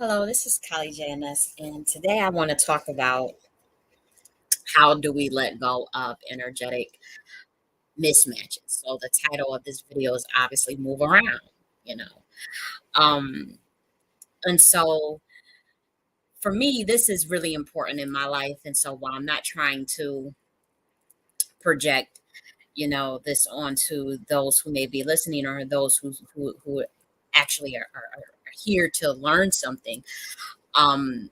Hello, this is J.N.S, and today I want to talk about how do we let go of energetic mismatches. So the title of this video is obviously move around, you know. Um, and so for me, this is really important in my life. And so while I'm not trying to project, this onto those who may be listening or those who actually are here to learn something, um,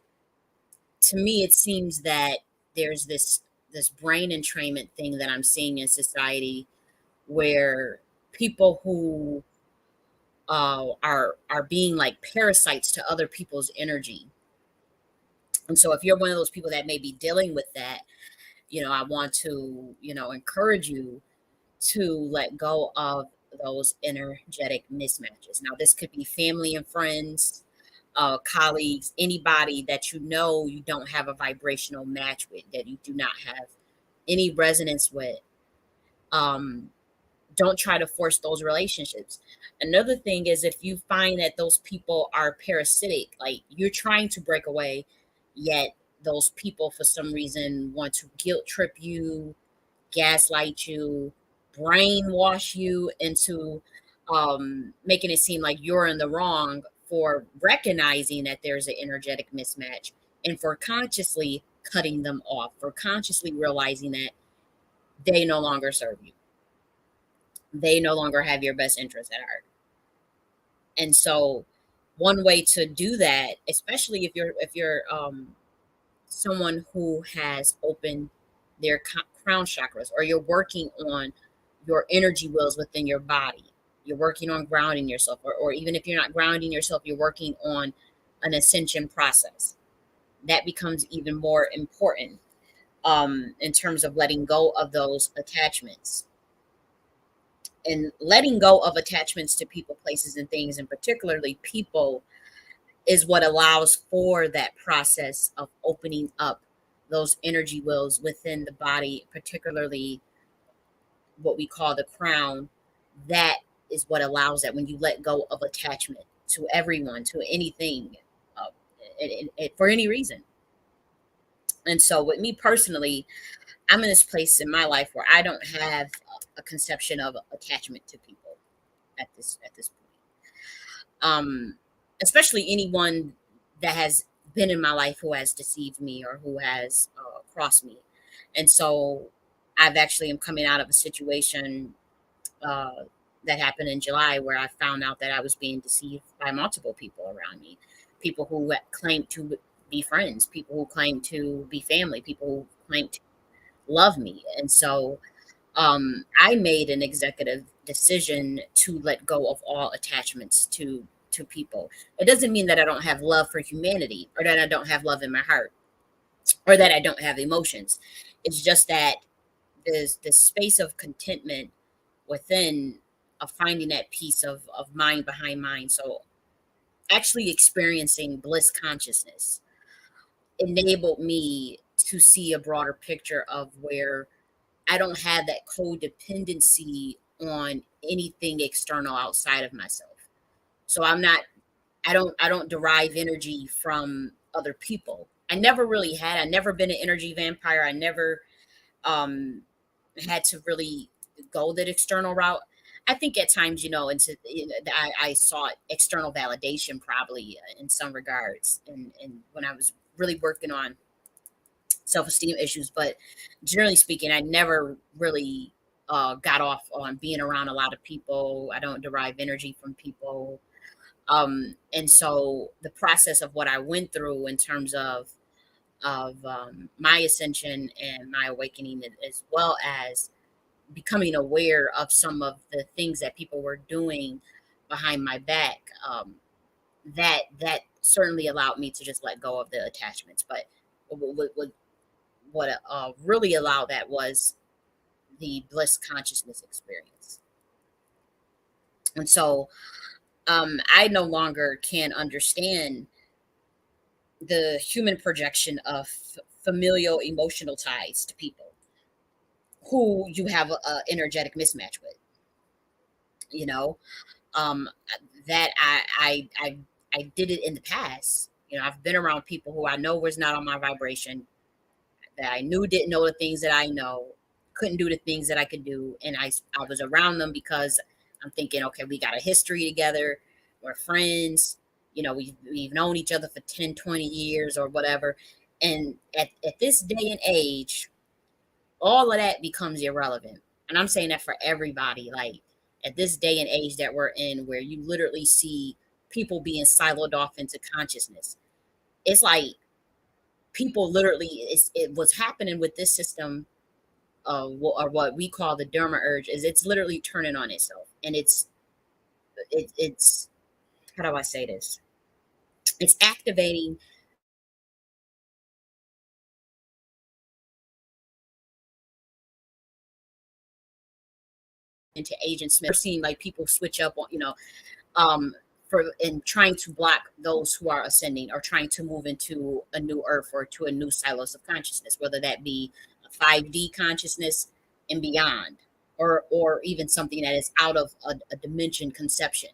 to me it seems that there's this brain entrainment thing that I'm seeing in society where people who are being like parasites to other people's energy. And so if you're one of those people that may be dealing with that, I want to encourage you to let go of those energetic mismatches. Now this could be family and friends, colleagues, anybody that you don't have a vibrational match with, that you do not have any resonance with. Um, don't try to force those relationships. Another thing is if you find that those people are parasitic, like you're trying to break away, yet those people for some reason want to guilt trip you, gaslight you, brainwash you into making it seem like you're in the wrong for recognizing that there's an energetic mismatch and for consciously cutting them off, for consciously realizing that they no longer serve you. They no longer have your best interest at heart. And so one way to do that, especially if you're someone who has opened their crown chakras, or you're working on your energy wheels within your body. You're working on grounding yourself, or even if you're not grounding yourself, you're working on an ascension process. That becomes even more important in terms of letting go of those attachments. And letting go of attachments to people, places, and things, and particularly people, is what allows for that process of opening up those energy wheels within the body, particularly what we call the crown. That is what allows that when you let go of attachment to everyone, to anything, uh, for any reason. And so, with me personally, I'm in this place in my life where I don't have a conception of attachment to people at this point. Um, Especially anyone that has been in my life who has deceived me or who has crossed me. And so, I've actually am coming out of a situation uh, that happened in July where I found out that I was being deceived by multiple people around me. People who claimed to be friends, people who claimed to be family, people who claimed to love me. And so I made an executive decision to let go of all attachments to people. It doesn't mean that I don't have love for humanity, or that I don't have love in my heart, or that I don't have emotions. It's just that there's this space of contentment within, of finding that piece of mind behind mind. So actually experiencing bliss consciousness enabled me to see a broader picture of where I don't have that codependency on anything external outside of myself. So I don't derive energy from other people. I never really had. I never been an energy vampire. I never um had to really go that external route. I think at times, I sought external validation probably in some regards, and when I was really working on self-esteem issues. But generally speaking, I never really got off on being around a lot of people. I don't derive energy from people. And so the process of what I went through in terms of my ascension and my awakening, as well as becoming aware of some of the things that people were doing behind my back, that certainly allowed me to just let go of the attachments. But what really allowed that was the bliss consciousness experience. And so I no longer can understand the human projection of familial emotional ties to people who you have a energetic mismatch with, you know, um, that I did it in the past, I've been around people who I know was not on my vibration, that I knew didn't know the things that I know, couldn't do the things that I could do. And I was around them because I'm thinking, okay, we got a history together. We're friends. We've known each other for 10, 20 years or whatever. And at this day and age, all of that becomes irrelevant. And I'm saying that for everybody. Like at this day and age that we're in, where you literally see people being siloed off into consciousness. It's like people literally, what's happening with this system, or what we call the derma urge, is it's literally turning on itself. And it's how do I say this? It's activating into Agent Smith. We're seeing like people switch up on, um, for in trying to block those who are ascending or trying to move into a new earth or to a new silos of consciousness, whether that be a 5D consciousness and beyond, or even something that is out of a dimension conception.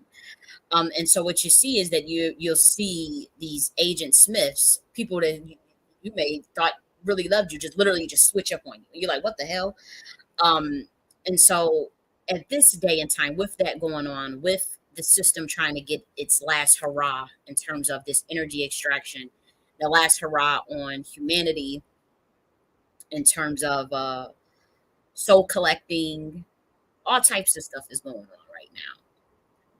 And so what you see is that you'll see these Agent Smiths, people that you may thought really loved you, just literally just switch up on you. You're like, what the hell? Um, and so at this day and time, with that going on, with the system trying to get its last hurrah in terms of this energy extraction, the last hurrah on humanity in terms of soul collecting, all types of stuff is going on right now.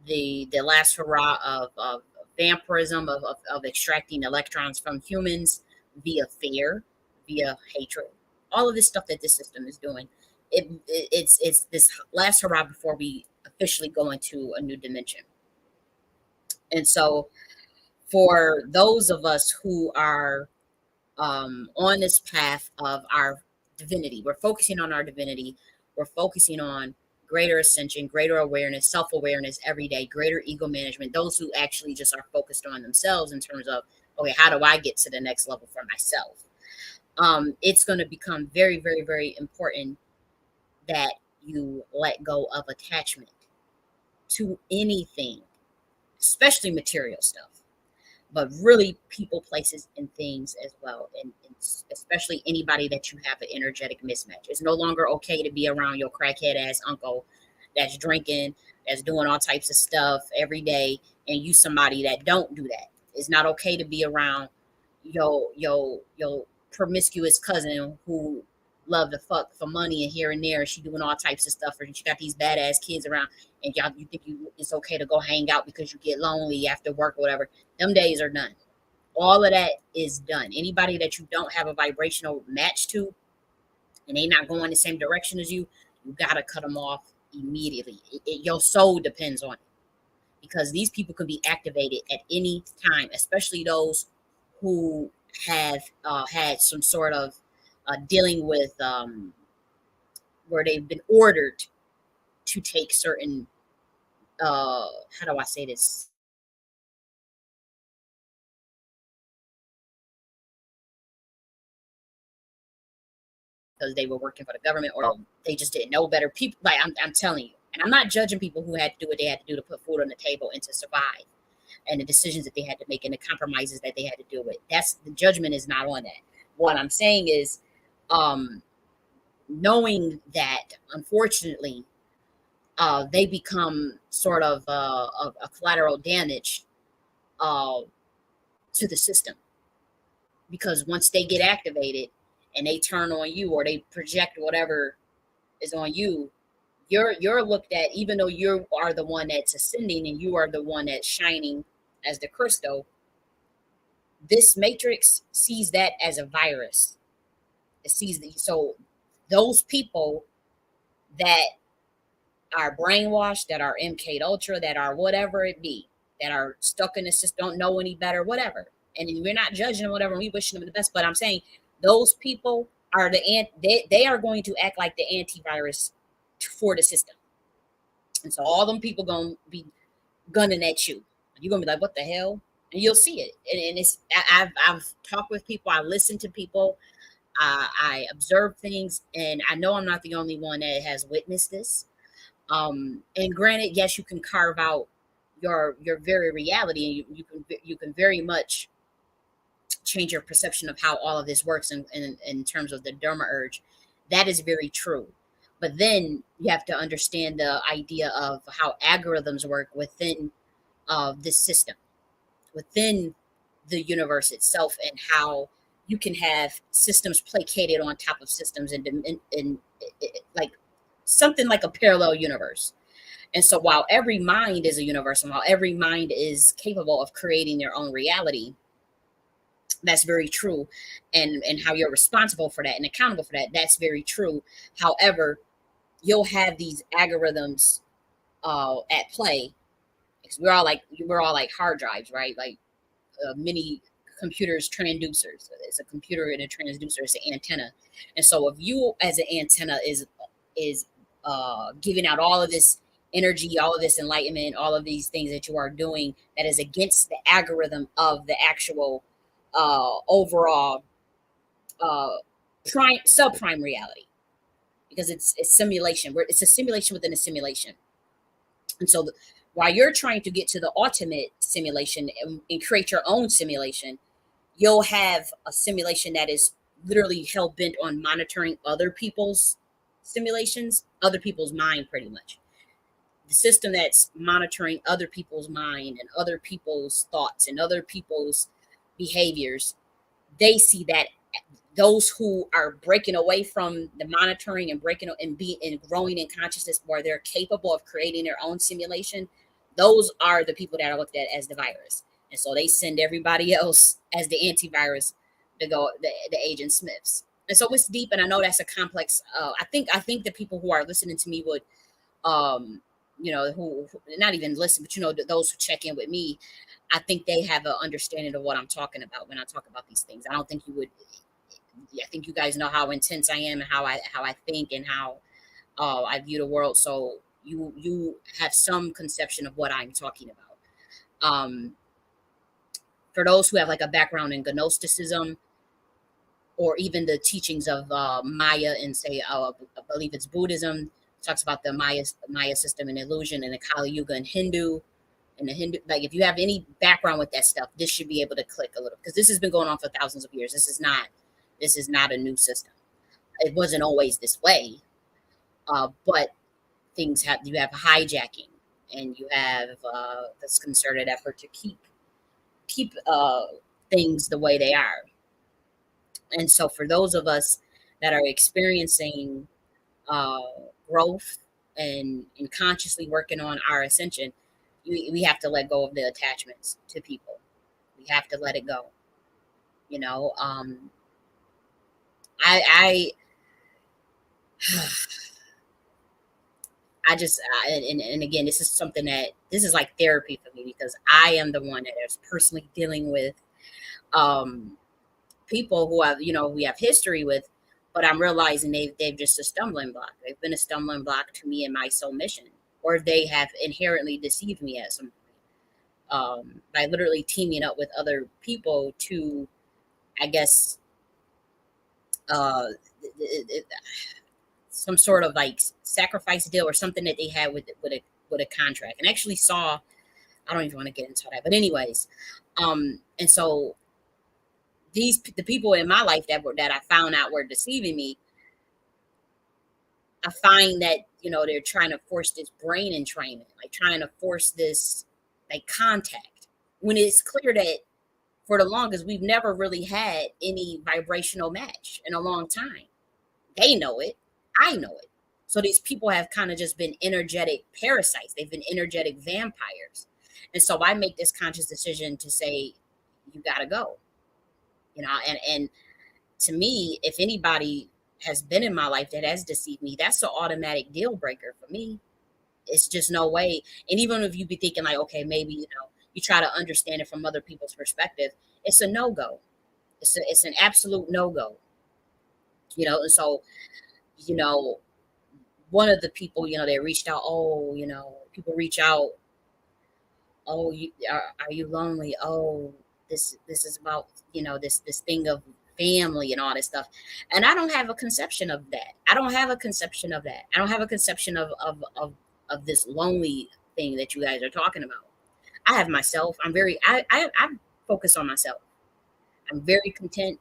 The last hurrah of vampirism, of extracting electrons from humans via fear, via hatred, all of this stuff that this system is doing. It's this last hurrah before we officially go into a new dimension. And so for those of us who are on this path of our divinity. We're focusing on our divinity. We're focusing on greater ascension, greater awareness, self awareness every day, greater ego management. Those who actually just are focused on themselves in terms of, okay, how do I get to the next level for myself? It's going to become very, very, very important that you let go of attachment to anything, especially material stuff, but really people, places, and things as well. And especially anybody that you have an energetic mismatch. It's no longer okay to be around your crackhead ass uncle that's drinking, that's doing all types of stuff every day, and you somebody that don't do that. It's not okay to be around your promiscuous cousin who love to fuck for money and here and there. She doing all types of stuff, and she got these badass kids around, and y'all you think it's okay to go hang out because you get lonely after work or whatever. Them days are done. All of that is done. Anybody that you don't have a vibrational match to and they not going the same direction as you gotta cut them off immediately. Your soul depends on it, because these people can be activated at any time, especially those who have had some sort of dealing with where they've been ordered to take certain how do I say this, because they were working for the government, or they just didn't know better. People, like I'm telling you, and I'm not judging people who had to do what they had to do to put food on the table and to survive, and the decisions that they had to make and the compromises that they had to deal with. That's the judgment is not on that. What I'm saying is, um, knowing that unfortunately they become sort of a collateral damage uh, to the system, because once they get activated and they turn on you or they project whatever is on you, you're looked at, even though you are the one that's ascending and you are the one that's shining as the crystal. This matrix sees that as a virus. It sees so those people that are brainwashed, that are MK Ultra, that are whatever it be, that are stuck in the system, don't know any better, whatever. And we're not judging them, whatever. We wishing them the best, but I'm saying those people are they are going to act like the antivirus for the system. And so all them people gonna be gunning at you. You're gonna be like, what the hell? And you'll see it. And it's I've talked with people, I listen to people, I observe things, and I know I'm not the only one that has witnessed this. And granted, yes, you can carve out your very reality, and you can very much change your perception of how all of this works in terms of the Dharma urge. That is very true. But then you have to understand the idea of how algorithms work within this system, within the universe itself, and how you can have systems placated on top of systems like something like a parallel universe. And so while every mind is a universe, and while every mind is capable of creating their own reality, that's very true. And how you're responsible for that and accountable for that, that's very true. However, you'll have these algorithms at play, because we're all like hard drives, right? Like mini computers, transducers. It's a computer and a transducer. It's an antenna. And so if you as an antenna is giving out all of this energy, all of this enlightenment, all of these things that you are doing that is against the algorithm of the actual overall uh, prime subprime reality, because it's simulation. It's a simulation within a simulation. And so while you're trying to get to the ultimate simulation and create your own simulation, you'll have a simulation that is literally hell bent on monitoring other people's simulations, other people's mind, pretty much. The system that's monitoring other people's mind and other people's thoughts and other people's behaviors, they see that those who are breaking away from the monitoring and growing in consciousness, where they're capable of creating their own simulation, those are the people that are looked at as the virus. And so they send everybody else as the antivirus to go the agent Smiths. And so it's deep, and I know that's a complex. I think the people who are listening to me would, who not even listen, but those who check in with me, I think they have an understanding of what I'm talking about when I talk about these things. I don't think you would. I think you guys know how intense I am and how I think and how I view the world. So you have some conception of what I'm talking about. For those who have like a background in Gnosticism, or even the teachings of Maya, and say, I believe it's Buddhism, talks about the Maya system and illusion, and the Kali Yuga and Hindu. And the Hindu, like, if you have any background with that stuff, this should be able to click a little, because this has been going on for thousands of years. This is not a new system. It wasn't always this way, but you have hijacking, and you have this concerted effort to keep things the way they are. And so for those of us that are experiencing uh, growth and consciously working on our ascension, we have to let go of the attachments to people. We have to let it go. You know, I and again, this is like therapy for me, because I am the one that is personally dealing with um, people who we have history with, but I'm realizing they've just a stumbling block. They've been a stumbling block to me and my soul mission, or they have inherently deceived me at some point, by literally teaming up with other people to, I guess, uh, some sort of like sacrifice deal or something that they had with a contract. And actually saw, I don't even want to get into that, but anyways, and so the people in my life that I found out were deceiving me, I find that they're trying to force this brain entrainment, like trying to force this like contact, when it's clear that for the longest we've never really had any vibrational match in a long time. They know it, I know it. So these people have kind of just been energetic parasites. They've been energetic vampires. And so I make this conscious decision to say, you gotta go. And to me, if anybody has been in my life that has deceived me, that's an automatic deal breaker for me. It's just no way. And even if you be thinking like, okay, maybe you try to understand it from other people's perspective, it's a no go. It's an absolute no go. And so you know one of the people they reached out. Oh, people reach out. Oh, are you lonely? Oh, this is about this thing of family and all this stuff. And I don't have a conception of that. I don't have a conception of that. I don't have a conception of this lonely thing that you guys are talking about. I have myself. I focus on myself. I'm very content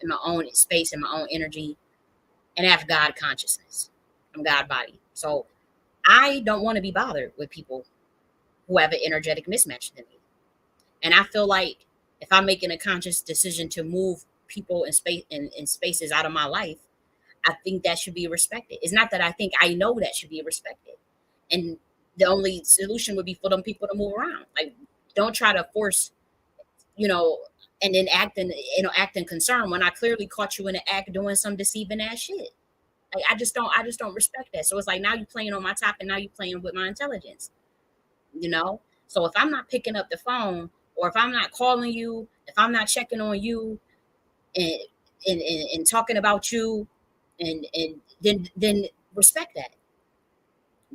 in my own space, in my own energy, and I have God consciousness. I'm God body. So I don't want to be bothered with people who have an energetic mismatch than me. And I feel like if I'm making a conscious decision to move people in spaces out of my life, I think that should be respected. It's not that I think, I know that should be respected. And the only solution would be for them people to move around. Like, don't try to force, you know, and then acting concerned when I clearly caught you in the act doing some deceiving ass shit. Like, I just don't respect that. So it's like, now you playing on my top and now you playing with my intelligence, you know? So if I'm not picking up the phone, or if I'm not calling you, if I'm not checking on you, and and talking about you, and then respect that.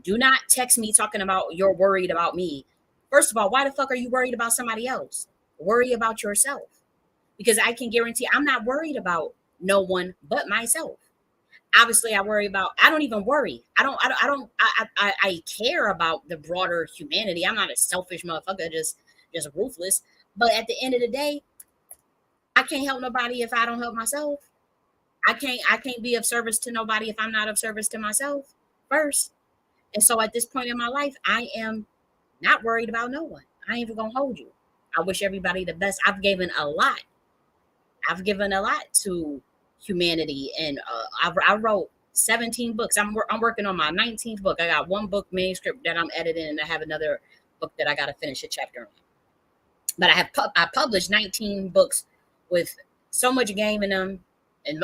Do not text me talking about you're worried about me. First of all, why the fuck are you worried about somebody else? Worry about yourself. Because I can guarantee I'm not worried about no one but myself. Obviously, I don't even worry. I care about the broader humanity. I'm not a selfish motherfucker, just ruthless. But at the end of the day, I can't help nobody if I don't help myself. I can't be of service to nobody if I'm not of service to myself first. And so at this point in my life, I am not worried about no one. I ain't even gonna hold you. I wish everybody the best. I've given a lot to humanity, and I wrote 17 books. I'm working on my 19th book. I got one book manuscript that I'm editing, and I have another book that I got to finish a chapter on. But I published 19 books with so much game in them, and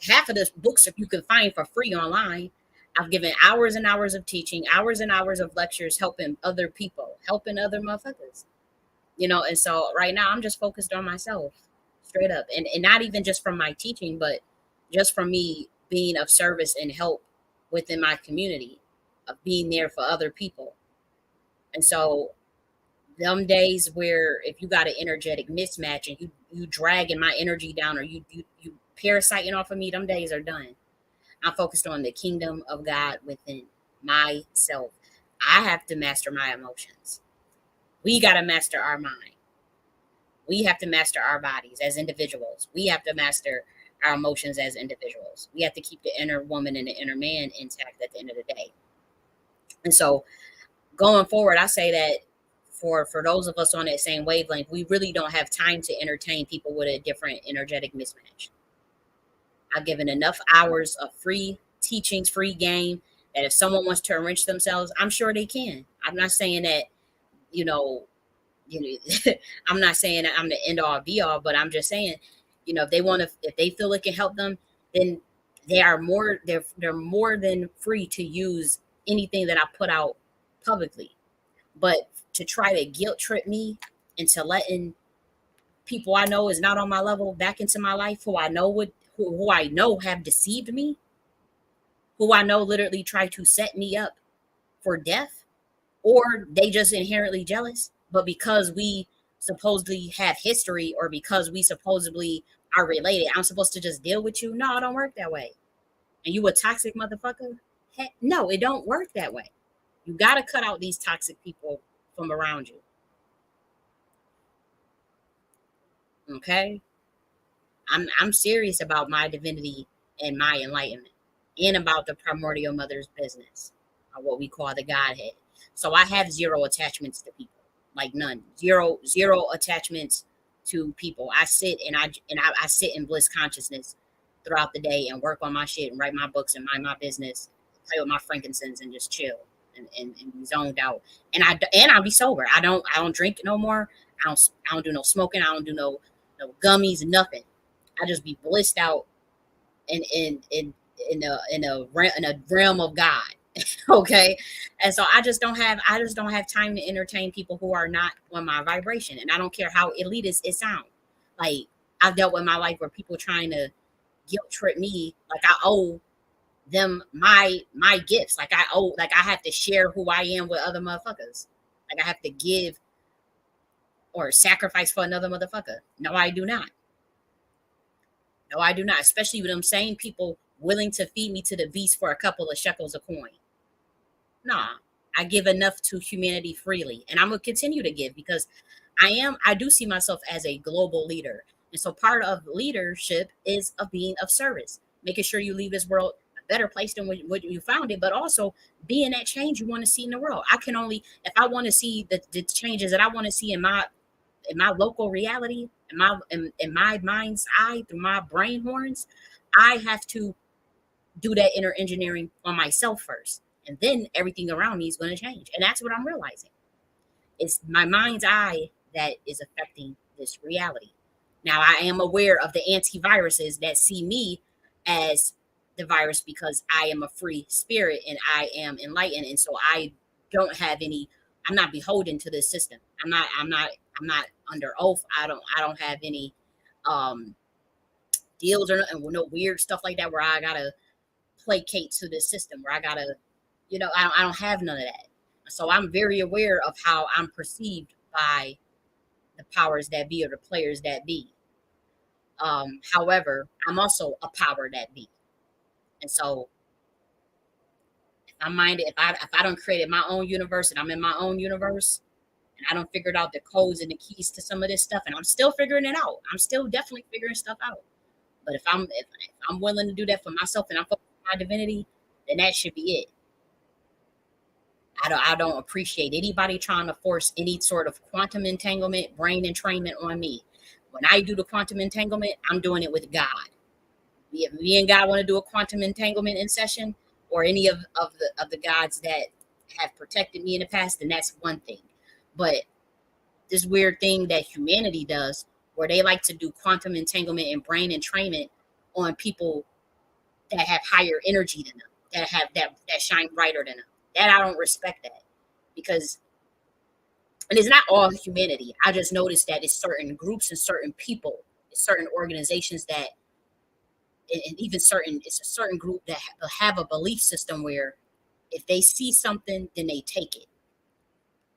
half of the books you can find for free online. I've given hours and hours of teaching, hours and hours of lectures, helping other people, helping other motherfuckers. And so right now I'm just focused on myself, straight up, and not even just from my teaching, but just from me being of service and help within my community, of being there for other people. And so them days where if you got an energetic mismatch and you dragging my energy down, or you parasiting off of me, them days are done. I'm focused on the kingdom of God within myself. I have to master my emotions. We got to master our mind. We have to master our bodies as individuals. We have to master our emotions as individuals. We have to keep the inner woman and the inner man intact at the end of the day. And so going forward, I say that for those of us on that same wavelength, we really don't have time to entertain people with a different energetic mismatch. I've given enough hours of free teachings, free game, that if someone wants to enrich themselves, I'm sure they can. I'm not saying that, you know, I'm not saying that I'm the end all be all, but I'm just saying, if they feel it can help them, then they're more than free to use anything that I put out publicly. But to try to guilt trip me into letting people I know is not on my level back into my life, who I know have deceived me, who I know literally try to set me up for death, or they just inherently jealous. But because we supposedly have history, or because we supposedly are related, I'm supposed to just deal with you. No, it don't work that way. And you a toxic motherfucker? Heck, no, it don't work that way. You got to cut out these toxic people from around you. Okay? I'm serious about my divinity and my enlightenment, and about the primordial mother's business, or what we call the Godhead. So I have zero attachments to people, like none, zero attachments to people. I sit in bliss consciousness throughout the day and work on my shit and write my books and mind my business, play with my frankincense and just chill and be zoned out. And I'll be sober. I don't drink no more. I don't do no smoking. I don't do no gummies, nothing. I just be blissed out in a realm of God. Okay. And so I just don't have time to entertain people who are not on my vibration. And I don't care how elitist it sounds. Like, I've dealt with my life where people trying to guilt trip me like I owe them my gifts. Like I have to share who I am with other motherfuckers. Like I have to give or sacrifice for another motherfucker. No, I do not. No, I do not. Especially with them same people willing to feed me to the beast for a couple of shekels a coin. Nah, I give enough to humanity freely, and I'm gonna continue to give, because I do see myself as a global leader. And so part of leadership is of being of service, making sure you leave this world a better place than what you found it, but also being that change you want to see in the world. I can only, if I want to see the changes that I want to see in my local reality, in my mind's eye, through my brain horns, I have to do that inner engineering on myself first. And then everything around me is going to change. And that's what I'm realizing. It's my mind's eye that is affecting this reality. Now, I am aware of the antiviruses that see me as the virus because I am a free spirit and I am enlightened. And so I don't have any, I'm not beholden to this system. I'm not under oath. I don't have any um deals or no weird stuff like that where I gotta placate to this system where I gotta, I don't have none of that. So I'm very aware of how I'm perceived by the powers that be or the players that be. However, I'm also a power that be. And so if I'm minded, if I don't created my own universe and I'm in my own universe and I don't figured out the codes and the keys to some of this stuff and I'm still figuring it out. I'm still definitely figuring stuff out. But if I'm willing to do that for myself and I'm focused on my divinity, then that should be it. I don't appreciate anybody trying to force any sort of quantum entanglement, brain entrainment on me. When I do the quantum entanglement, I'm doing it with God. If me and God want to do a quantum entanglement in session, or any of the gods that have protected me in the past, then that's one thing. But this weird thing that humanity does, where they like to do quantum entanglement and brain entrainment on people that have higher energy than them, that have that shine brighter than them. That I don't respect that because, and it's not all humanity. I just noticed that it's certain groups and certain people, certain organizations that, and even certain, it's a certain group that have a belief system where if they see something, then they take it.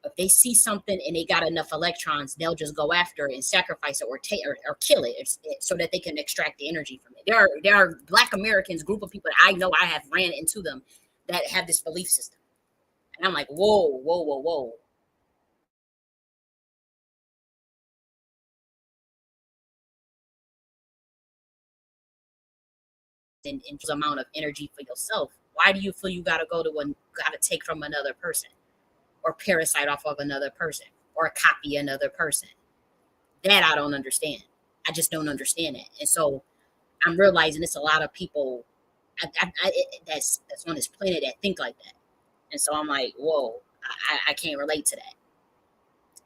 If they see something and they got enough electrons, they'll just go after it and sacrifice it or take or kill it so that they can extract the energy from it. There are Black Americans, group of people that I know I have ran into them that have this belief system, and I'm like, whoa, whoa, whoa, whoa. And amount of energy for yourself. Why do you feel you gotta go to one, gotta take from another person, or parasite off of another person, or copy another person? That I don't understand. I just don't understand it. And so I'm realizing it's a lot of people that's on this planet that think like that. And so I'm like, whoa, I can't relate to that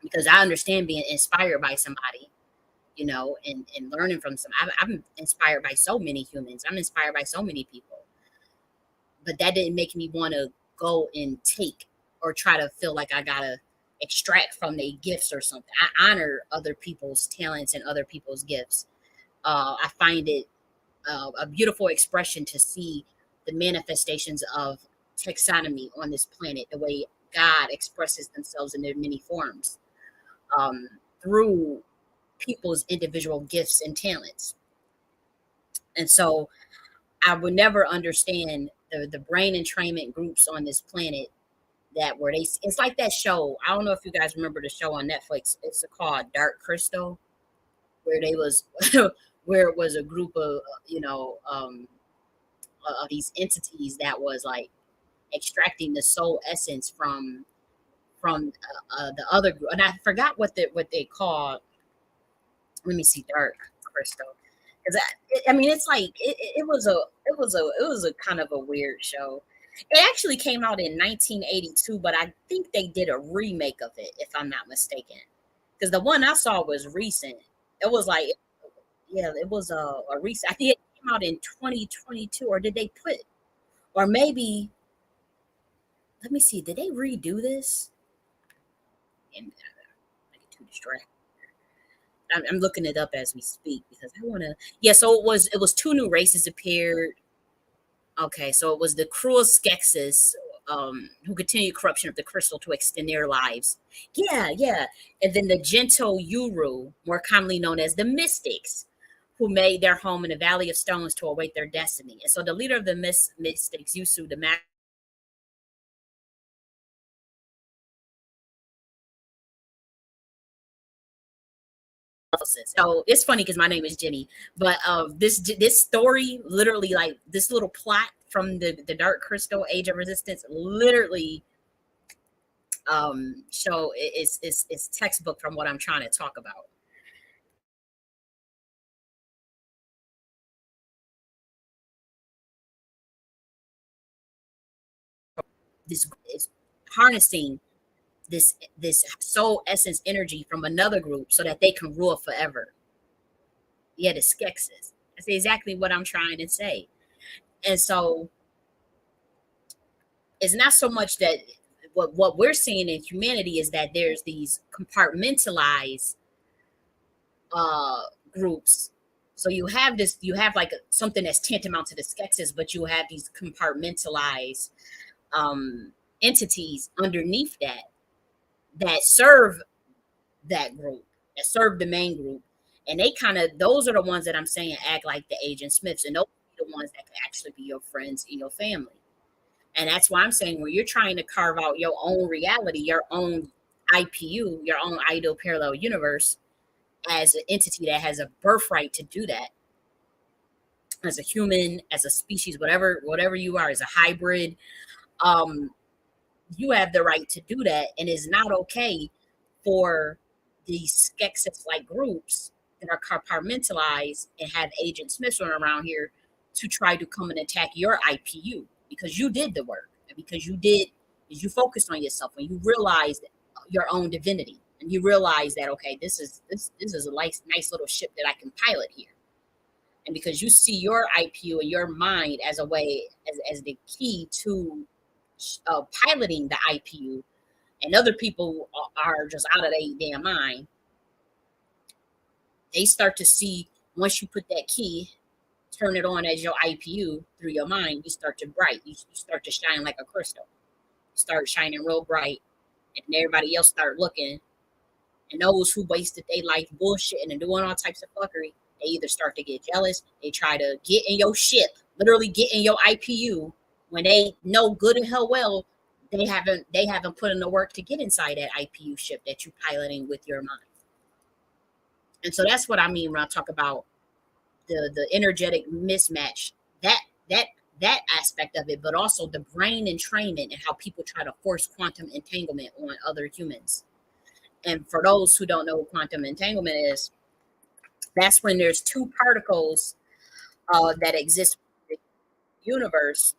because I understand being inspired by somebody, and learning from some. I'm inspired by so many humans. I'm inspired by so many people, but that didn't make me want to go and take or try to feel like I gotta extract from their gifts or something. I honor other people's talents and other people's gifts. I find it a beautiful expression to see the manifestations of taxonomy on this planet, the way God expresses themselves in their many forms um, through people's individual gifts and talents. And so I would never understand the brain entrainment groups on this planet that where they, it's like that show. I don't know if you guys remember the show on Netflix. It's called Dark Crystal, where they was where it was a group of of these entities that was like extracting the soul essence from the other group, and I forgot what they called. Let me see, Dark Crystal, because I mean, it's like it was a kind of a weird show. It actually came out in 1982, but I think they did a remake of it, if I'm not mistaken. Because the one I saw was recent. It was like, yeah, it was a recent. I think it came out in 2022, or did they put, or maybe let me see, did they redo this? And I get too distracted. I'm looking it up as we speak because I want to. Yeah, so it was two new races appeared. Okay, so it was the cruel Skeksis, who continued corruption of the crystal to extend their lives. Yeah, yeah, and then the gentle Yuru, more commonly known as the Mystics, who made their home in the Valley of Stones to await their destiny. And so the leader of the Mystics, Yusu, the So it's funny because my name is Jenny, but this story literally, like this little plot from the Dark Crystal Age of Resistance, literally show it's textbook from what I'm trying to talk about. This is harnessing this soul essence energy from another group so that they can rule forever. Yeah, the Skeksis. That's exactly what I'm trying to say. And so it's not so much that what we're seeing in humanity is that there's these compartmentalized uh groups. So you have like something that's tantamount to the Skeksis, but you have these compartmentalized um entities underneath that serve that group, that serve the main group. And they kind of, those are the ones that I'm saying act like the Agent Smiths, and those are the ones that could actually be your friends and your family. And that's why I'm saying when you're trying to carve out your own reality, your own IPU, your own ideal parallel universe, as an entity that has a birthright to do that, as a human, as a species, whatever you are, as a hybrid, um, you have the right to do that, and it's not okay for these Skeksis like groups that are compartmentalized and have Agent Smiths around here to try to come and attack your IPU because you did the work and because you focused on yourself and you realized your own divinity and you realize that okay, this is a nice little ship that I can pilot here, and because you see your IPU and your mind as a way as the key to piloting the IPU, and other people are just out of their damn mind, they start to see once you put that key, turn it on as your IPU through your mind, you start to bright. You start to shine like a crystal. You start shining real bright, and everybody else start looking. And those who wasted their life bullshitting and doing all types of fuckery, they either start to get jealous, they try to get in your ship, literally get in your IPU when they know good and hell well they haven't put in the work to get inside that IPU ship that you're piloting with your mind. And so that's what I mean when I talk about the energetic mismatch, that that that aspect of it, but also the brain entrainment and how people try to force quantum entanglement on other humans. And for those who don't know what quantum entanglement is, that's when there's two particles that exist in the universe,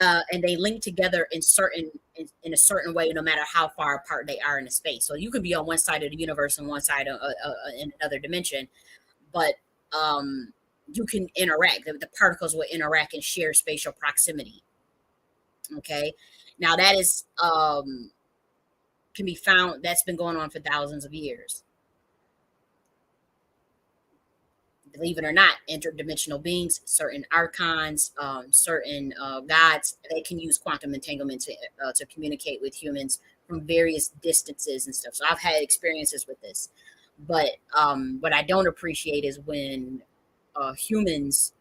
and they link together in a certain way, no matter how far apart they are in the space. So you could be on one side of the universe and one side in another dimension, but you can interact. The particles will interact and share spatial proximity. Okay, now that is can be found. That's been going on for thousands of years. Believe it or not, interdimensional beings, certain archons, certain gods, they can use quantum entanglement to communicate with humans from various distances and stuff. So I've had experiences with this, but what I don't appreciate is when humans,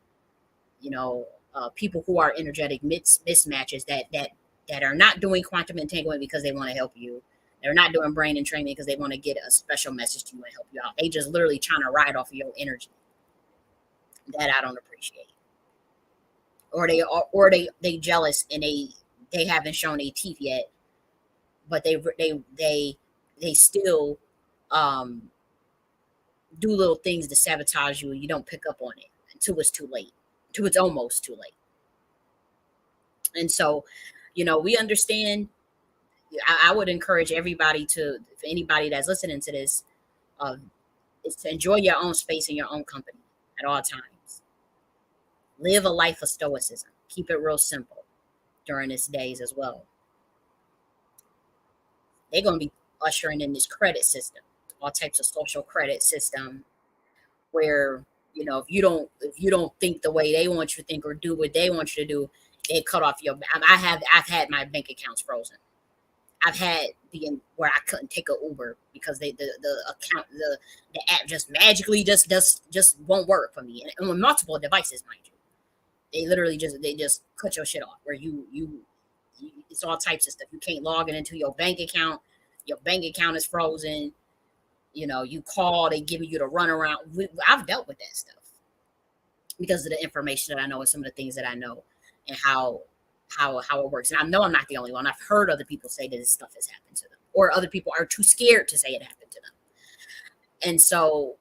you know, people who are energetic mismatches that are not doing quantum entanglement because they want to help you. They're not doing brain entrainment because they want to get a special message to you and help you out. They just literally trying to ride off of your energy. That I don't appreciate. Or they jealous and they haven't shown their teeth yet, but they still um do little things to sabotage you and you don't pick up on it until it's too late. Until it's almost too late. And so, we understand. I would encourage everybody to, if anybody that's listening to this, uh, is to enjoy your own space and your own company at all times. Live a life of stoicism. Keep it real simple during these days as well. They're going to be ushering in this credit system, all types of social credit system, where if you don't think the way they want you to think or do what they want you to do, they cut off your. I've had my bank accounts frozen. I've had where I couldn't take an Uber because the account the app just magically just won't work for me, and on multiple devices, mind you. They just cut your shit off where it's all types of stuff. You can't log it into your bank account. Your bank account is frozen. You call, they giving you the runaround. I've dealt with that stuff because of the information that I know and some of the things that I know and how it works. And I know I'm not the only one. I've heard other people say that this stuff has happened to them, or other people are too scared to say it happened to them. And so,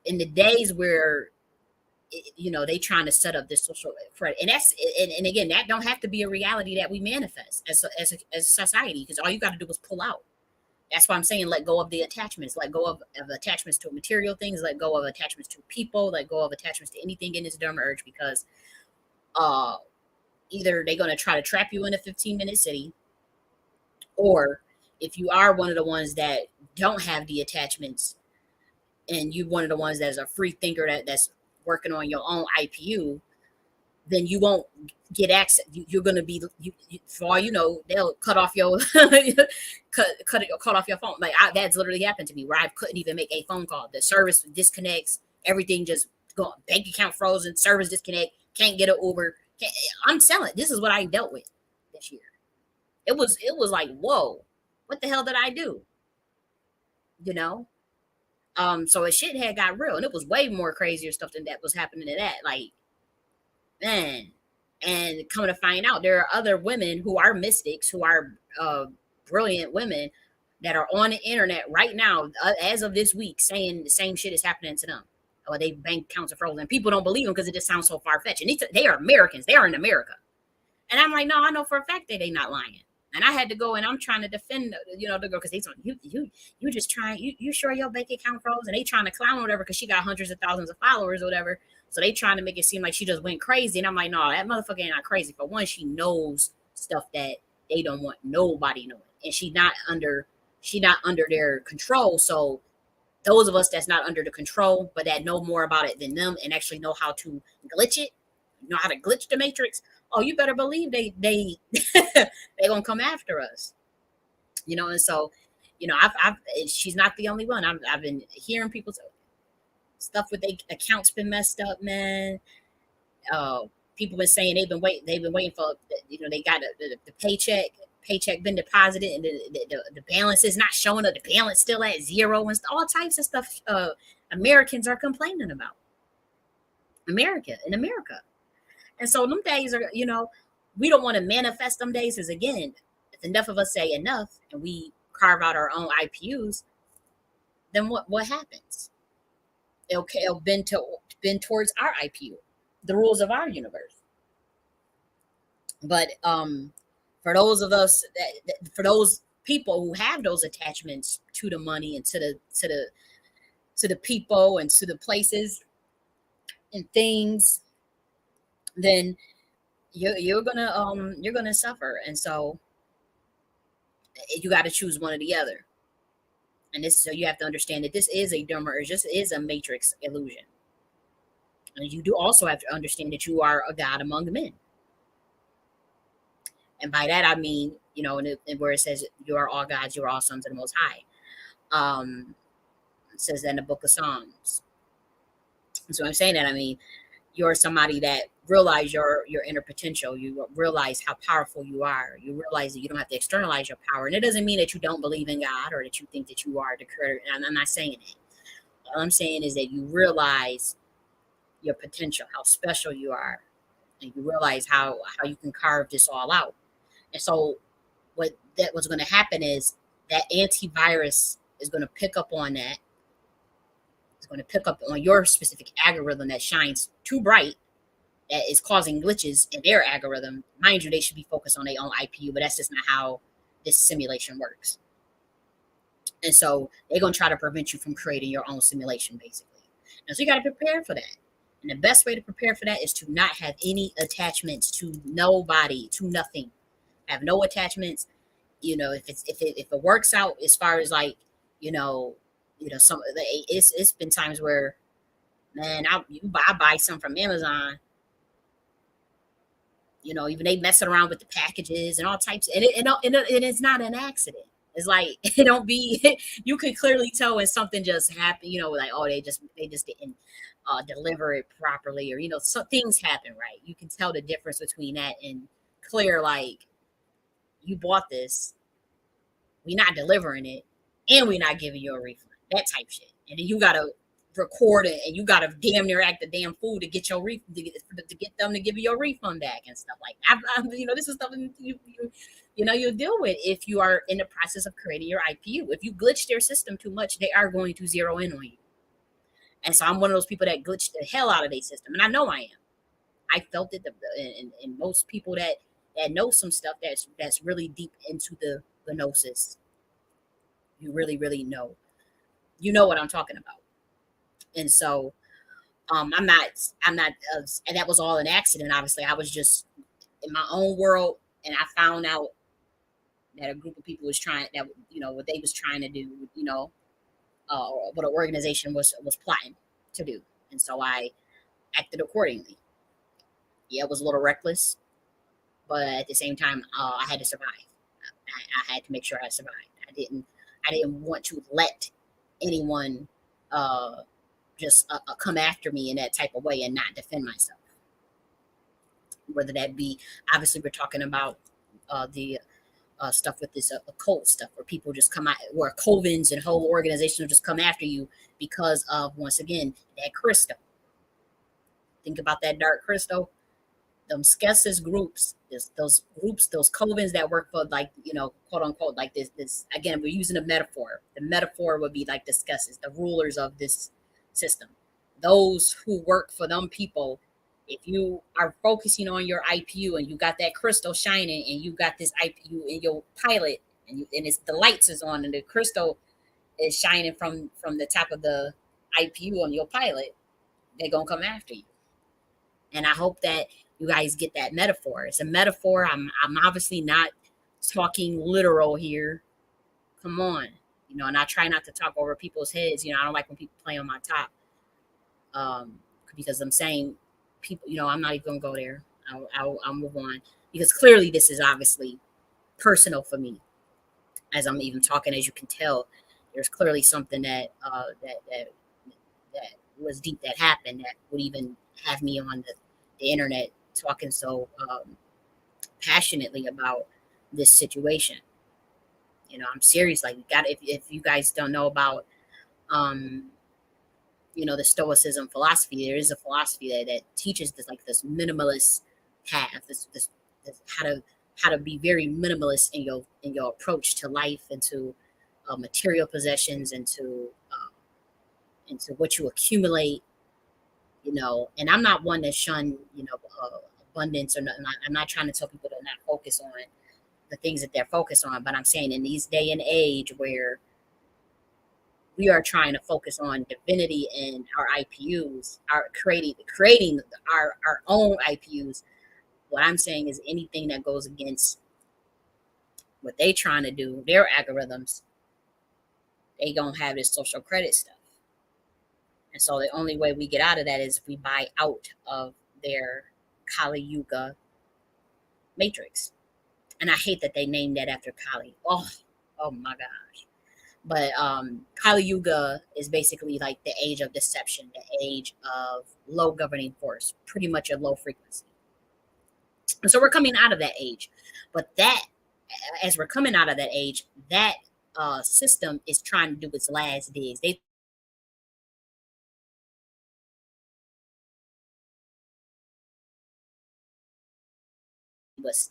in the days where they trying to set up this social credit, and and again, that don't have to be a reality that we manifest as a society, because all you got to do is pull out. That's why I'm saying let go of the attachments, let go of attachments to material things, let go of attachments to people, let go of attachments to anything in this dumb urge, because uh either they're going to try to trap you in a 15-minute city, or if you are one of the ones that don't have the attachments, and you one of the ones that's a free thinker that's working on your own IPU, then you won't get access. You're going to be, for all you know, they'll cut off your cut off your phone. Like that's literally happened to me, where I couldn't even make a phone call. The service disconnects, everything just go, bank account frozen, service disconnect, can't get an Uber. I'm telling, this is what I dealt with this year. It was like, whoa, what the hell did I do? You know. So a shit had got real, and it was way more crazier stuff than that was happening to that. Like, man. And coming to find out, there are other women who are mystics, who are brilliant women that are on the internet right now, as of this week, saying the same shit is happening to them. Or they bank accounts are frozen. And people don't believe them because it just sounds so far fetched. And they are Americans. They are in America. And I'm like, no, I know for a fact that they not lying. And I had to go and I'm trying to defend, the girl, because they told you just trying, you sure your bank account froze? And they trying to clown or whatever because she got hundreds of thousands of followers or whatever. So they trying to make it seem like she just went crazy. And I'm like, no, that motherfucker ain't not crazy. For one, she knows stuff that they don't want nobody knowing. And she not under their control. So those of us that's not under the control, but that know more about it than them and actually know how to glitch it, know how to glitch the matrix. Oh, you better believe they they gonna come after us. And so, I've she's not the only one. I've been hearing people say stuff with their accounts been messed up, man. Uh, People been saying they've been waiting for, they got the paycheck been deposited, and the balance is not showing up. The balance still at zero, and all types of stuff. Americans are complaining about America. And so them days are, we don't want to manifest them days, because again, if enough of us say enough and we carve out our own IPUs, then what happens? It'll bend towards our IPU, the rules of our universe. But for those of us for those people who have those attachments to the money and to the people and to the places and things, then you're gonna suffer. And so you got to choose one or the other. And so you have to understand that this is a dumber urge. This is a matrix illusion. And you do also have to understand that you are a god among men. And by that I mean, where it says you are all gods, you are all sons of the Most High. It says that in the Book of Psalms. And so I'm saying that, I mean, you're somebody that realize your inner potential. You realize how powerful you are. You realize that you don't have to externalize your power. And it doesn't mean that you don't believe in God or that you think that you are the creator. And I'm not saying that. All I'm saying is that you realize your potential, how special you are, and you realize how you can carve this all out. And so what's going to happen is that antivirus is going to pick up on that. It's going to pick up on your specific algorithm that shines too bright, that is causing glitches in their algorithm. Mind you, they should be focused on their own IPU, but that's just not how this simulation works. And so they're going to try to prevent you from creating your own simulation, basically. And so you got to prepare for that. And the best way to prepare for that is to not have any attachments to nobody, to nothing. Have no attachments. If it works out as far as like, some it's been times where, man, I buy some from Amazon. Even they messing around with the packages and all types, and it's not an accident. It's like it don't be. You can clearly tell when something just happened. Like, oh, they just didn't deliver it properly, or some things happen, right? You can tell the difference between that and clear, like, you bought this, we not delivering it. and we're not giving you a refund. That type shit. And then you gotta record it, and you gotta damn near act a damn fool to get your to get them to give you your refund back and stuff like that. This is stuff you'll deal with if you are in the process of creating your IPU. If you glitch their system too much, they are going to zero in on you. And so I'm one of those people that glitched the hell out of their system, and I know I am. I felt it, and most people that know some stuff that's really deep into the gnosis, you really really know, what I'm talking about. And so I'm not and that was all an accident. Obviously, I was just in my own world, and I found out that a group of people was trying that what they was trying to do, or what an organization was plotting to do, and so I acted accordingly. Yeah, it was a little reckless, but at the same time, I had to survive. I had to make sure I survived. I didn't want to let anyone uh, just come after me in that type of way and not defend myself. Whether that be, obviously, we're talking about the stuff with this occult stuff, where people just come out, where covens and whole organizations will just come after you because of, once again, that crystal. Think about that dark crystal. Them skesses groups, those groups, those covens that work for, like, quote unquote, like this again, we're using a metaphor. The metaphor would be like the skesses, the rulers of this system, those who work for them people. If you are focusing on your IPU and you got that crystal shining and you got this IPU in your pilot, and it's the lights is on and the crystal is shining from the top of the IPU on your pilot, they're gonna come after you. And I hope that you guys get that metaphor. It's a metaphor. I'm obviously not talking literal here. Come on. And I try not to talk over people's heads. I don't like when people play on my top. Because I'm saying people, I'm not even gonna go there. I'll move on, because clearly this is obviously personal for me. As I'm even talking, as you can tell, there's clearly something that was deep that happened that would even have me on the internet talking so passionately about this situation. I'm serious. Like, you got, if you guys don't know about um, the Stoicism philosophy, there is a philosophy that teaches this minimalist path, this how to be very minimalist in your approach to life and to material possessions and to what you accumulate. And I'm not one to shun abundance, or not. I'm not trying to tell people to not focus on the things that they're focused on, but I'm saying in these day and age where we are trying to focus on divinity and our IPUs, our creating our own IPUs. What I'm saying is anything that goes against what they trying to do, their algorithms, they gonna have this social credit stuff. And so the only way we get out of that is if we buy out of their Kali Yuga matrix. And I hate that they named that after Kali. Oh my gosh. But Kali Yuga is basically like the age of deception, the age of low governing force, pretty much a low frequency. And so we're coming out of that age. But as we're coming out of that age, that system is trying to do its last digs. They was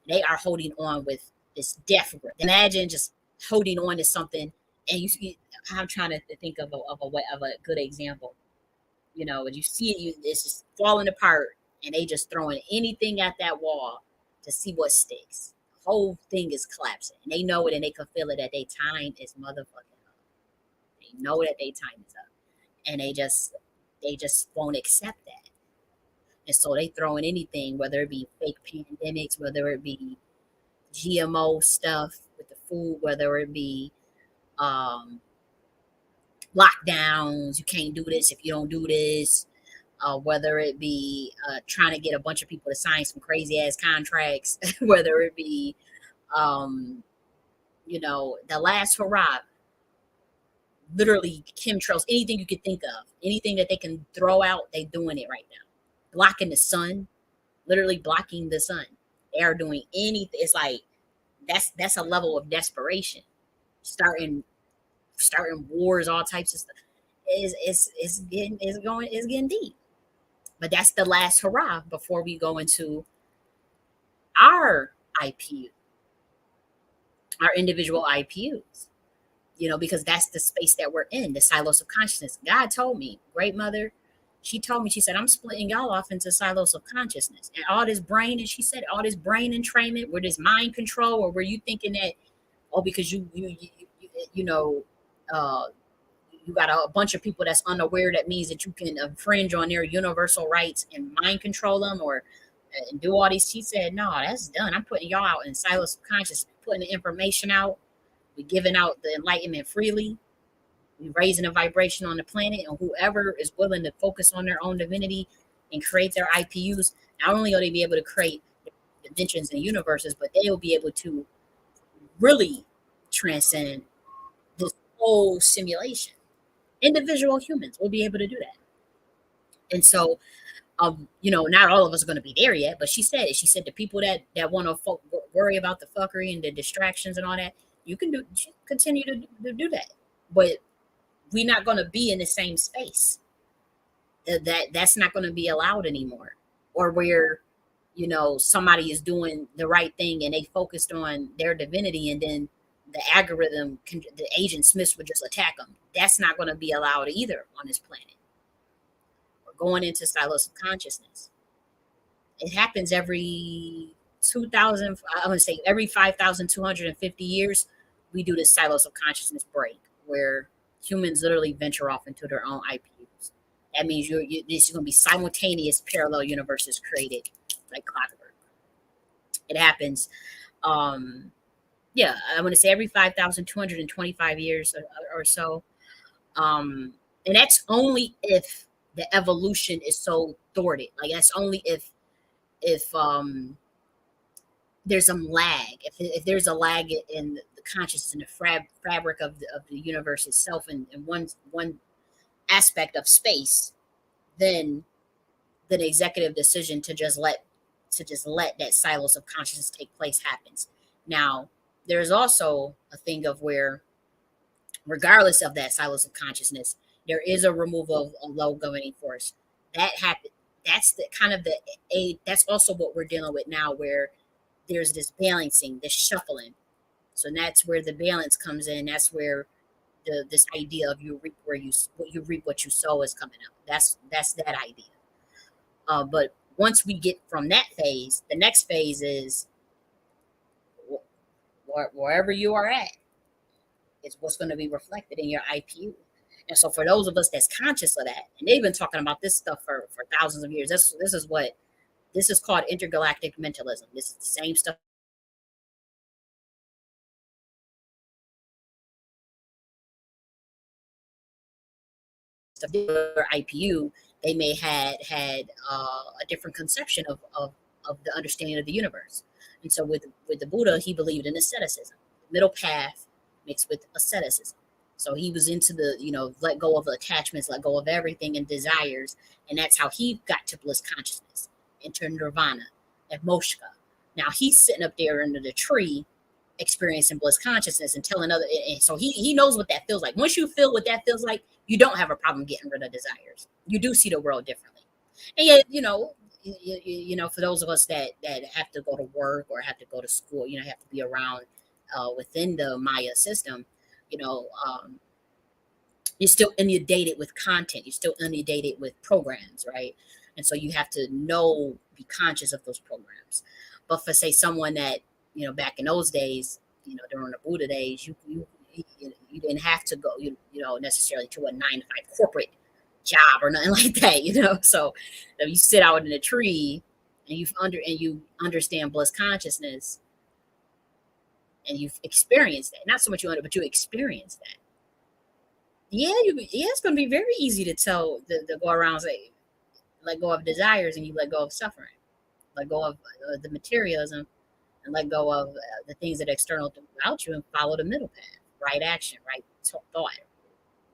They are holding on with this death grip. Imagine just holding on to something, and I'm trying to think of a good example. As you see it, it's just falling apart, and they just throwing anything at that wall to see what sticks. The whole thing is collapsing, and they know it, and they can feel it that their time is motherfucking up. They know that their time is up, and they just won't accept that. And so they throwing anything, whether it be fake pandemics, whether it be GMO stuff with the food, whether it be um, lockdowns, you can't do this if you don't do this, whether it be trying to get a bunch of people to sign some crazy ass contracts, whether it be, um, the last hurrah, literally chemtrails, anything you could think of, anything that they can throw out, they doing it right now. Blocking the sun, literally blocking the sun. They are doing anything. It's like that's a level of desperation. Starting. starting wars, all types of stuff. Is getting deep. But that's the last hurrah before we go into our IPU, our individual IPUs. Because that's the space that we're in, the silos of consciousness. God told me, great mother, she told me, she said, I'm splitting y'all off into silos of consciousness. And all this brain, and she said, all this brain entrainment, where this mind control, or where you thinking that, oh, because you know, uh, you got a bunch of people that's unaware, that means that you can infringe on their universal rights and mind control them, or and do all these. She said, no, that's done. I'm putting y'all out in silos of consciousness, putting the information out. We're giving out the enlightenment freely. We're raising a vibration on the planet, and whoever is willing to focus on their own divinity and create their IPUs, not only will they be able to create dimensions and universes, but they will be able to really transcend this whole simulation. Individual humans will be able to do that. And so, not all of us are going to be there yet, but she said the people that want to worry about the fuckery and the distractions and all that, you can continue to do that. But we're not going to be in the same space. That's not going to be allowed anymore. Or where, somebody is doing the right thing and they focused on their divinity, and then the algorithm, the agent Smiths would just attack them. That's not going to be allowed either on this planet. We're going into silos of consciousness. It happens every 2000, I want to say every 5,250 years, we do this silos of consciousness break, where humans literally venture off into their own IPUs. That means this is going to be simultaneous parallel universes created like clockwork. It happens, yeah, I want to say every 5,225 years or so. And that's only if the evolution is so thwarted. Like, that's only if there's some lag. If there's a lag in the consciousness and the fabric of the universe itself, and one aspect of space, then the executive decision to just let that silos of consciousness take place happens. Now, there's also a thing of where, regardless of that silos of consciousness, there is a removal of a low governing force. That happen. That's the kind of the a. That's also what we're dealing with now, where there's this balancing, this shuffling. So that's where the balance comes in. That's where this idea of you reap what you sow is coming up. That's that idea. But once we get from that phase, the next phase is wherever you are at is what's going to be reflected in your IPU. And so for those of us that's conscious of that, and they've been talking about this stuff for thousands of years. This is called intergalactic mentalism. This is the same stuff. IPU, they may had a different conception of the understanding of the universe. And so with the Buddha, he believed in asceticism, middle path mixed with asceticism. So he was into the, let go of the attachments, let go of everything and desires. And that's how he got to bliss consciousness, into nirvana, and moksha. Now he's sitting up there under the tree experiencing bliss consciousness and telling other, and so he knows what that feels like. Once you feel what that feels like, you don't have a problem getting rid of desires. You do see the world differently. And yet, for those of us that have to go to work or have to go to school, have to be around within the Maya system, you're still inundated with content. You're still inundated with programs, right? And so you have to be conscious of those programs. But for, say, someone that, back in those days, during the Buddha days, you didn't have to go, necessarily to a 9 to 5 corporate job or nothing like that. So if you sit out in a tree and you understand bliss consciousness, and you've experienced that, not so much but you experience that. Yeah, it's going to be very easy to tell to go around and say, let go of desires, and you let go of suffering, let go of the materialism, and let go of the things that are external about you, and follow the middle path, right action, right thought,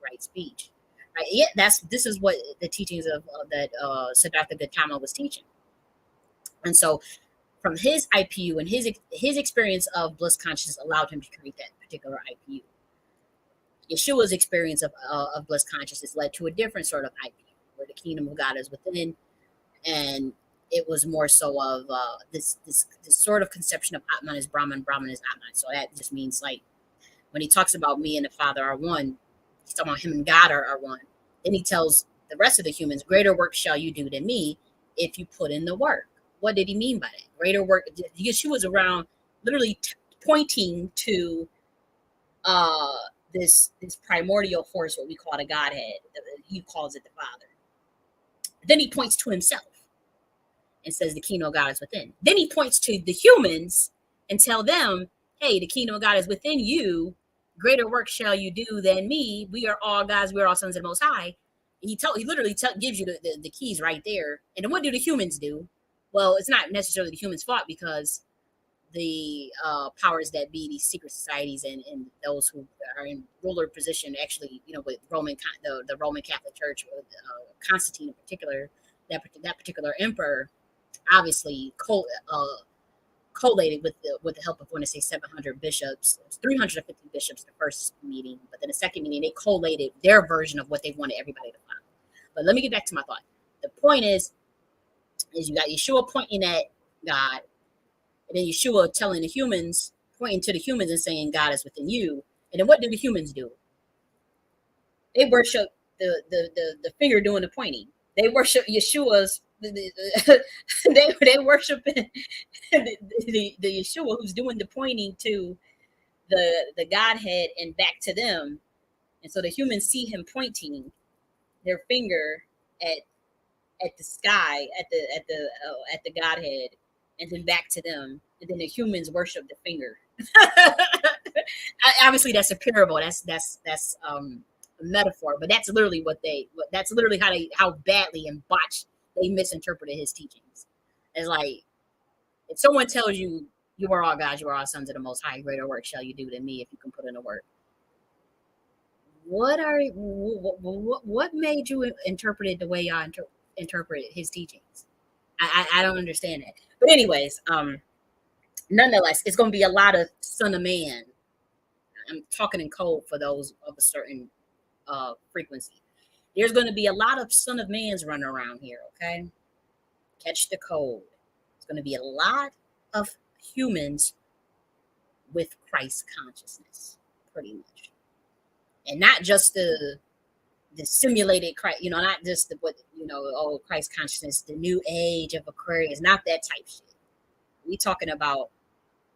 right speech. Right? Yeah, this is what the teachings of that Siddhartha Gautama was teaching. And so from his IPU and his experience of bliss consciousness allowed him to create that particular IPU. Yeshua's experience of bliss consciousness led to a different sort of IQ, where the kingdom of God is within, and it was more so of this sort of conception of Atman is Brahman, Brahman is Atman. So that just means like when he talks about me and the Father are one, he's talking about him and God are one. Then he tells the rest of the humans, greater work shall you do than me if you put in the work. What did he mean by that? Greater work. Yeshua was around literally pointing to uh, this primordial force, what we call the Godhead. He calls it the Father. Then he points to himself and says the kingdom of God is within. Then he points to the humans and tell them, hey, the kingdom of God is within you. Greater work shall you do than me. We are all gods. We are all sons of the Most High. He literally gives you the keys right there. And then what do the humans do? Well, it's not necessarily the humans' fault because the powers that be, these secret societies and those who are in ruler position, actually, with the Roman Catholic Church, with Constantine in particular, that particular emperor, obviously collated with the help of, I want to say, 700 bishops. It was 350 bishops the first meeting, but then the second meeting they collated their version of what they wanted everybody to follow. But let me get back to my thought. The point is you got Yeshua pointing at God, and then Yeshua telling the humans, pointing to the humans and saying God is within you. And then what do the humans do? They worship the finger doing the pointing. They worship Yeshua's. They worship the Yeshua who's doing the pointing to the Godhead and back to them, and so the humans see him pointing their finger at the sky, at the Godhead, and then back to them, and then the humans worship the finger. Obviously, that's a parable. That's a metaphor, but that's literally That's literally how badly and botched they misinterpreted his teachings. It's like if someone tells you you are all gods, you are all sons of the Most High, greater work shall you do than me if you can put in the work. What made you interpret it the way y'all interpret his teachings? I don't understand that. But anyways, nonetheless, it's going to be a lot of son of man. I'm talking in code for those of a certain frequency. There's going to be a lot of son of mans running around here. Okay, catch the code. It's going to be a lot of humans with Christ consciousness, pretty much, and not just the simulated Christ, not just Christ consciousness, the new age of Aquarius, not that type shit. We talking about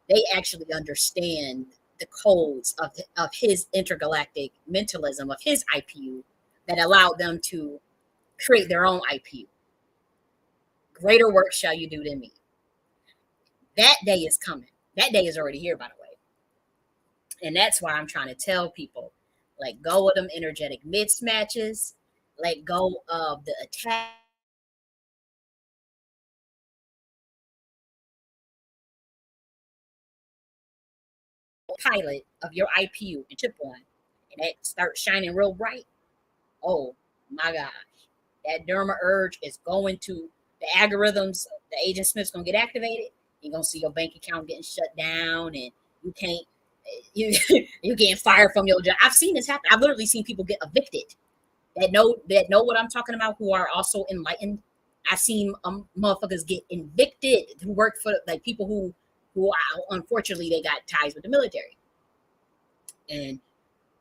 they actually understand the codes of his intergalactic mentalism, of his IPU, that allowed them to create their own IPU. Greater work shall you do than me. That day is coming. That day is already here, by the way. And that's why I'm trying to tell people, let go of them energetic mismatches, let go of the attack pilot of your IPU and chip on, and that starts shining real bright. Oh my gosh, that derma urge is going to the algorithms. The Agent Smith's gonna get activated. You're gonna see your bank account getting shut down, and you can't. You you getting fired from your job. I've seen this happen. I've literally seen people get evicted that know what I'm talking about, who are also enlightened. I've seen motherfuckers get evicted who work for like people who unfortunately they got ties with the military, and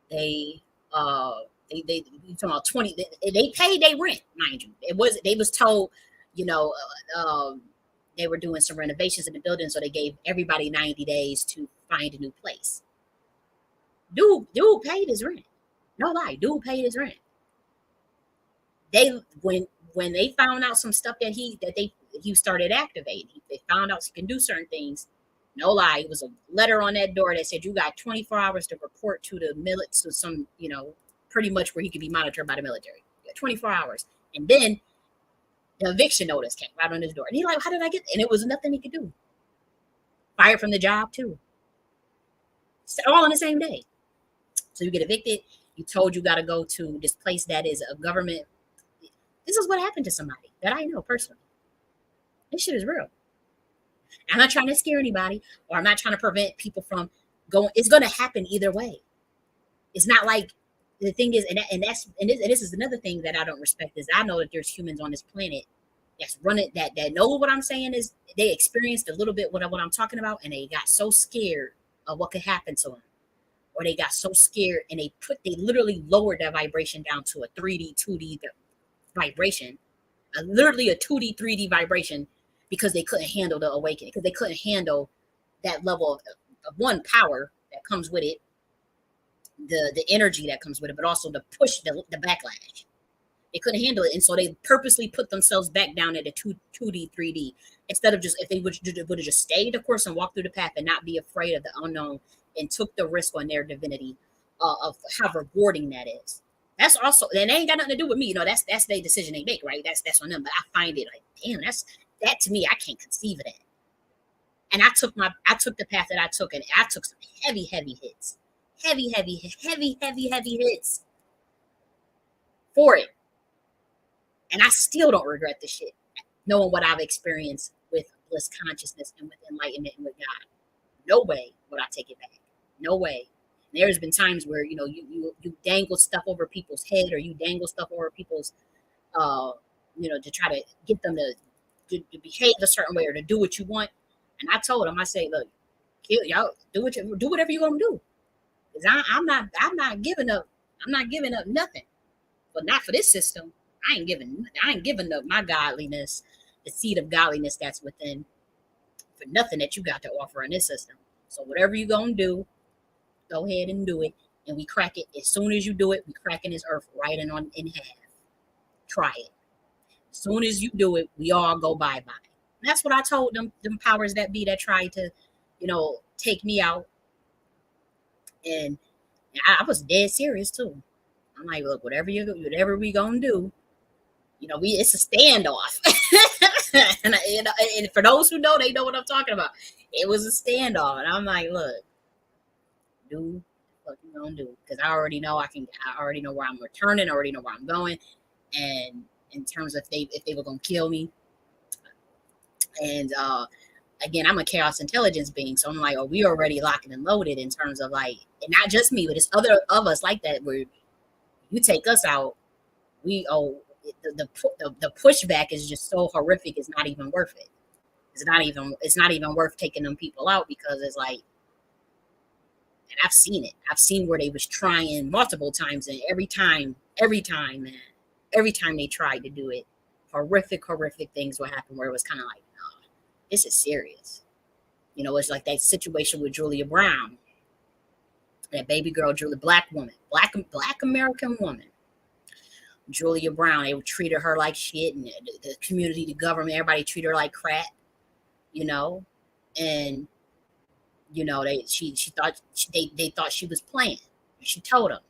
they they you talking about 20, they paid their rent, mind you. They was told, you know, they were doing some renovations in the building, so they gave everybody 90 days to find a new place. Dude paid his rent. No lie, dude paid his rent. They when they found out some stuff he started activating, they found out he can do certain things. No lie, it was a letter on that door that said you got 24 hours to report to the military, to some, pretty much where he could be monitored by the military. 24 hours. And then the eviction notice came right on his door. And he's like, how did I get? And it was nothing he could do. Fired from the job too. All on the same day. So you get evicted. You told you got to go to this place that is a government. This is what happened to somebody that I know personally. This shit is real. I'm not trying to scare anybody, or I'm not trying to prevent people from going. It's going to happen either way. It's not like the thing is, and this is another thing that I don't respect is I know that there's humans on this planet that's running that know what I'm saying is they experienced a little bit what I'm talking about, and they got so scared of what could happen to them, or they got so scared and they literally lowered that vibration down to a 3D, 2D vibration, literally a 2D, 3D vibration because they couldn't handle the awakening, because they couldn't handle that level of one power that comes with it, the energy that comes with it, but also the push, the backlash. They couldn't handle it, and so they purposely put themselves back down at a 2D, 3D instead of just if they would have just stayed the course and walked through the path and not be afraid of the unknown and took the risk on their divinity of how rewarding that is. That's also, and they ain't got nothing to do with me. You know, that's their decision they make, right? That's on them. But I find it like, damn, that to me, I can't conceive of that. And I took the path that I took, and I took some heavy hits, heavy hits for it. And I still don't regret the shit, knowing what I've experienced with bliss consciousness and with enlightenment and with God. No way would I take it back. No way. And there's been times where, you know, you dangle stuff over people's head, or you dangle stuff over people's, uh, you know, to try to get them to behave a certain way or to do what you want. And I told them, I say, look, kill y'all, do whatever you're gonna do. Because I'm not giving up. I'm not giving up nothing. But not for this system. I ain't giving up my godliness, the seed of godliness that's within, for nothing that you got to offer in this system. So whatever you gonna do, go ahead and do it. And we crack it. As soon as you do it, we cracking this earth right in half. Try it. As soon as you do it, we all go bye-bye. And that's what I told them powers that be that tried to, you know, take me out. And I was dead serious too. I'm like, look, whatever we gonna do, you know, it's a standoff. And, you know, and for those who know, they know what I'm talking about. It was a standoff, and I'm like, look, do what you gonna do, because I already know I already know where I'm returning. I already know where I'm going, and in terms of if they were gonna kill me, and again, I'm a chaos intelligence being, so I'm like, oh, we already locked and loaded in terms of like, and not just me, but it's other of us like that where you take us out, we the pushback is just so horrific. It's not even worth it. It's not even worth taking them people out, because it's like, and I've seen it. I've seen where they was trying multiple times, and every time, man, every time they tried to do it, horrific things would happen where it was kind of like, oh, this is serious. You know, it's like that situation with Julia Brown, that baby girl, Julia, black woman, black American woman. Julia Brown, they treated her like shit, and the community, the government, everybody treated her like crap, you know, and you know she thought they thought she was playing. She told them,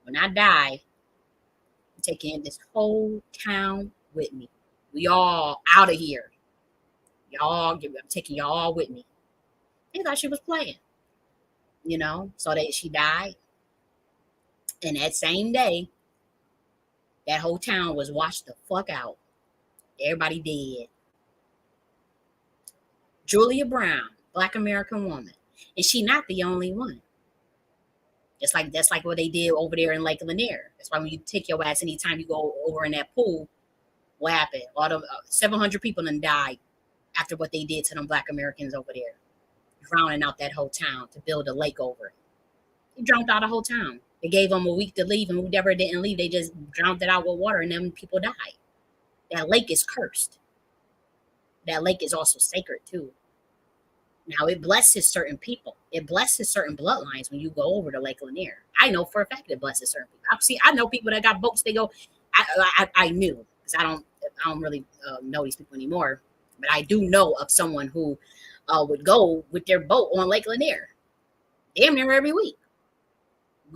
when I die, I'm taking this whole town with me. We all out of here. I'm taking y'all with me. They thought she was playing, you know. So she died, and that same day, that whole town was washed the fuck out. Everybody dead. Julia Brown, black American woman. And she not the only one. That's like what they did over there in Lake Lanier. That's why when you take your ass anytime you go over in that pool, what happened? A lot of 700 people done died after what they did to them black Americans over there, drowning out that whole town to build a lake over it. They drowned out the whole town. They gave them a week to leave, and whoever didn't leave, they just drowned it out with water, and then people died. That lake is cursed. That lake is also sacred too. Now it blesses certain people. It blesses certain bloodlines when you go over to Lake Lanier. I know for a fact it blesses certain people. I know people that got boats. They go. I knew, because I don't really know these people anymore. But I do know of someone who would go with their boat on Lake Lanier, damn near every week.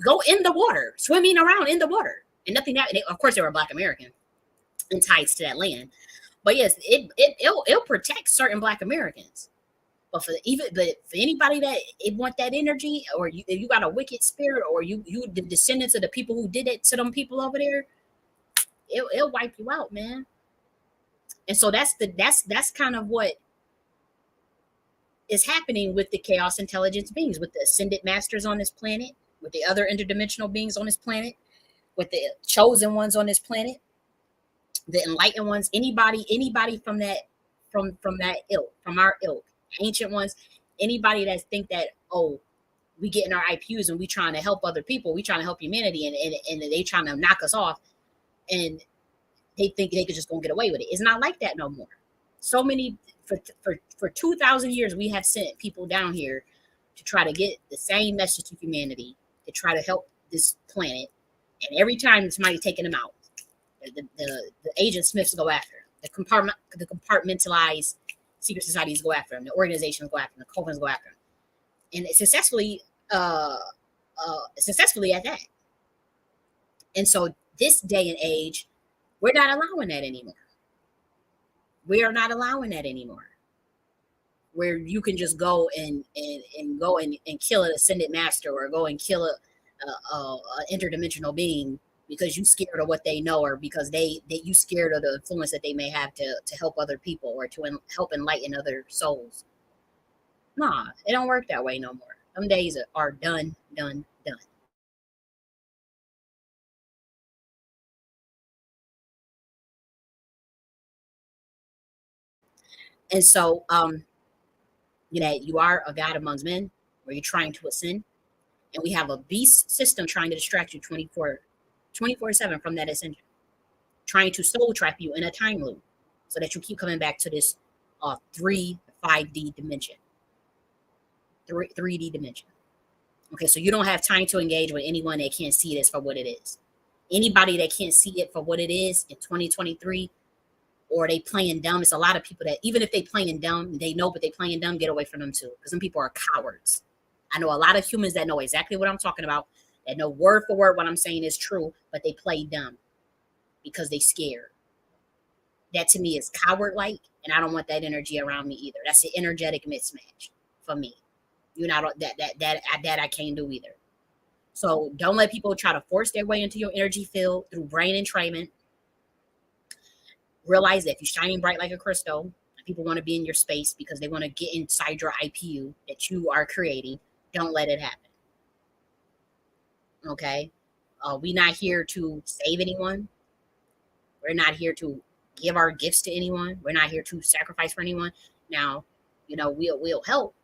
Go in the water, swimming around in the water, and nothing that. Of course, they were Black American and ties to that land. But yes, it'll protect certain Black Americans. But for anybody that want that energy, or you got a wicked spirit, or you the descendants of the people who did it to them people over there, it'll wipe you out, man. And so that's kind of what is happening with the chaos intelligence beings, with the ascended masters on this planet. with the other interdimensional beings on this planet, with the chosen ones on this planet, the enlightened ones, anybody from that ilk, from our ilk, ancient ones, anybody that think that, oh, we getting our IPUs and we trying to help other people, we trying to help humanity, and they trying to knock us off, and they think they could just go get away with it. It's not like that no more. So many for 2,000 years we have sent people down here to try to get the same message to humanity, to try to help this planet, and every time somebody's taking them out, the agent Smiths go after them. The compartmentalized secret societies go after them. The organizations go after them. The covens go after them, and uh, successfully at that. And so this day and age, we're not allowing that anymore. We are not allowing that anymore. Where you can just go and go and kill an ascended master, or go and kill a interdimensional being because you scared of what they know, or because they you scared of the influence that they may have to help other people, or to help enlighten other souls. Nah, it don't work that way no more. Some days are done, done, done. And so, you are a god amongst men, where you're trying to ascend, and we have a beast system trying to distract you 24/7 from that ascension, trying to soul trap you in a time loop, so that you keep coming back to this 3 5D dimension, 3D dimension. Okay, so you don't have time to engage with anyone that can't see this for what it is. Anybody that can't see it for what it is in 2023, or they playing dumb. It's a lot of people that, even if they playing dumb, they know, but they playing dumb, get away from them too. Because some people are cowards. I know a lot of humans that know exactly what I'm talking about, that know word for word what I'm saying is true, but they play dumb because they scared. That to me is coward like, and I don't want that energy around me either. That's an energetic mismatch for me. You know, that I can't do either. So don't let people try to force their way into your energy field through brain entrainment. Realize that if you're shining bright like a crystal, people want to be in your space because they want to get inside your IPU that you are creating. Don't let it happen. Okay. We're not here to save anyone. We're not here to give our gifts to anyone. We're not here to sacrifice for anyone. Now, we'll help.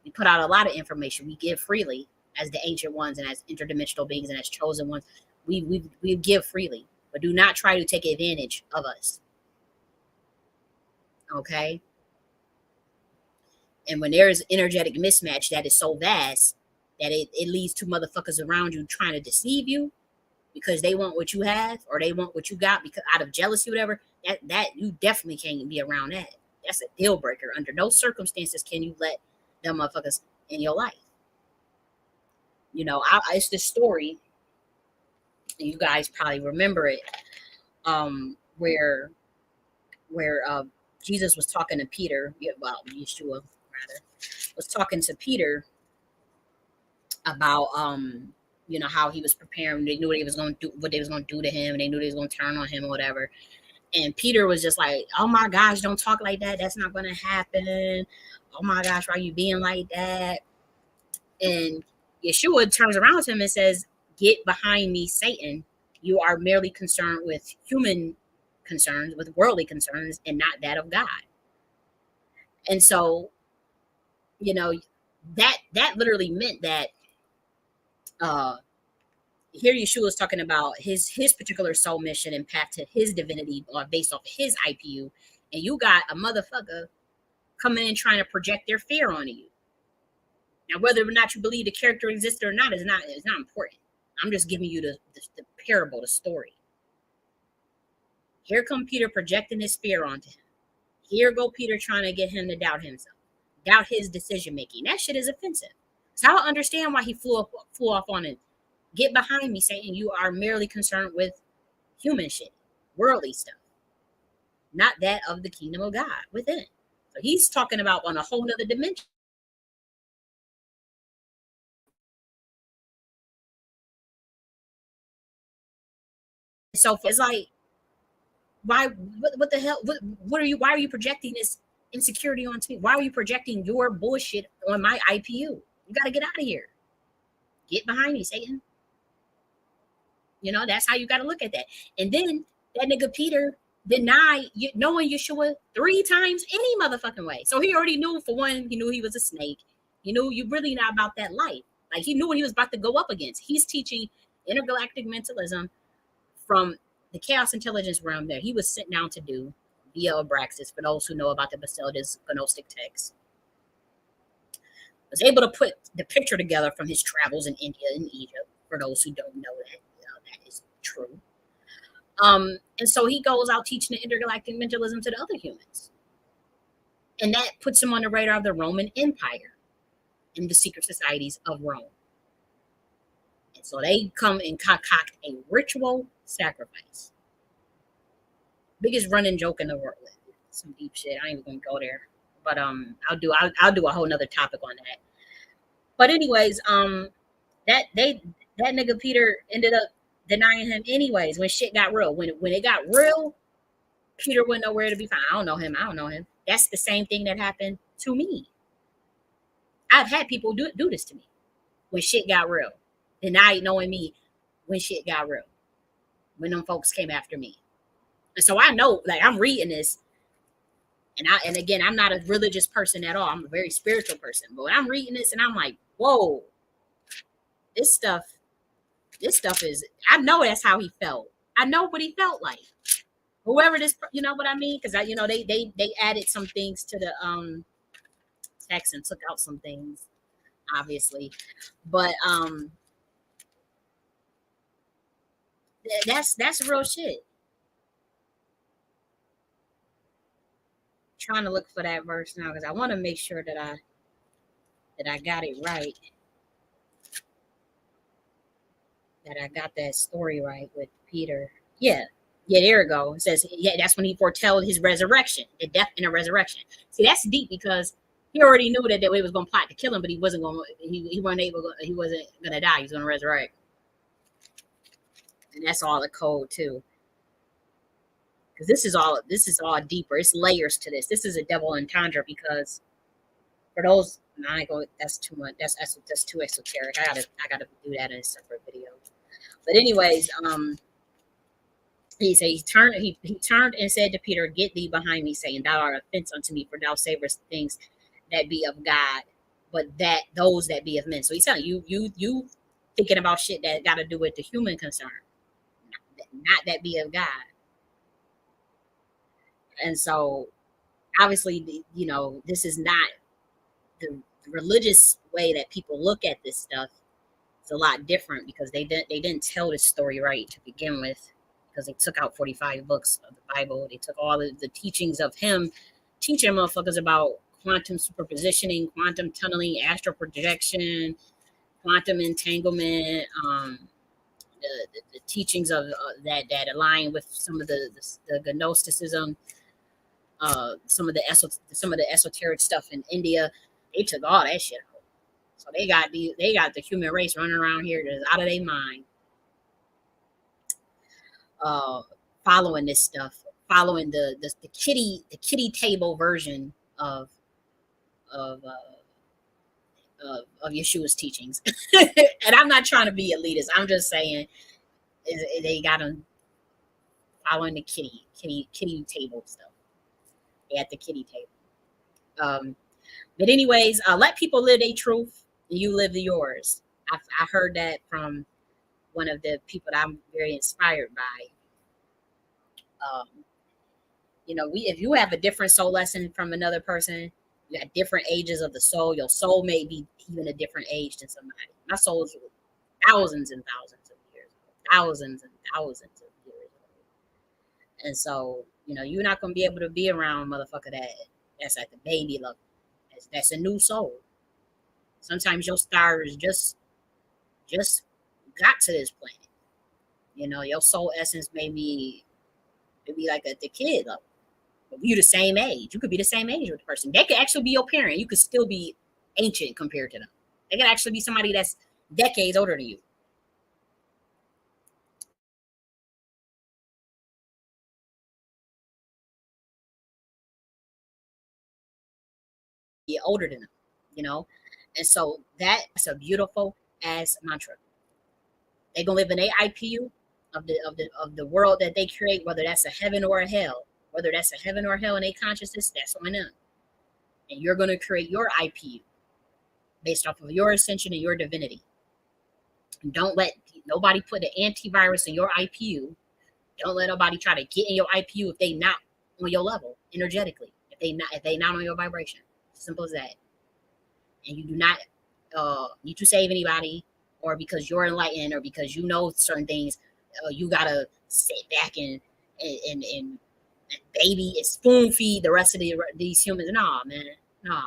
We put out a lot of information. We give freely as the ancient ones, and as interdimensional beings, and as chosen ones. We give freely, but do not try to take advantage of us. Okay. And when there's energetic mismatch that is so vast that it leads to motherfuckers around you trying to deceive you because they want what you have, or they want what you got because out of jealousy, whatever, that you definitely can't be around that. That's a deal breaker. Under no circumstances can you let them motherfuckers in your life. It's this story, and you guys probably remember it, where Jesus was talking to Peter, well, Yeshua rather, was talking to Peter about how he was preparing. They knew what he was going to do, what they was going to do to him, and they knew they was going to turn on him or whatever. And Peter was just like, "Oh my gosh, don't talk like that. That's not going to happen. Oh my gosh, why are you being like that?" And Yeshua turns around to him and says, "Get behind me, Satan. You are merely concerned with human concerns, with worldly concerns, and not that of God." And so, you know, that literally meant that uh here Yeshua is talking about his particular soul mission and path to his divinity, based off his IPU, and you got a motherfucker coming in trying to project their fear onto you. Now, whether or not you believe the character existed or not is not important. I'm just giving you the parable, the story. Here come Peter projecting his fear onto him. Here go Peter trying to get him to doubt himself, doubt his decision making. That shit is offensive. So I don't understand why he flew off on it. Get behind me, saying you are merely concerned with human shit, worldly stuff, not that of the kingdom of God within. So he's talking about on a whole nother dimension. So it's like, why? What the hell? What are you? Why are you projecting this insecurity onto me? Why are you projecting your bullshit on my IPU? You got to get out of here. Get behind me, Satan. That's how you got to look at that. And then that nigga Peter denied knowing Yeshua 3 times any motherfucking way. So he already knew, for one, he knew he was a snake. He knew you really not about that life. Like, he knew what he was about to go up against. He's teaching intergalactic mentalism from the chaos intelligence realm that he was sent down to do via Abraxas. For those who know about the Basildus Gnostic text, was able to put the picture together from his travels in India and Egypt. For those who don't know that, that is true. And so he goes out teaching the intergalactic mentalism to the other humans. And that puts him on the radar of the Roman Empire and the secret societies of Rome. And so they come and concoct a ritual sacrifice. Biggest running joke in the world. Some deep shit. I ain't even gonna go there. But I'll do a whole nother topic on that. But anyways, that nigga Peter ended up denying him anyways when shit got real. When it got real, Peter wasn't nowhere to be found. I don't know him. I don't know him. That's the same thing that happened to me. I've had people do this to me when shit got real. Denied knowing me when shit got real. When them folks came after me. And so I know, like, I'm reading this, and again, I'm not a religious person at all. I'm a very spiritual person. But when I'm reading this and I'm like, whoa, this stuff is, I know that's how he felt. I know what he felt like. Whoever this, you know what I mean? Because they added some things to the text and took out some things, obviously. But that's real shit. Trying to look for that verse now because I want to make sure that I got it right. That I got that story right with Peter. Yeah. Yeah, there we go. It says, yeah, that's when he foretold his resurrection, the death and the resurrection. See, that's deep because he already knew that they was going to plot to kill him, but he wasn't going. He wasn't able. He wasn't going to die. He was going to resurrect, and that's all the code too. Because this is all deeper. It's layers to this. This is a double entendre because for those, no, I ain't going. That's too much. That's too esoteric. I gotta do that in a separate video. But anyways, he turned and said to Peter, "Get thee behind me, saying, Thou art offense unto me, for thou savorest things that be of God, but that those that be of men." So he's telling you thinking about shit that got to do with the human concern, not that be of God. And so obviously, this is not the religious way that people look at this stuff. It's a lot different because they didn't tell this story right to begin with, because they took out 45 books of the Bible. They took all of the teachings of him teaching motherfuckers about quantum superpositioning, quantum tunneling, astral projection, quantum entanglement, the teachings of that align with some of the Gnosticism, some of the esoteric stuff in India. They took all that shit out. So they got the human race running around here that's out of their mind, uh, following this stuff, following the kitty table version of Yeshua's teachings. And I'm not trying to be elitist. I'm just saying they got them following the kitty table stuff. They at the kitty table. But anyways, let people live their truth, and you live yours. I heard that from one of the people that I'm very inspired by. Um, if you have a different soul lesson from another person, you got different ages of the soul. Your soul may be even a different age than somebody. My soul is thousands and thousands of years old, thousands and thousands of years old. And so, you're not gonna be able to be around a motherfucker that's at the baby level. That's a new soul. Sometimes your stars just got to this planet. Your soul essence maybe like at the kid level. But you the same age. You could be the same age with the person. They could actually be your parent. You could still be ancient compared to them. They could actually be somebody that's decades older than you. Be older than them, you know. And so that's a beautiful. as mantra. They're gonna live in a IPU of the world that they create, whether that's a heaven or a hell. Whether that's a heaven or hell in a consciousness, that's on them. And you're gonna create your IPU based off of your ascension and your divinity. And don't let nobody put an antivirus in your IPU. Don't let nobody try to get in your IPU if they not on your level energetically. If they not on your vibration. Simple as that. And you do not need to save anybody, or because you're enlightened, or because you know certain things, you gotta sit back and baby and spoon feed the rest of these humans. Nah, man, nah.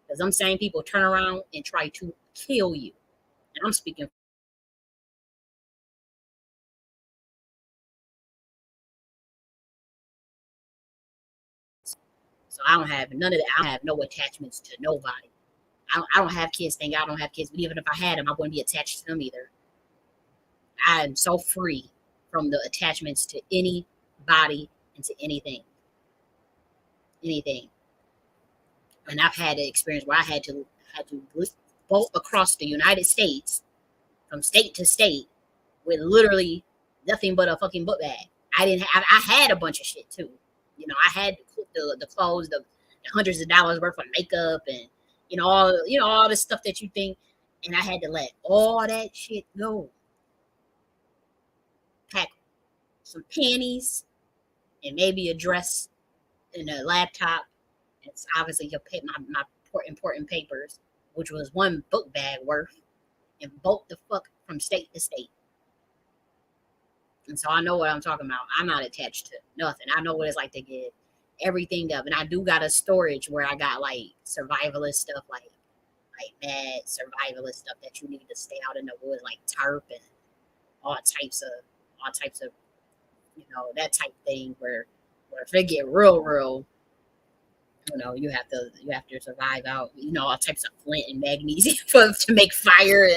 Because I'm saying people turn around and try to kill you. And I'm speaking. So I don't have none of that. I don't have no attachments to nobody. I don't have kids. Thank God I don't have kids. But even if I had them, I wouldn't be attached to them either. I'm so free from the attachments to anybody and to anything. And I've had an experience where I had to bolt across the United States from state to state with literally nothing but a fucking book bag. I didn't have. I had a bunch of shit too. I had the clothes, the hundreds of dollars worth of makeup, and all the stuff that you think. And I had to let all that shit go. Pack some panties and maybe a dress and a laptop. It's obviously your my important papers, which was one book bag worth, and bolt the fuck from state to state. And so I know what I'm talking about. I'm not attached to nothing. I know what it's like to get everything up. And I do got a storage where I got like survivalist stuff, like mad survivalist stuff that you need to stay out in the woods, like tarp and all types of that type thing where if they get real, you have to survive out, all types of flint and magnesium to make fire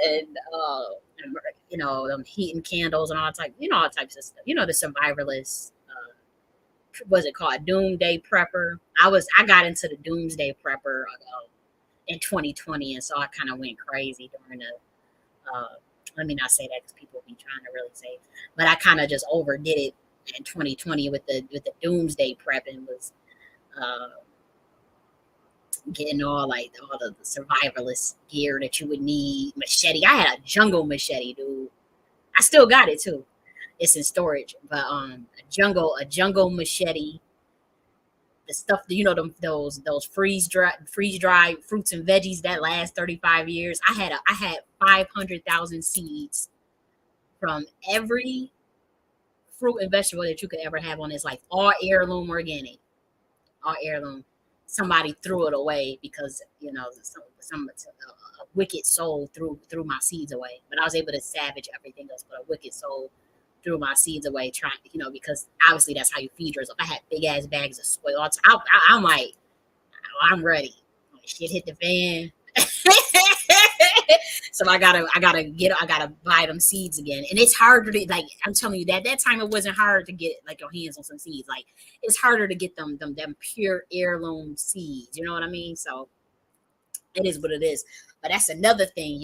and them heating candles and all types of stuff. The survivalist. Was it called Doomsday Prepper? I got into the Doomsday Prepper in 2020, and so I kind of went crazy during the. Uh, Let me not say that because people be trying to really say, but I kind of just overdid it in 2020 with the Doomsday Prep, and was uh, getting all the survivalist gear that you would need. Machete. I had a jungle machete, dude. I still got it too. It's in storage, but a jungle machete. The stuff that those freeze dry fruits and veggies that last 35 years. I had 500,000 seeds from every fruit and vegetable that you could ever have on this life. All heirloom organic, all heirloom. Somebody threw it away because a wicked soul threw my seeds away. But I was able to savage everything else. But a wicked soul threw my seeds away, trying because obviously that's how you feed yourself. I had big ass bags of soil. I'm like, oh, I'm ready. Shit hit the fan. So I gotta buy them seeds again. And it's harder to, like, I'm telling you, that time it wasn't hard to get like your hands on some seeds. Like, it's harder to get them pure heirloom seeds. You know what I mean? So it is what it is. But that's another thing,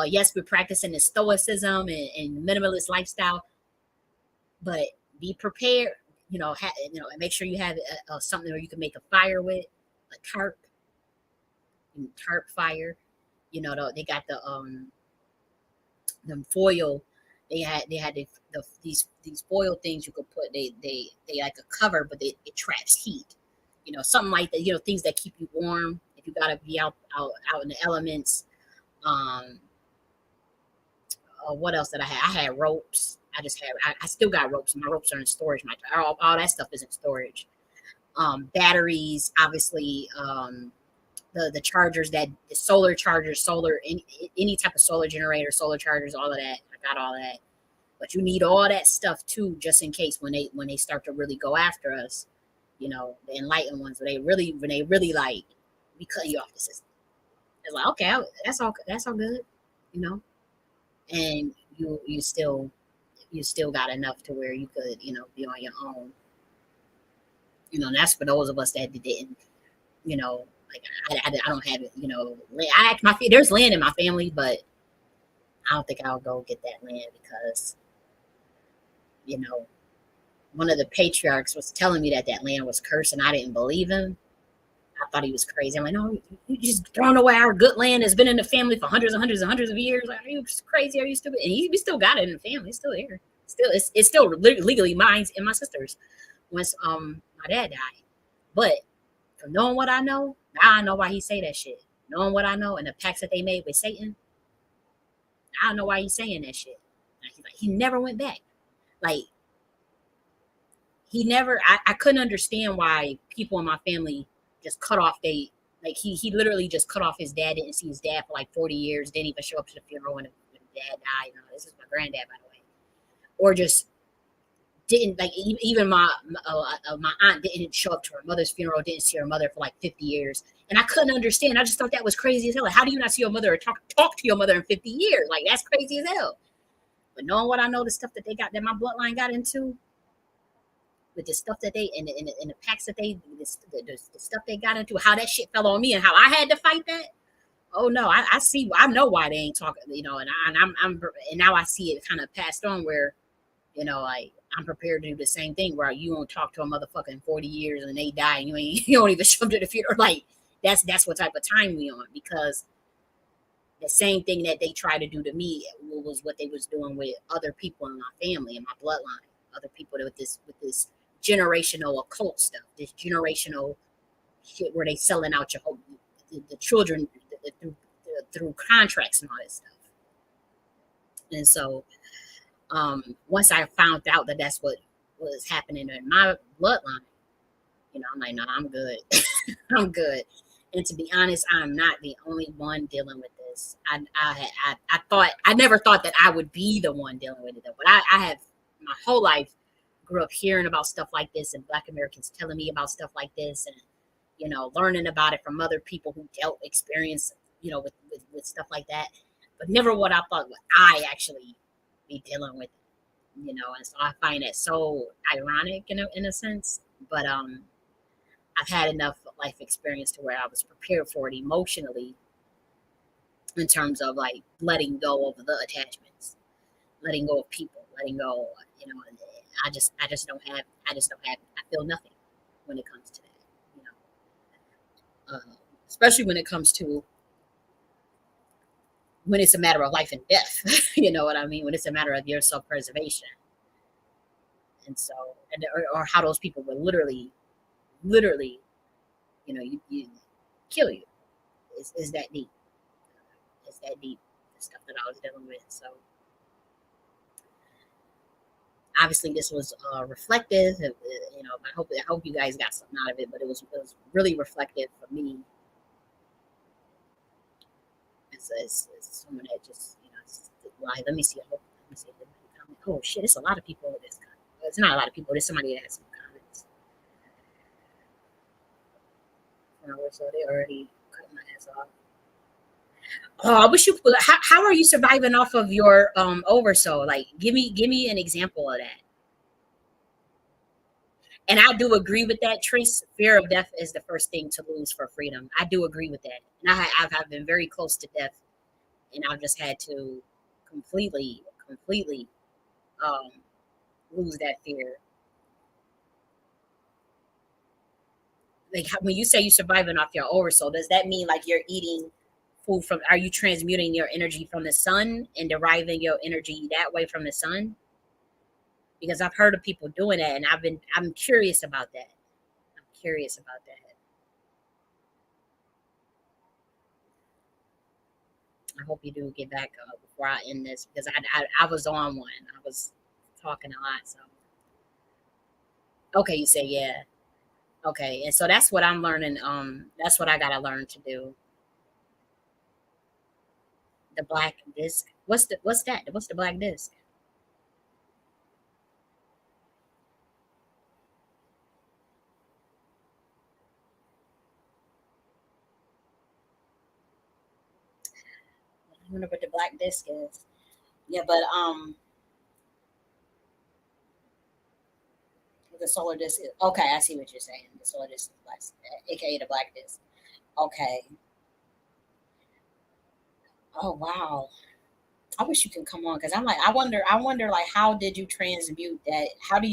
yes, we're practicing the stoicism and minimalist lifestyle, but be prepared. And make sure you have something where you can make a fire with, a tarp fire. They got them foil. They had these foil things you could put. They like a cover, but it traps heat. Something like that. Things that keep you warm if you gotta be out in the elements. Um, what else did I have? I had ropes. I still got ropes. My ropes are in storage. All that stuff is in storage. Batteries, obviously. The chargers, that the solar chargers, any type of solar generator, solar chargers, all of that. I got all that. But you need all that stuff too, just in case when they start to really go after us. The enlightened ones, when they really like be cutting you off the system. It's like, okay, that's all good, you know. And you still got enough to where you could be on your own. And that's for those of us that didn't you know Like I don't have it. You know, there's land in my family, but I don't think I'll go get that land because you know one of the patriarchs was telling me that that land was cursed, and I didn't believe him. I thought he was crazy. I'm like, no, you just throwing away our good land that's been in the family for hundreds and hundreds and hundreds of years. Like, are you crazy? Are you stupid? And we still got it in the family. It's still here. Still, it's still legally mine and my sister's once my dad died. But from knowing what I know, now I know why he say that shit. Knowing what I know and the pacts that they made with Satan, I don't know why he's saying that shit. Like, he never went back. Like he never. I couldn't understand why people in my family just cut off they. Like he literally just cut off his dad. Didn't see his dad for like 40 years. Didn't even show up to the funeral when dad died. You know, this is my granddad, by the way. Or just didn't like even my aunt didn't show up to her mother's funeral. Didn't see her mother for like 50 years. And I couldn't understand. I just thought that was crazy as hell. Like, how do you not see your mother or talk to your mother in 50 years? Like that's crazy as hell. But knowing what I know, the stuff that they got, that my bloodline got into, with the stuff that they and the packs that they the stuff they got into, how that shit fell on me and how I had to fight that. Oh no, I see. I know why they ain't talking. You know, I'm and now I see it kind of passed on where like I'm prepared to do the same thing where you won't talk to a motherfucker in 40 years and they die and you don't even show up to the funeral. Like that's what type of time we on because the same thing that they try to do to me was what they was doing with other people in my family and my bloodline, other people with this generational occult stuff, this generational shit where they selling out your whole the children through contracts and all that stuff. And so once I found out that that's what was happening in my bloodline, I'm like, no, I'm good. I'm good. And to be honest, I'm not the only one dealing with this. I never thought that I would be the one dealing with it, though. But I have my whole life grew up hearing about stuff like this and Black Americans telling me about stuff like this and learning about it from other people who experience with stuff like that. But never what I thought would I actually be dealing with and so I find it so ironic in a sense. But I've had enough life experience to where I was prepared for it emotionally in terms of like letting go of the attachments, letting go of people, letting go, I just don't have I feel nothing when it comes to that, you especially when it comes to when it's a matter of life and death, you know what I mean? When it's a matter of your self preservation. And so, or how those people would literally, you kill you. Is that deep? It's that deep. The stuff that I was dealing with. So obviously, this was reflective. I hope you guys got something out of it. But it was really reflective for me. As someone that just like, let me see. Let me see. Oh shit! It's a lot of people with this. It's not a lot of people. There's somebody that has some comments. So they already cut my ass off. Oh, I wish you could. How are you surviving off of your oversoul? Like, give me an example of that. And I do agree with that, Tris. Fear of death is the first thing to lose for freedom. I do agree with that. And I've been very close to death, and I've just had to completely um, lose that fear. Like when you say you're surviving off your oversoul, does that mean like you're eating food from? Are you transmuting your energy from the sun and deriving your energy that way from the sun? Because I've heard of people doing that, and I'm curious about that. I'm curious about that. I hope you do get back before I end this because I was on one. I was talking a lot. So okay, you say yeah. Okay, and so that's what I'm learning. That's what I gotta learn to do. The black disc. What's that? What's the black disc? I wonder what the black disc is. Yeah, but the solar disc. Okay, I see what you're saying. The solar disc is black, aka the black disc. Okay. Oh wow. I wish you can come on because I'm like I wonder like how did you transmute that? How did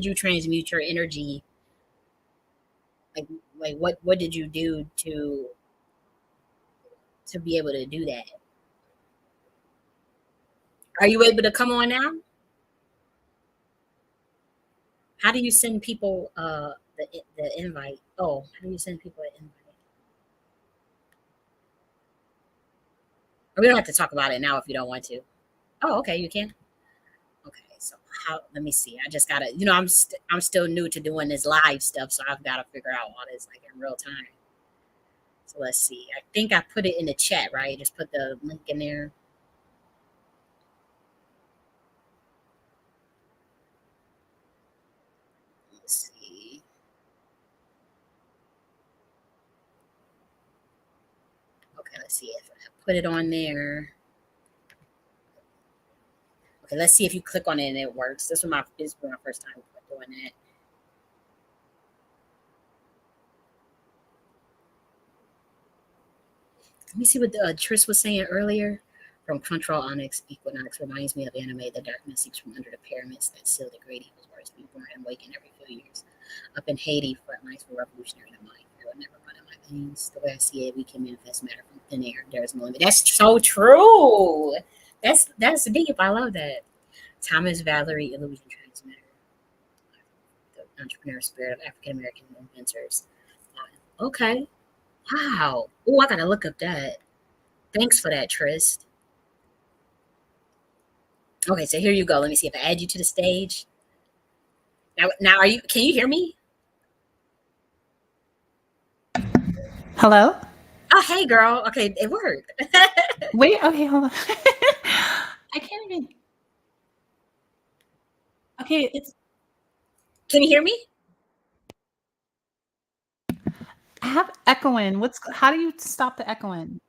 you transmute your energy? Like what did you do to be able to do that? Are you able to come on now? How do you send people the invite? Oh, how do you send people an invite? We don't have to talk about it now if you don't want to. Oh, okay, you can. Okay, so how? Let me see. I just gotta, I'm still new to doing this live stuff, so I've got to figure out all this like in real time. So let's see. I think I put it in the chat, right? Just put the link in there. Let's see. Okay, let's see if I put it on there. Okay, let's see if you click on it and it works. This was my first time doing that. Let me see what Tris was saying earlier. From Control Onyx, Equinox reminds me of anime. The darkness seeps from under the pyramids that seal the great evil's words to be born and awaken every few years. Up in Haiti, front lines were revolutionary in the mind. It will never run in my veins. The way I see it, we can manifest matter from thin air. There is no limit. That's so true. That's deep. I love that. Thomas Valery, Illusion Transmitter, the entrepreneur spirit of African American inventors. Okay. Wow. Oh, I gotta look up that. Thanks for that, Tris. Okay, so here you go. Let me see if I add you to the stage. Now, are you? Can you hear me? Hello? Oh, hey, girl. Okay, it worked. Wait, okay, hold on. I can't even. Okay, it's. Can you hear me? I have echoing. How do you stop the echoing?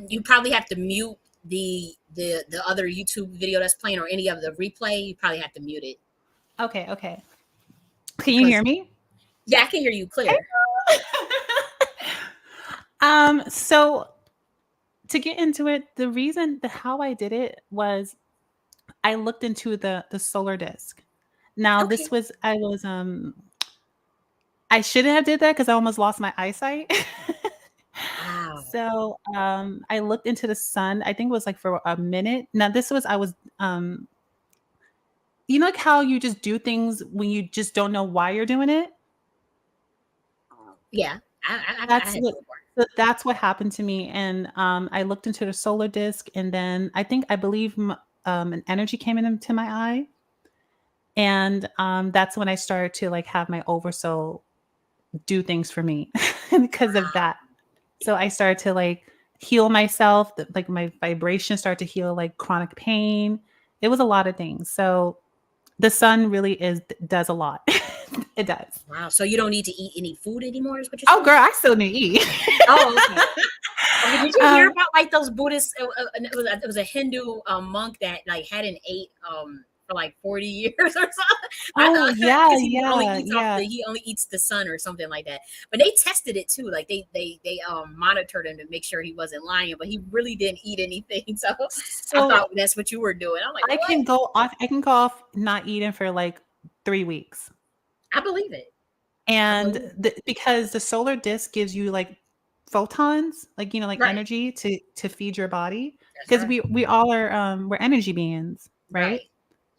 You probably have to mute the other YouTube video that's playing or any of the replay. You probably have to mute it Okay, okay. Can you because hear me? yeah, I can hear you clear. So to get into it, the reason the how I did it was I looked into the solar disk. Now Okay. I shouldn't have did that because I almost lost my eyesight. Wow. So I looked into the sun. I think it was like for a minute. Now this was I was you know, like how you just do things when you just don't know why you're doing it? Yeah, I That's had what to work. that's what happened to me, and, I looked into the solar disk, and then I believe an energy came into my eye, and, that's when I started to, like, have my oversoul do things for me because of Wow. that. So I started to, like, heal myself, like, my vibration started to heal, like, chronic pain. It was a lot of things. So the sun really does a lot. It does. Wow. So you don't need to eat any food anymore, is what you're Oh, saying? girl, I still need to eat. Oh, okay. Okay, did you hear um, about like those Buddhists? It was a Hindu monk that like hadn't ate for like 40 years or something. oh, yeah, Because yeah, yeah. he only eats the sun or something like that. But they tested it too. Like they monitored him to make sure he wasn't lying, but he really didn't eat anything. So I So thought that's what you were doing. I'm like, what? I can go off not eating for like 3 weeks. I believe it. I And believe it. because the solar disk gives you like photons, like, you know, like Right. energy to feed your body. That's Because right. we all are we're energy beings, right? Right.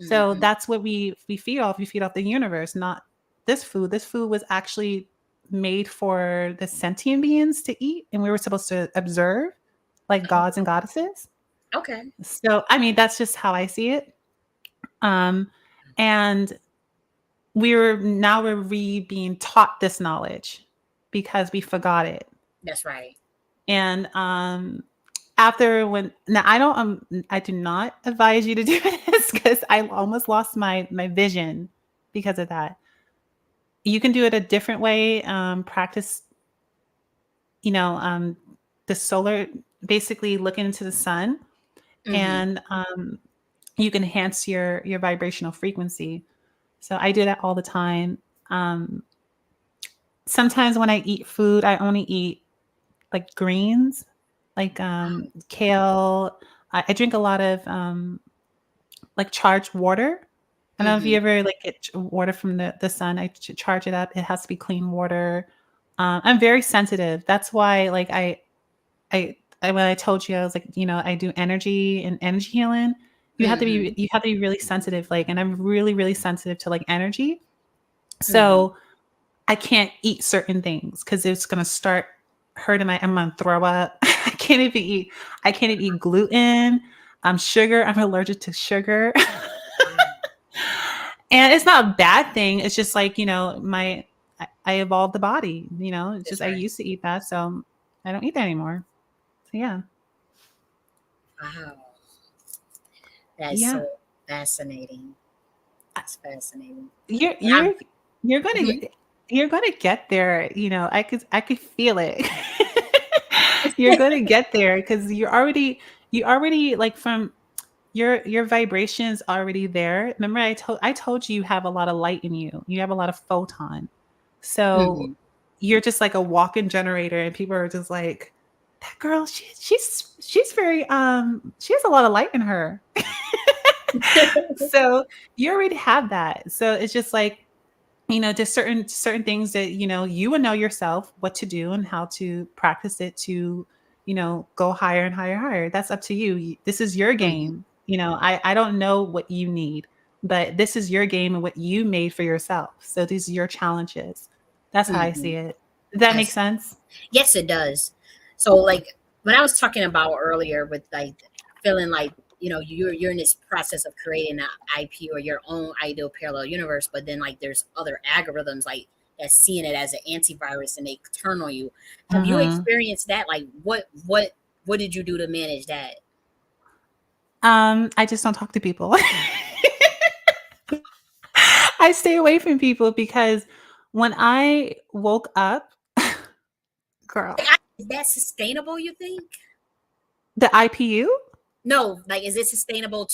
So Hmm. that's what we feed off. We feed off the universe, not this food. This food was actually made for the sentient beings to eat, and we were supposed to observe like Oh, gods and goddesses. okay. So I mean, that's just how I see it. Um, and we're being taught this knowledge because we forgot it. That's right. And after when now I do not advise you to do this because I almost lost my vision because of that. You can do it a different way. Practice, you know, the solar, basically looking into the sun, Hmm. and you can enhance your vibrational frequency. So I do that all the time. Um, sometimes when I eat food, I only eat like greens, like Wow. kale. I drink a lot of like charged water. I don't know if you Mhm. ever like get water from the sun. I charge it up. It has to be clean water. I'm very sensitive. That's why like when I told you I was like, I do energy and energy healing. Mhm. You have to be really sensitive, like, and I'm really, really sensitive to like energy. Mhm. So I can't eat certain things because it's gonna start hurting I'm gonna throw up. I can't even eat gluten. Sugar. I'm allergic to sugar. Wow. And it's not a bad thing. It's just like, I evolved the body, it's just That's I right. used to eat that, so I don't eat that anymore. So yeah. Wow. That's Yeah. so fascinating. That's fascinating. You're And I'm you're you're gonna mhm. you're gonna get there, I could feel it. You're gonna get there because you already like from your vibration's already there. Remember I told you you have a lot of light in you. You have a lot of photon. So Mhm. you're just like a walk-in generator and people are just like, that girl, she's very she has a lot of light in her. So you already have that. So it's just like, just certain things that, you would know yourself what to do and how to practice it to, go higher and higher, higher. That's up to you. This is your Mhm. game. I don't know what you need, but this is your game and what you made for yourself. So these are your challenges. That's how I see Mhm. it. Does that make That's sense? yes, it does. So like when I was talking about earlier with like feeling like you're in this process of creating an IP or your own ideal parallel universe, but then like there's other algorithms like that's seeing it as an antivirus and they turn on you. Have you Mhm. experienced that? Like what did you do to manage that? I just don't talk to people. I stay away from people because when I woke up, girl, Is that sustainable? You think? the IPU. No, like is it sustainable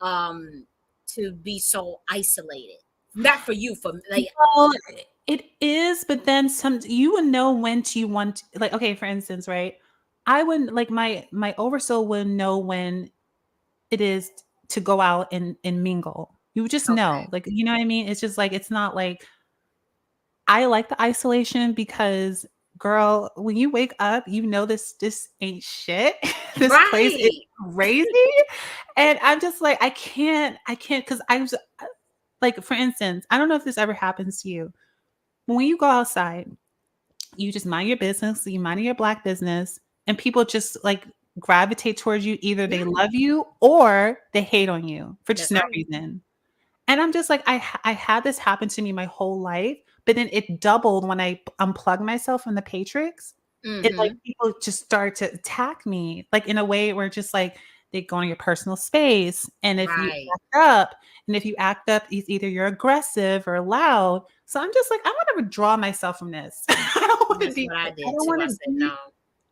um to be so isolated? Not for you, for like Well, it is, but then some you would know when to want like, okay, for instance, right? I wouldn't like my oversoul would know when it is to go out and mingle. You would just know. okay, Like, you know what I mean? It's just like it's not like I like the isolation because girl, when you wake up, this ain't shit. This place is right. crazy. And I'm just like, I can't because I was like, for instance, I don't know if this ever happens to you. When you go outside, you just mind your business, you mind your black business, and people just like gravitate towards you. Either they Yeah, love you or they hate on you for just that's no right. reason. And I'm just like, I had this happen to me my whole life, but then it doubled when I unplugged myself from the Matrix. It like Mhm. people just start to attack me, like in a way where just like they go in your personal space. And if you Right. act up, it's either you're aggressive or loud. So I'm just like, I want to withdraw myself from this. That's what I I did don't too. want I to said be no.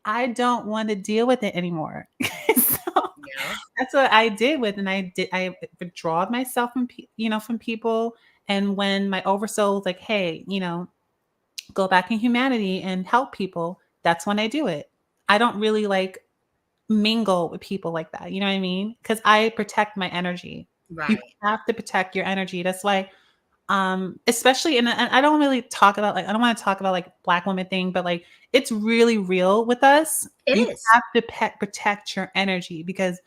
I don't want to deal with it anymore. So Yeah. that's what I did with, and I withdraw myself from from people. And when my oversoul was like, hey, go back in humanity and help people, that's when I do it. I don't really like mingle with people like that. You know what I mean? Because I protect my energy. You Right. have to protect your energy. That's why especially and I don't really talk about like I don't want to talk about like black women thing, but like it's really real with us. It You is. have to protect your energy because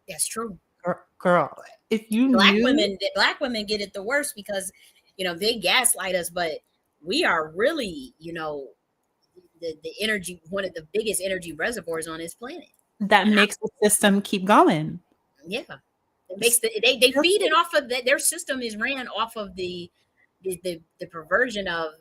That's true. girl, if you knew Black women get it the worst because they gaslight us, but we are really the energy, one of the biggest energy reservoirs on this planet. that And makes the system keep going. yeah, it makes S- they feed it off of their system is ran off of the perversion of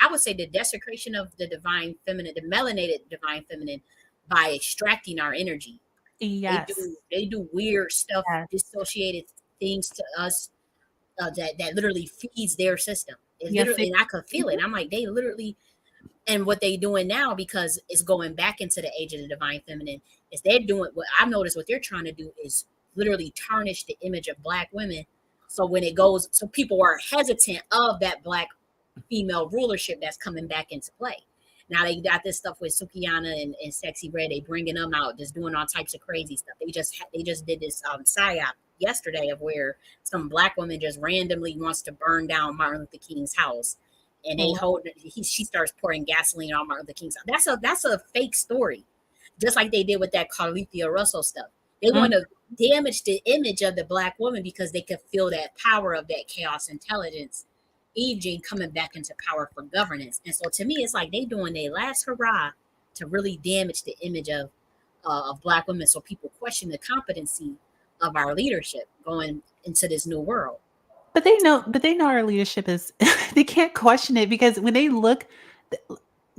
I would say the desecration of the divine feminine, the melanated divine feminine, by extracting our energy. Yes. They do weird stuff, Yes. dissociated things to us, that literally feeds their system. It Yes, literally, it and I could feel it. I'm like, they literally, and what they doing now, because it's going back into the age of the divine feminine, is they're doing what I've noticed. What they're trying to do is literally tarnish the image of black women, So when it goes, so people are hesitant of that black female rulership that's coming back into play. Now they got this stuff with Sukiyana and Sexy Red. They bringing them out, just doing all types of crazy stuff. They just did this psyop yesterday of where some black woman just randomly wants to burn down Martin Luther King's house, and they Well, hold she starts pouring gasoline on Martin Luther King's house. That's a fake story, just like they did with that Carlithia Russell stuff. They mm, want to damage the image of the black woman because they could feel that power of that chaos intelligence Eve Jean coming back into power for governance. And so to me, it's like they doing their last hurrah to really damage the image of black women, so people question the competency of our leadership going into this new world. but they know our leadership is they can't question it because when they look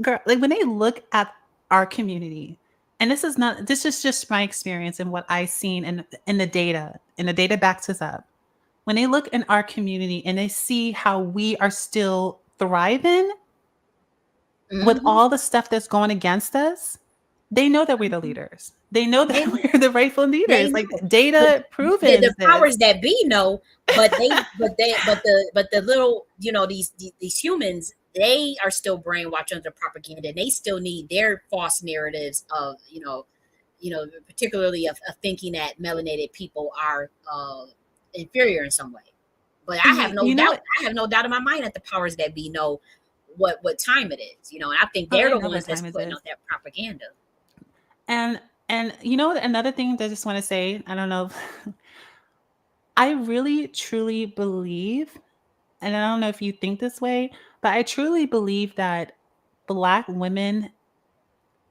girl, like when they look at our community, and this is just my experience and what I've seen in the data, and the data backs us up. When they look in our community and they see how we are still thriving with Mm-hmm. all the stuff that's going against us, they know that we're the Mm-hmm. leaders. They know that They know. we're the rightful They leaders. Like know. But data the proves this. powers that be know, but the little, these humans, they are still brainwashed under propaganda, and they still need their false narratives of, particularly of thinking that melanated people are inferior in some way. But I have no You know doubt. what? I have no doubt in my mind that the powers that be know what time it is. And I think Oh, they're they the know what ones that's time it putting is. out that propaganda. And you know what? Another thing that I just want to say, I don't know, I really truly believe, and I don't know if you think this way, but I truly believe that Black women,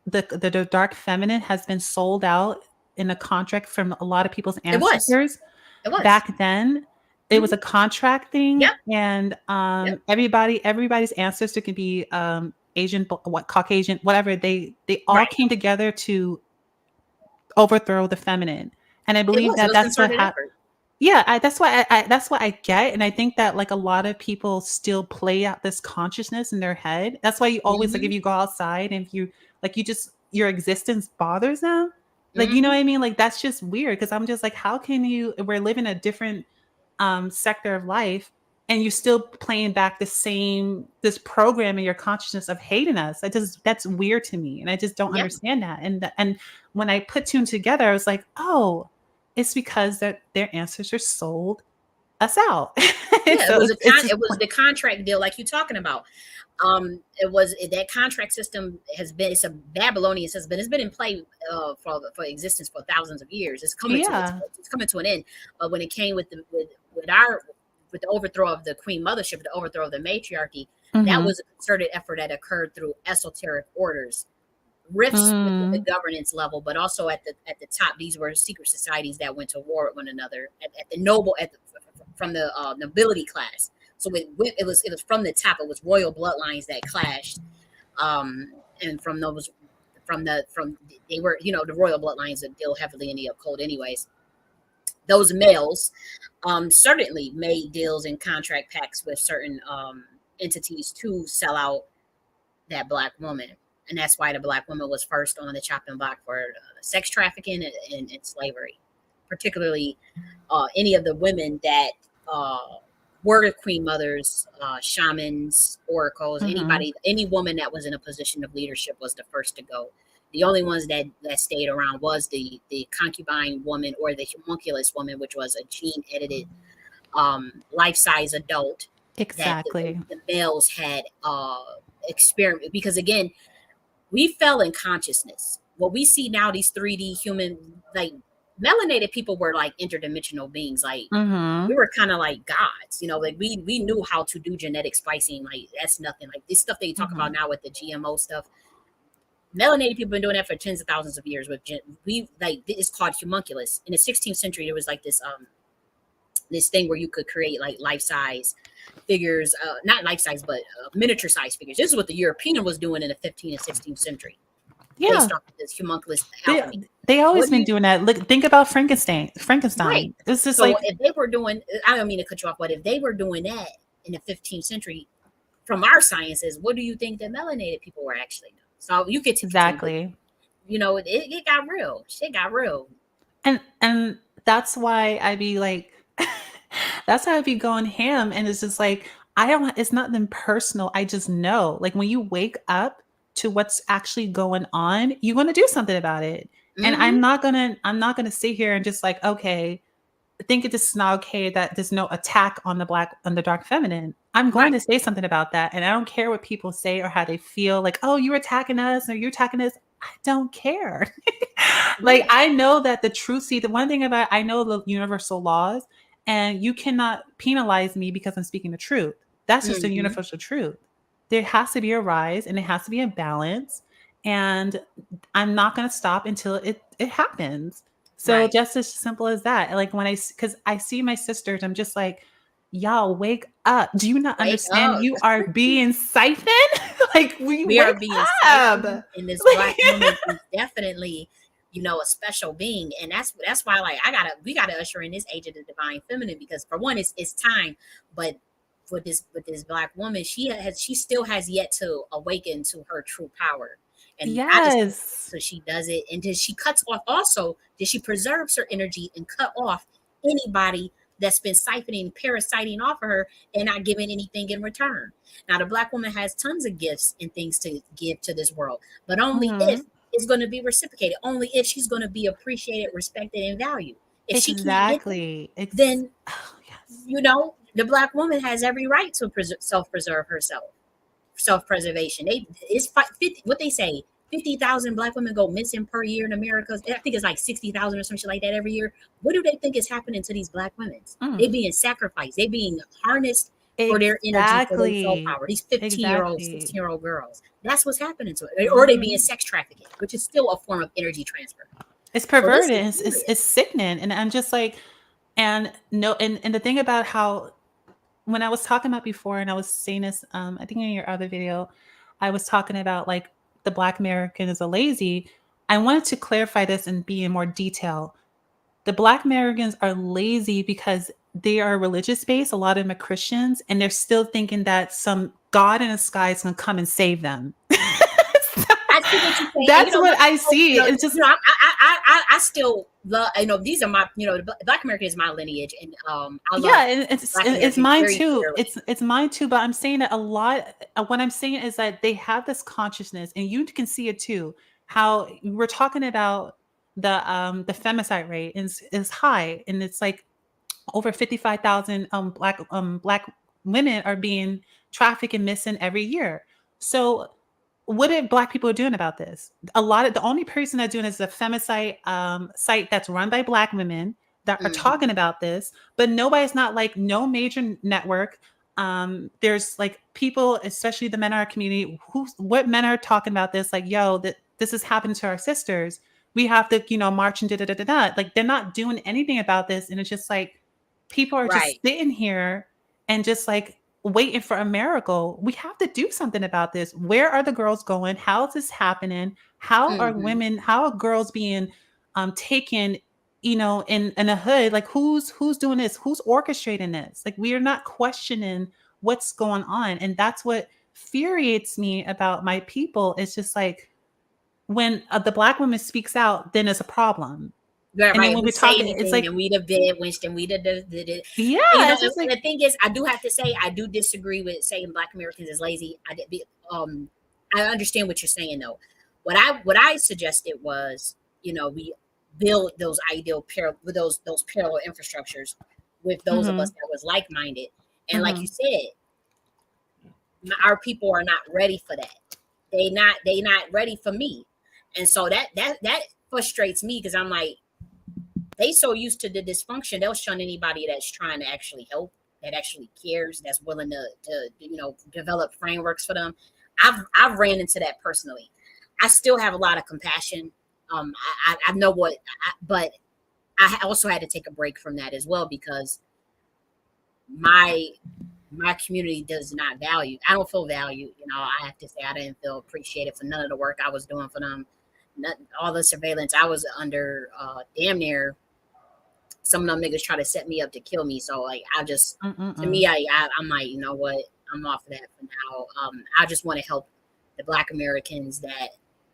the dark feminine, has been sold out in a contract from a lot of people's It was. ancestors It was. back then. It was Hmm. a contract thing, Yep. and Yep. everybody's ancestor could be Asian, what Caucasian, whatever. They all Right. came together to overthrow the feminine, and I It believe was. It that was that's what concerted happened. effort. Yeah, that's what I get, and I think that like a lot of people still play out this consciousness in their head. That's why you always like if Hmm. you go outside and if you like you just your existence bothers them. Like you know what Hmm. I mean? Like that's just weird because I'm just like, how can you? We're living a different sector of life, and you're still playing back this program in your consciousness of hating us. That's weird to me, and I just don't Yep. understand that. And when I put two and together, I was like, oh, it's because that their ancestors sold us out. Yeah. It So was a it's just it was the contract deal like you're talking about. That contract system has been, it's a Babylonian system, but it's been in play for existence for thousands of years. yeah. It's coming to an end. But when it came with our with the overthrow of the Queen Mothership, the overthrow of the matriarchy, that Mhm. was a concerted effort that occurred through esoteric orders, rifts within the Mm. governance level, but also at the top. These were secret societies that went to war with one another at the noble at the, from the nobility class. So it was from the top. It was royal bloodlines that clashed, and from they were, the royal bloodlines that deal heavily in the occult. Anyways, those males certainly made deals and contract pacts with certain entities to sell out that black woman. And that's why the black woman was first on the chopping block for sex trafficking and slavery, particularly any of the women that uh, were queen mothers, shamans, oracles, Mhm. any woman that was in a position of leadership was the first to go. The only ones that stayed around was the concubine woman or the homunculus woman, which was a gene edited life size adult that Exactly. the males had experiment, because again, we fell in consciousness. What we see now, these 3D human, like melanated people were like interdimensional beings. Like we Mhm. were kind of like gods, like we knew how to do genetic splicing. Like that's nothing. Like this stuff that you talk about Mhm. now with the GMO stuff. Melanated people been doing that for tens of thousands of years. We like it's called homunculus. In the 16th century, there was like this thing where you could create like life size figures, not life size, but miniature size figures. This is what the European was doing in the 15th and 16th century, Yeah. based off of this homunculus They alchemy. they What always do been you doing that. Look, think about Frankenstein. Right? It's just So like if they were doing, I don't mean to cut you off, but if they were doing that in the 15th century, from our sciences, what do you think the melanated people were actually doing? So you get to continue, but exactly. it got real. Shit got real. And that's why I be like That's how I be going ham. And it's just like, I don't, it's nothing personal. I just know. Like when you wake up to what's actually going on, you want to do something about it. And Hmm. I'm not gonna sit here and just like, okay, think it is not okay that there's no attack on the black on the dark feminine. I'm going Right. to say something about that. And I don't care what people say or how they feel like, oh, you're attacking us or you're attacking us. I don't care. Like Right. I know that the truth, see, the one thing about I know the universal laws, and you cannot penalize me because I'm speaking the truth. That's just a Hmm. universal truth. There has to be a rise and it has to be a balance. And I'm not going to stop until it happens. So Right. just as simple as that. Like when because I see my sisters, I'm just like, y'all wake up. Do you not Wake understand? up. You are being siphoned. Like we We are wake being up. siphoned, and this black woman is definitely, a special being, and that's why, like, we gotta usher in this age of the divine feminine, because for one, it's time, but with this black woman, she still has yet to awaken to her true power, and I just hope Yes. so she does it, and then she cuts off also, that she preserves her energy and cut off anybody that's been siphoning, parasiting off of her and not giving anything in return. Now, the black woman has tons of gifts and things to give to this world, but only if Mhm. it's going to be reciprocated, only if she's going to be appreciated, respected, and valued. If she can't get that, Exactly. then, Oh, yes. the black woman has every right to self preserve herself, self preservation. It's 50, what they say. 50,000 black women go missing per year in America. I think it's like 60,000 or some shit like that every year. What do they think is happening to these black women? Mm. They being sacrificed. They being harnessed for their energy, for their soul Exactly. power. These 15-year-old, Exactly. 16-year-old girls. That's what's happening to it. Or they being Mhm. sex trafficked, which is still a form of energy transfer. It's So this perverted. is It's serious. sickening. And I'm just like, and no, and the thing about how when I was talking about before, and I was saying this, I think in your other video, I was talking about like the Black American is a lazy. I wanted to clarify this and be in more detail. The Black Americans are lazy because they are religious based. A lot of them are Christians, and they're still thinking that some God in the sky is going to come and save them. So, I see what you're saying, and that's what I see. It's just, I still love. These are my, Black American is my lineage, and I love yeah, and Black it's Americans mine very too. dearly. It's mine too. But I'm saying that a lot. What I'm saying is that they have this consciousness, and you can see it too. How we're talking about the femicide rate is high, and it's like over 55,000 black women are being trafficked and missing every year. So what are black people doing about this? A lot of the only person that's doing it is a femicide site that's run by black women that are Hmm. talking about this, but nobody's not like no major network. There's like people, especially the men in our community, what men are talking about this, like, yo, that this is happening to our sisters. We have to, march and da da da da da. Like they're not doing anything about this. And it's just like people are just Right. sitting here and just like waiting for a miracle. We have to do something about this. Where are the girls going? How is this happening? Hmm. How are girls being taken, in a hood? Like who's doing this? Who's orchestrating this? Like we are not questioning what's going on. And that's what infuriates me about my people. It's just like when the black woman speaks out, then it's a problem. Yeah, And then right. If when we we say talk, it's anything, like, then we'd have been winched, and we'd have did it. yeah, it's just And like, the thing is, I do have to say, I do disagree with saying Black Americans is lazy. I understand what you're saying though. What I suggested was, we build those ideal with those parallel infrastructures with those of us mhm, that was like minded, and like you mhm, said, our people are not ready for that. They not ready for me, and so that frustrates me, because I'm like, they so used to the dysfunction, they'll shun anybody that's trying to actually help, that actually cares, that's willing to develop frameworks for them. I've ran into that personally. I still have a lot of compassion. I know but I also had to take a break from that as well, because my my community does not value. I don't feel valued. I have to say, I didn't feel appreciated for none of the work I was doing for them. All the surveillance I was under, damn near, some of them niggas try to set me up to kill me. So like, mm, mm, to me, mm. I'm like, you know what? I'm off of that for now. I just want to help the Black Americans that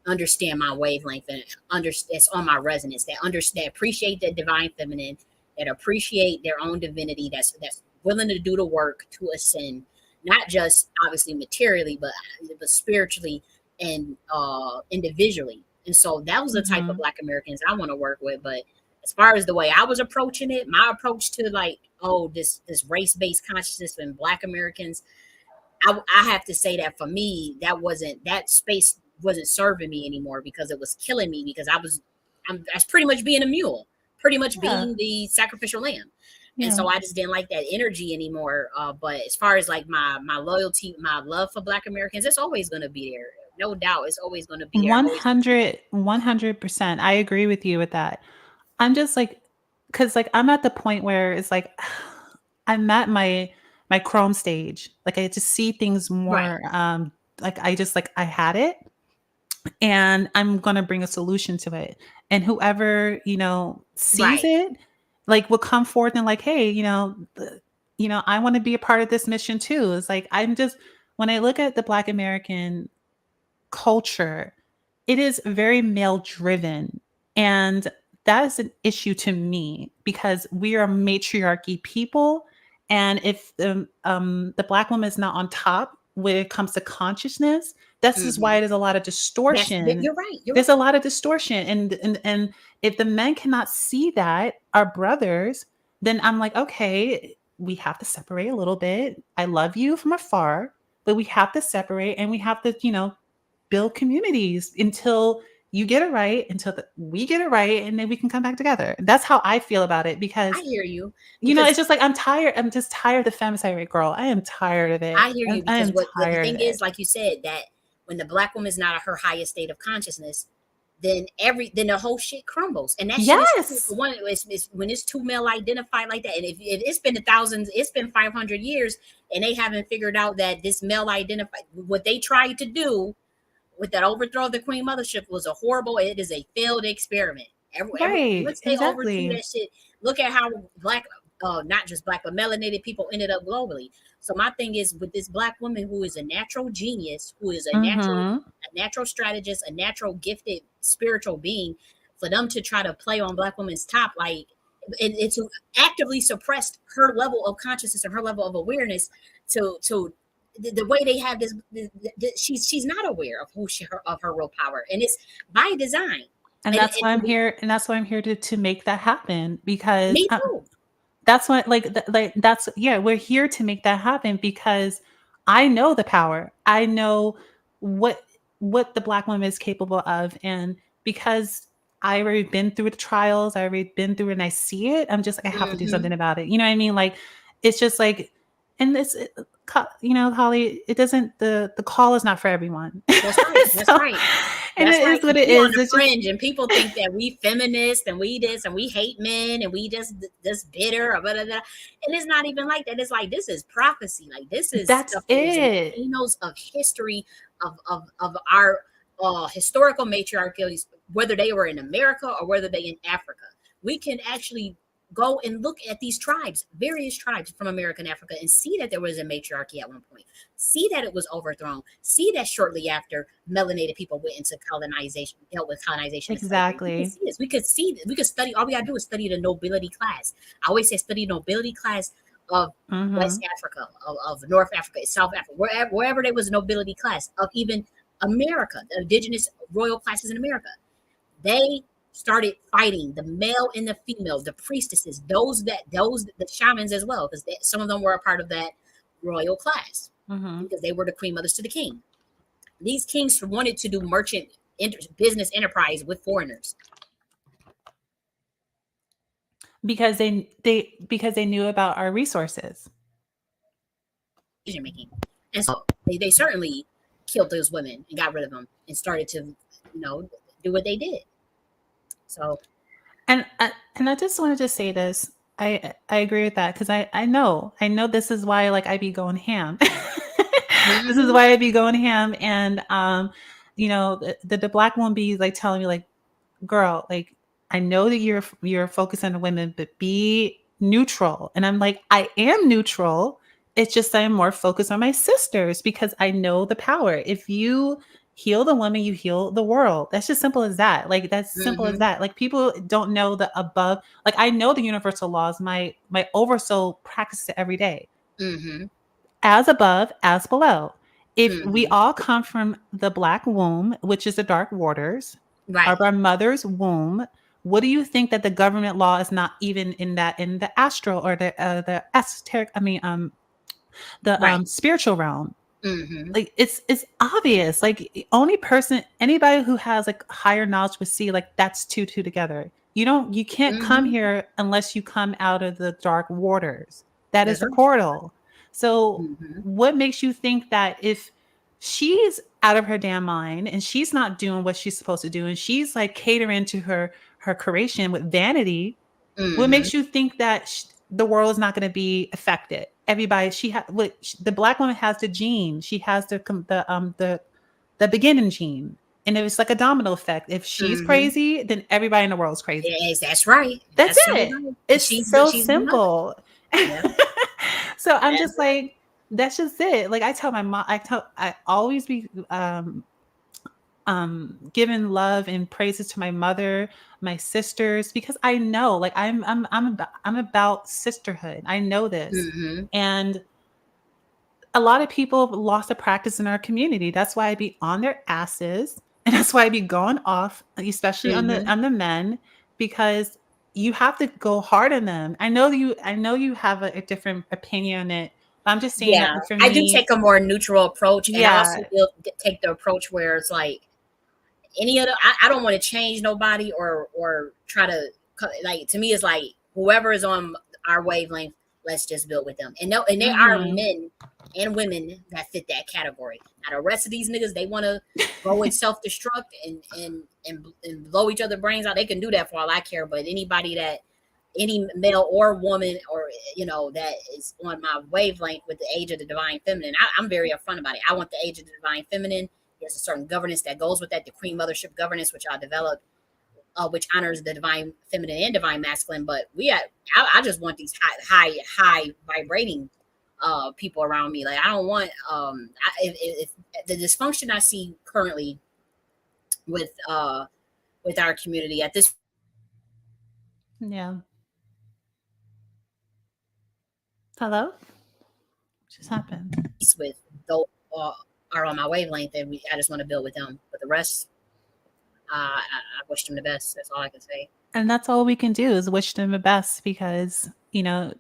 understand my wavelength and understand, it's on my resonance, that understand, appreciate the divine feminine, that appreciate their own divinity, that's willing to do the work to ascend, not just obviously materially, but spiritually and individually. And so that was the type of Mhm. Black Americans I want to work with. But as far as the way I was approaching it, my approach to like, oh, this race based consciousness and Black Americans, I have to say that for me, that space wasn't serving me anymore because it was killing me because I was pretty much being a mule, pretty much Yeah. being the sacrificial lamb. And Yeah. so I just didn't like that energy anymore. But as far as like my loyalty, my love for Black Americans, it's always going to be there. No doubt, it's always going to be there. I'm always 100%. I agree with you with that. I'm just like, cause like I'm at the point where it's like I'm at my Chrome stage. Like I just see things right, more like I just like I had it and I'm gonna bring a solution to it. And whoever, sees right. it, like will come forth and like, hey, I want to be a part of this mission too. It's like I'm just when I look at the Black American culture, it is very male driven. And that is an issue to me because we are matriarchy people. And if the Black woman is not on top when it comes to consciousness, this is why Hmm. there's a lot of distortion. You're right. You're There's right. a lot of distortion. And if the men cannot see that, our brothers, then I'm like, okay, we have to separate a little bit. I love you from afar, but we have to separate and we have to, build communities until you get it right, we get it right, and then we can come back together. That's how I feel about it I because, hear you because it's just like I'm tired. I'm just tired of the femicide girl. I am tired of it. I hear I, you I because am what the tired of thing is, it. like you said, that when the Black woman is not at her highest state of consciousness, then the whole shit crumbles, and that shit is true. Yes. For one, it's when it's too male identified like that, and if it's been thousands, it's been 500 years, and they haven't figured out that this male identified what they tried to do with that overthrow of the Queen Mothership was a horrible. It is a failed experiment. Right. Once they overthrew Exactly. that shit, look at how black, not just black, but melanated people ended up globally. So my thing is with this Black woman who is a natural genius, who is Mhm. a natural strategist, a natural gifted spiritual being, for them to try to play on Black women's top, like and to actively suppress her level of consciousness and her level of awareness to the way they have she's not aware of of her real power, and it's by design. And And, that's why I'm here and that's why I'm here to make that happen because me too. that's what that's yeah, we're here to make that happen because I know the power. I know what the Black woman is capable of. And because I already been through the trials, I already been through it and I see it, I'm just like, I have to do something Hmm. about it. You know what I mean? Like it's just like and Holly, it doesn't the call is not for everyone. That's right. That's So right. and That's it right. is what Because it we on is. the It's just fringe, and people think that we feminist and we this and we hate men and we just bitter or blah, blah, blah. And it's not even like that. It's like this is prophecy. Like this is that's stuff that was in it. the annals of history of our historical matriarchies, whether they were in America or whether they in Africa. We can actually go and look at these tribes, various tribes from American Africa, and see that there was a matriarchy at one point, see that it was overthrown, see that shortly after melanated people went into colonization, dealt with colonization and slavery. We can Exactly. see this. We could see this. We could study. All we gotta do is study the nobility class. I always say study nobility class of West Mhm. Africa, of North Africa, South Africa, wherever there was a nobility class, of even America, the indigenous royal classes in America. They started fighting the male and the female, the priestesses, those the shamans as well, because some of them were a part of that royal class Mhm. because they were the queen mothers to the king. These kings wanted to do business enterprise with foreigners, Because they knew about our resources. decision making, and so they certainly killed those women and got rid of them and started to, do what they did. So, And I just wanted to say this. I agree with that because I know this is why like I be going ham. This is mhm. why I be going ham, and the Black woman be like telling me like, girl, like I know that you're focused on the women, but be neutral. And I'm like, I am neutral. It's just I'm more focused on my sisters because I know the power. If you Heal the woman, you heal the world. That's just simple as that. Like that's simple as Mhm. that. Like people don't know the above. Like I know the universal laws. My oversoul practices it every day. Mhm. As above, as below. If we Mhm. all come from the black womb, which is the dark waters, of Right. our mother's womb, what do you think that the government law is not even in that in the astral or the esoteric? I mean, the Right. spiritual realm? Mhm. Like it's obvious. Like only person, anybody who has like higher knowledge would see like that's two together. You can't come Mhm. here unless you come out of the dark waters. That is That's the right. portal. So Mhm. what makes you think that if she's out of her damn mind and she's not doing what she's supposed to do and she's like catering to her creation with vanity, what Mhm. makes you think that the world is not going to be affected? Everybody, the black woman has the gene. She has the beginning gene, and it was like a domino effect. If she's Mhm. crazy, then everybody in the world is crazy. Yes, that's right. That's Absolutely it. right. It's so She's the mother. simple. Yep. So I'm That's just right. like, that's just it. Like I tell my mom, I always be giving love and praises to my mother, my sisters, because I know, like I'm about sisterhood. I know this, Mhm. and a lot of people have lost the practice in our community. That's why I be on their asses, and that's why I be going off, especially Mhm. on the men, because you have to go hard on them. I know you have a different opinion on it, but I'm just saying that Yeah, for I do me, take a more neutral approach, and I also yeah, will take the approach where it's like any other. I don't want to change nobody or try to like. To me, it's like whoever is on our wavelength, let's just build with them. And no, and there are hmm men and women that fit that category. Now the rest of these niggas, they want to go and self destruct and blow each other brains out. They can do that for all I care. But anybody that any male or woman or that is on my wavelength with the age of the divine feminine, I'm very upfront about it. I want the age of the divine feminine. There's a certain governance that goes with that, the queen mothership governance, which I developed, which honors the divine feminine and divine masculine. But I just want these high vibrating people around me. Like I don't want if the dysfunction I see currently with with our community at this yeah. Hello, what just happened? with those uh, are on my wavelength, and I just want to build with them. But the rest, I wish them the best. That's all I can say. And that's all we can do is wish them the best, because the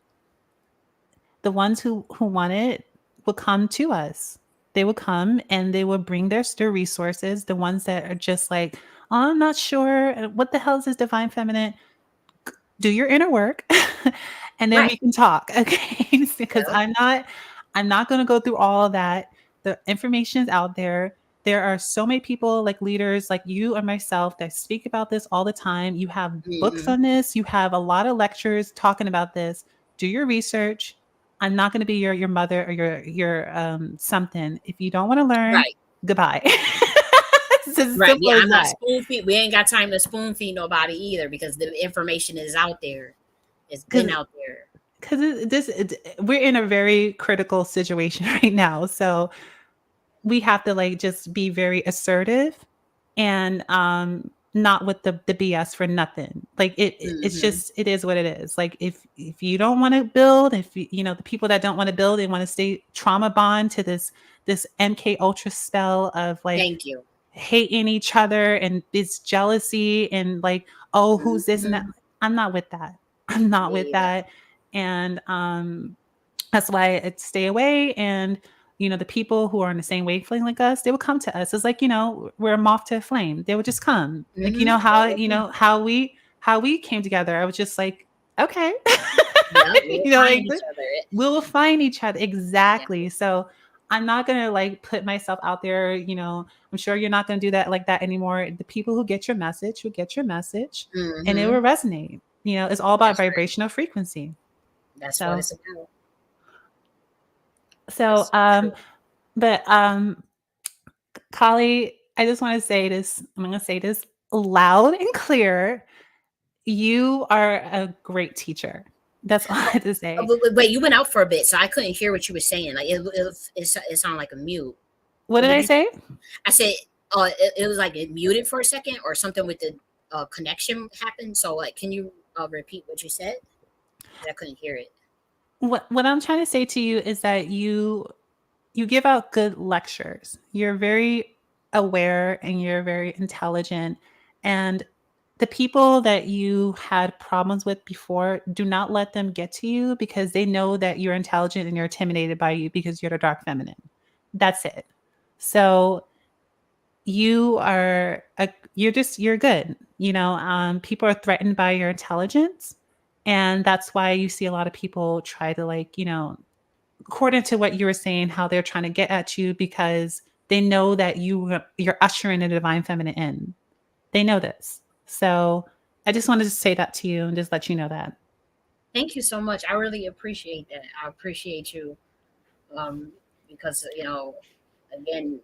ones who want it will come to us. They will come and they will bring their resources. The ones that are just like, oh, I'm not sure what the hell is this divine feminine. Do your inner work, and then we Right. can talk, okay? Because Yeah. I'm not going to go through all of that. The information is out there. There are so many people, like leaders like you and myself, that speak about this all the time. You have books Hmm. on this. You have a lot of lectures talking about this. Do your research. I'm not going to be your mother or your something. If you don't want to learn, Right. goodbye. It's as Right. simple Yeah. as I'm not that. spoon feed. We ain't got time to spoon feed nobody either because the information is out there. It's been Because out there. we're in a very critical situation right now, so we have to like just be very assertive, and not with the BS for nothing. Like it's Hmm. just, it is what it is. Like if you don't want to build, if the people that don't want to build, they want to stay trauma bond to this MK Ultra spell of like Thank you. hating each other and this jealousy and like, oh, who's this and that. Hmm. I'm not with that. I'm not Me with either. that. And that's why I stay away. And the people who are on the same wavelength like us, they will come to us. It's like, we're a moth to a flame. They would just come. Like, Hmm. how we came together. I was just like, okay. Yeah. We'll Like find each other. we will find each other. Yeah. Exactly. So I'm not gonna like put myself out there. I'm sure you're not gonna do that like that anymore. The people who get your message will get your message, and it Hmm. will resonate. It's all about That's right. vibrational frequency. That's what So it's about. so That's so true. but Kali, I just want to say this. I'm gonna say this loud and clear. You are a great teacher. That's all I Oh, have to say. wait, you went out for a bit, so I couldn't hear what you were saying. Like it sounded like a mute. What What did did I you? say? I said, it was like it muted for a second or something with the connection happened. So like, can you repeat what you said? 'Cause I couldn't hear it. What I'm trying to say to you is that you give out good lectures. You're very aware and you're very intelligent. And the people that you had problems with before, do not let them get to you because they know that you're intelligent and you're intimidated by you because you're the dark feminine. That's it. So you're good. People are threatened by your intelligence. And that's why you see a lot of people try to, like, according to what you were saying, how they're trying to get at you because they know that you're ushering a divine feminine in. They know this. So I just wanted to say that to you and just let you know that. Thank you so much. I really appreciate that. I appreciate you, um, because again,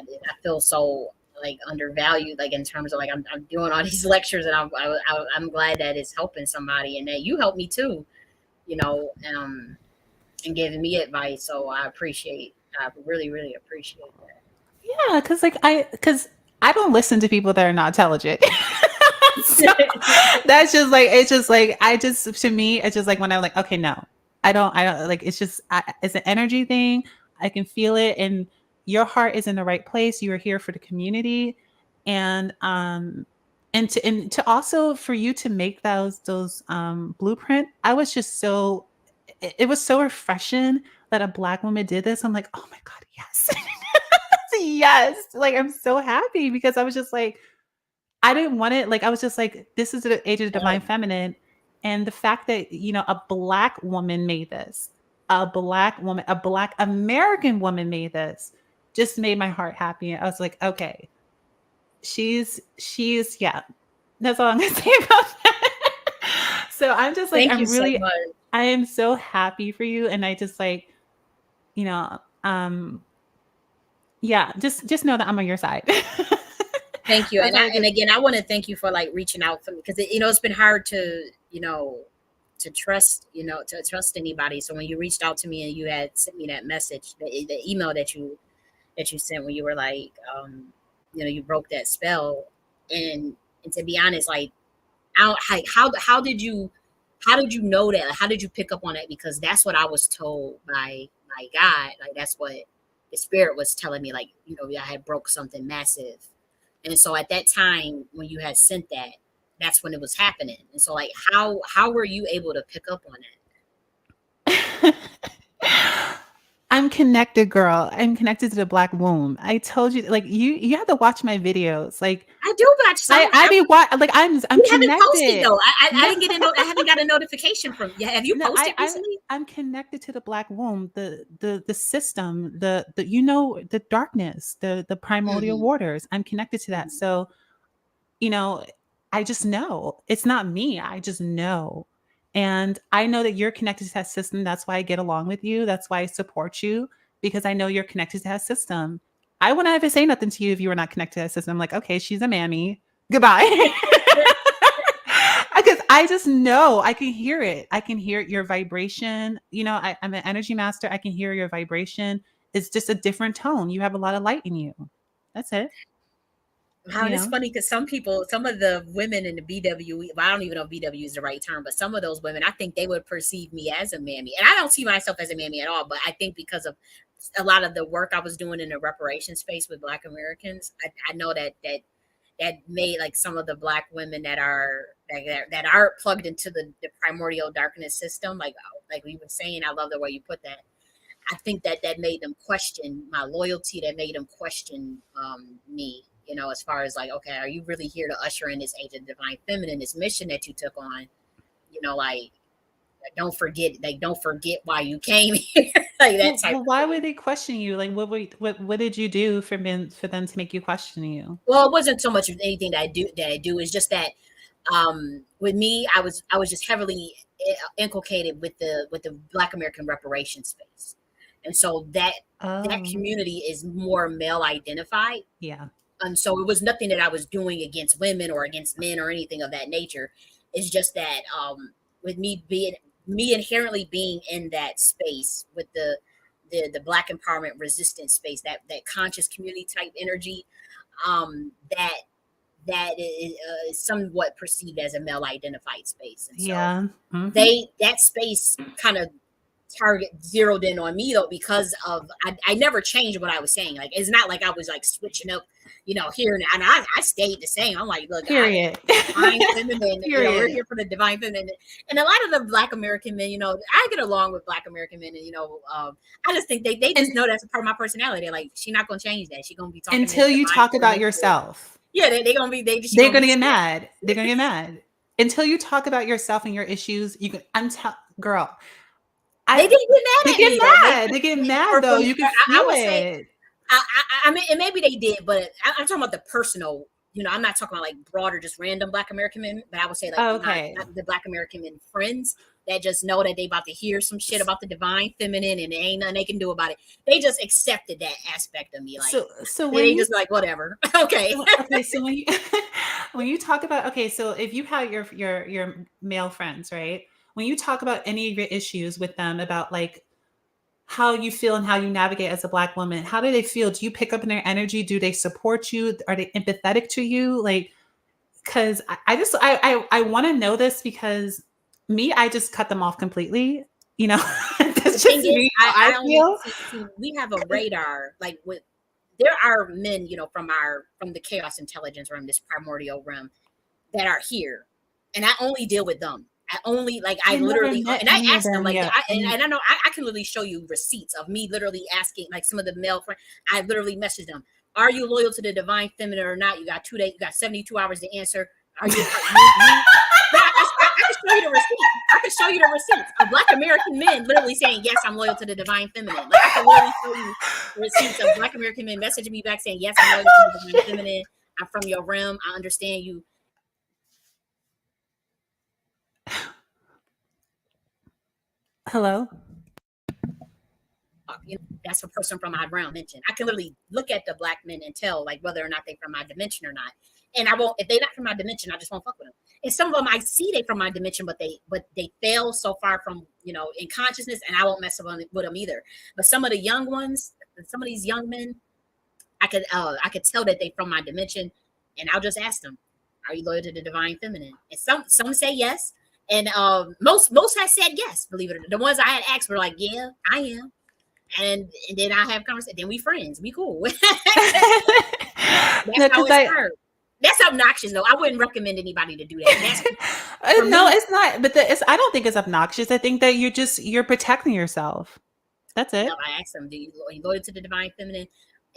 I feel so like undervalued, like in terms of like I'm doing all these lectures, and I'm glad that it's helping somebody, and that you helped me too, you know, um, and giving me advice. So I really, really appreciate Yeah, because I don't listen to people that are not intelligent. So that. that's just like it's just like I just to me it's just like when I'm like, okay, no, I don't like it's an energy thing. I can feel it, and your heart is in the right place. You are here for the community, and and to also for you to make those blueprint. I was just so it was so refreshing that a black woman did this. I'm like, oh my god, yes. Yes. Like, I'm so happy because I was just like, I didn't want it. Like, I was just like, this is the age of the divine feminine. And the fact that, a black woman made this, a black American woman made this, just made my heart happy. I was like, okay, yeah, that's all I'm going to say about that. So I'm just like, Thank you so much. I am so happy for you. And I just like, you know, um, yeah, just know that I'm on your side. Thank you. That's And all I just again, I want to thank you for like reaching out for me, because it's been hard to, to trust, to trust anybody. So when you reached out to me and you had sent me that message, the email that you sent when you were like, you broke that spell, and to be honest, like, how did you know that? Like, how did you pick up on that? Because that's what I was told by God. Like, that's what the spirit was telling me. Like, I had broke something massive, and so at that time when you had sent that, that's when it was happening. And so, like, how were you able to pick up on that? I'm connected, girl. I'm connected to the black womb. I told you, like you have to watch my videos. Like I do watch some. I be like I'm You haven't posted connected. though. I No, didn't get a note. I haven't got a notification from. Yeah, have you no, posted recently? I'm connected to the black womb, the system, the darkness, the primordial Hmm. waters. I'm connected to that. So you know, I just know. It's not me. I just know. And I know that you're connected to that system. That's why I get along with you. That's why I support you because I know you're connected to that system. I wouldn't ever say nothing to you if you were not connected to that system. I'm like, okay, she's a mammy. Goodbye. Because I just know I can hear it. I can hear your vibration. I'm an energy master. I can hear your vibration. It's just a different tone. You have a lot of light in you. That's it. Wow, You and it's know? funny because some of the women in the BWE, well, I don't even know if BW is the right term, but some of those women, I think they would perceive me as a mammy. And I don't see myself as a mammy at all, but I think because of a lot of the work I was doing in the reparation space with Black Americans, I know that made like some of the Black women that are plugged into the primordial darkness system, like we were saying. I love the way you put that. I think that made them question my loyalty. That made them question me. As far as like, okay, are you really here to usher in this age of divine feminine, this mission that you took on? Like, don't forget why you came here, like that type Well, of why would thing. they question you? Like, what did you do for them to make you question you? Well, it wasn't so much of anything that I do. It's just that, with me, I was just heavily inculcated with the Black American reparation space, and so that Oh, community is more male identified. yeah. And so it was nothing that I was doing against women or against men or anything of that nature. It's just that, with me inherently being in that space with the Black empowerment resistance space, that conscious community type energy. that is somewhat perceived as a male identified space, and so Yeah. Mhm. they that space kind of target zeroed in on me though, because of I never changed what I was saying. Like it's not like I was like switching up, here and I stayed the same. I'm like, look, Period. divine feminine, we're Period. here for the divine feminine. And a lot of the Black American men, I get along with Black American men, and I just think they just And know that's a part of my personality. They're like, she's not gonna change that. She's gonna be talking to until you divine talk about feminine. yourself, Yeah, they gonna be she they're gonna be gonna get scared. mad. They're gonna get mad. Until you talk about yourself and your issues, you can. Girl, They I. didn't get They mad at get me though. mad. They get mad though. You can I feel would say it. I mean, and maybe they did, but I'm talking about the personal. I'm not talking about like broader, just random Black American men, but I would say like Oh, my okay. the Black American men friends that just know that they about to hear some shit about the divine feminine and there ain't nothing they can do about it. They just accepted that aspect of me, like So when they you just like whatever, okay. okay, so when you when you talk about okay, so if you have your male friends, right? When you talk about any of your issues with them about like how you feel and how you navigate as a Black woman, how do they feel? Do you pick up in their energy? Do they support you? Are they empathetic to you? Like, because I just I want to know this because me, I just cut them off completely. You know, The that's thing just is, me how I I only feel. see we have a radar like with there are men, from the chaos intelligence realm, this primordial realm that are here, and I only deal with them. I only like I I never literally met and I any of asked them them like yet. and I know I can literally show you receipts of me literally asking like some of the male friends. I literally messaged them, "Are you loyal to the divine feminine or not? You got 2 days, you got 72 hours to answer. Are you?" Yeah, I can show you the receipts. I can show you the receipts of Black American men literally saying, "Yes, I'm loyal to the divine feminine." Like I can literally show you receipts of Black American men messaging me back saying, "Yes, I'm loyal to the Oh divine shit! feminine. I'm from your realm. I understand you." Hello. That's a person from my realm mentioned. I can literally look at the Black men and tell like whether or not they're from my dimension or not. And I won't if they're not from my dimension, I just won't fuck with them. And some of them I see they from my dimension, but they fail so far from in consciousness, and I won't mess with them either. But some of the young ones, some of these young men, I could tell that they from my dimension, and I'll just ask them, "Are you loyal to the divine feminine?" And some say yes, and most have said yes. Believe it or not, the ones I had asked were like, "Yeah, I am." And then I have conversation. Then we friends. We cool. That's No, how because it started. That's obnoxious though. I wouldn't recommend anybody to do that. That's for no, me. it's not. But it's I don't think it's obnoxious. I think that you're protecting yourself. That's No, it. I asked them, are you loyal to the divine feminine?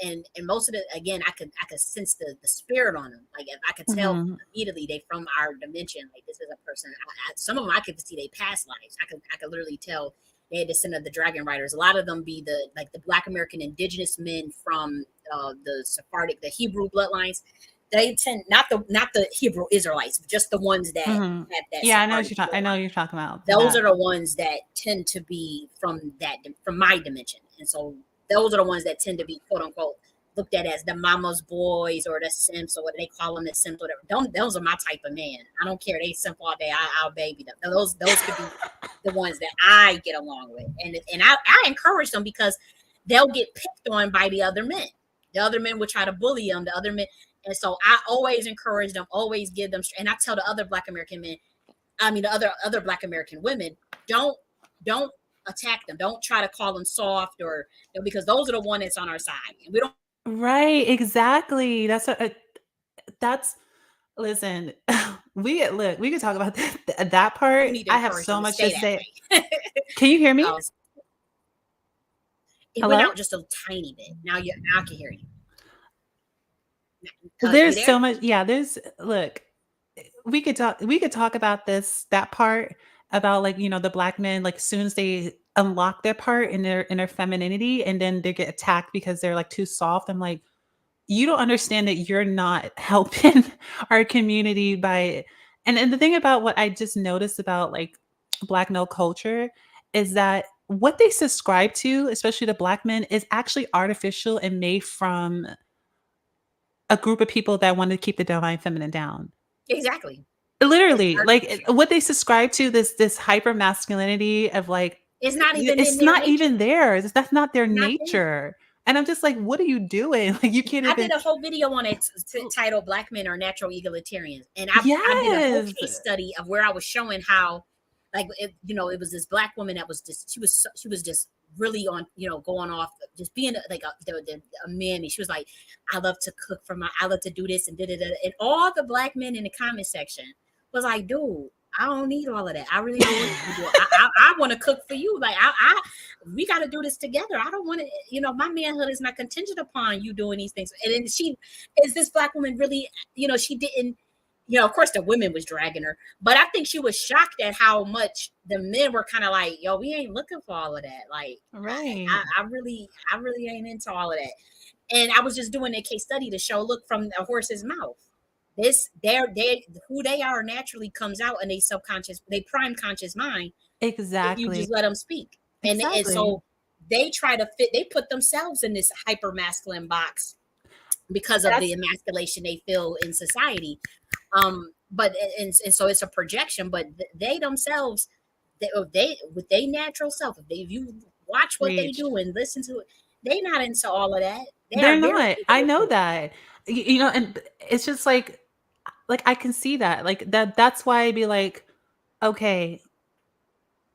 And most of the again, I could sense the spirit on them. Like if I could tell Mhm. immediately they from our dimension. Like this is a person. Some of them I could see they past lives. I could literally tell they had descended of the dragon riders. A lot of them be the Black American indigenous men from the Sephardic, the Hebrew bloodlines. They tend not the Hebrew Israelites, just the ones that Mhm. have that Yeah, Sephardic I know bloodline. what you're talking about. Those That. are the ones that tend to be from my dimension, and so those are the ones that tend to be quote unquote looked at as the mama's boys or the simps or what they call them, the simps, whatever. Don't Those are my type of man. I don't care, they simp all day. I'll baby them. Those could be the ones that I get along with, and I encourage them because they'll get picked on by the other men. The other men would try to bully them. The other men, and so I always encourage them, always give them, and I tell the other Black American men, I mean, the other Black American women, don't don't attack them. Don't try to call them soft or because those are the one that's on our side, and we don't Right, exactly. That's listen, we could talk about that part. need to I have encourage so them to much to stay that say. way. Can you hear me? um, it went Hello? out just a tiny bit. Now I can hear you. You There's there? so much yeah, there's look, we could talk about that part about like, the Black men, like, as soon as they unlock their part in their femininity and then they get attacked because they're, like, too soft. I'm like, "You don't understand that you're not helping our community by." And the thing about what I just noticed about, like, Black male culture is that what they subscribe to, especially the Black men, is actually artificial and made from a group of people that want to keep the divine feminine down. Exactly. It's Literally, like, artificial. what they subscribe to, this hyper masculinity of, like, It's not even in it's their not nature. even theirs. That's not their Not them. nature. And I'm just like, what are you doing? Like, you can't I even. did a whole video on it titled "Black Men Are Natural Egalitarians," and I did a whole Yes, case study of where I was showing how, like, it was this black woman that was just she was just really on, going off, just being like a mammy. She was like, I love to do this and did it, and all the black men in the comment section was like, dude. I don't need all of that. I really don't want you to do it. I want to cook for you. Like we got to do this together. I don't want to, my manhood is not contingent upon you doing these things. And then is this black woman really, she didn't, of course the women was dragging her, but I think she was shocked at how much the men were kind of like, yo, we ain't looking for all of that. Like, right. I really ain't into all of that. And I was just doing a case study to show, look, from a horse's mouth. They who they are naturally comes out in they prime conscious mind if you Exactly. just let them speak. And Exactly. so they put themselves in this hyper masculine box because of the That's emasculation they feel in society. But and so it's a projection, but they themselves, they with their natural self, if you watch what they preach. do and listen to it, they not into all of that. They They're are very not. I know egalitarian. that. And it's just like I can see that. Like that's why I'd be like, okay,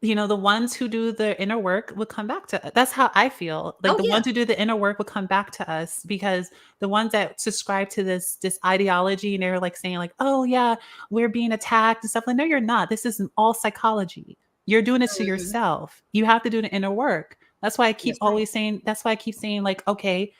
the ones who do the inner work would come back to that's how I feel. Like Oh the yeah. ones who do the inner work would come back to us because the ones that subscribe to this ideology and they're like saying like, "Oh yeah, we're being attacked and stuff." Like, no, you're not. This is all psychology. You're doing it to Hmm. yourself. You have to do the inner work. That's why I keep That's right. always saying. That's why I keep saying like, okay,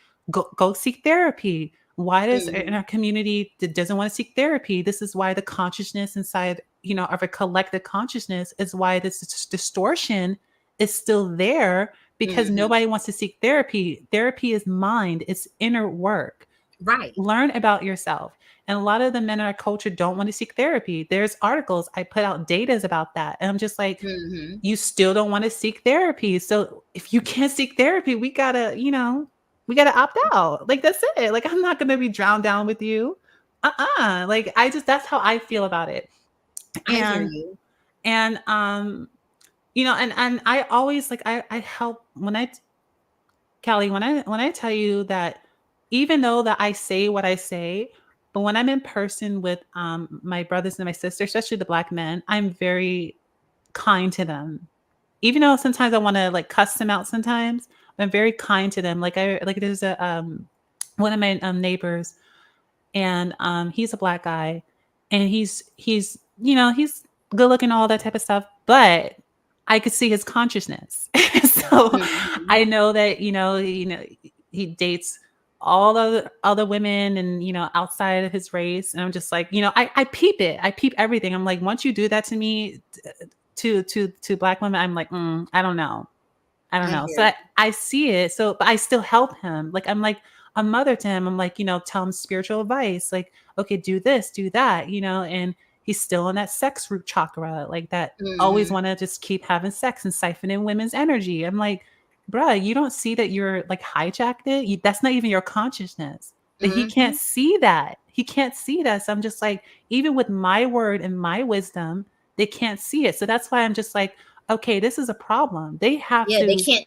go seek therapy. Why does in Hmm. our community that doesn't want to seek therapy? This is why the consciousness inside of a collective consciousness is why this distortion is still there because Hmm. nobody wants to seek therapy. Therapy is mind, it's inner work. Right. Learn about yourself. And a lot of the men in our culture don't want to seek therapy. There's articles I put out datas about that. And I'm just like, Hmm. you still don't want to seek therapy. So if you can't seek therapy, we gotta opt out. Like that's it. Like I'm not gonna be drowned down with you. Like I just that's how I feel about it. I hear And you. and and I always like I help when I Callie, when I tell you that even though that I say what I say, but when I'm in person with my brothers and my sisters, especially the black men, I'm very kind to them. Even though sometimes I want to like cuss them out sometimes, I'm very kind to them. Like there's a one of my neighbors and he's a black guy and he's good looking, all that type of stuff, but I could see his consciousness. So Hmm. I know that he dates all the other women and outside of his race, and I'm just like, I peep it, I peep everything. I'm like, once you do that to me, to black women, I'm like, I don't know. I don't I know. hear So you. I see it. So, but I still help him. Like, I'm like a mother to him. I'm like, tell him spiritual advice. Like, okay, do this, do that, and he's still in that sex root chakra, like that always Hmm. want to just keep having sex and siphon in women's energy. I'm like, bruh, you don't see that you're like hijacked it. That's not even your consciousness. But he can't Hmm. see that. He can't see that. So I'm just like, even with my word and my wisdom, they can't see it. So that's why I'm just like, okay, this is a problem. Yeah, they can't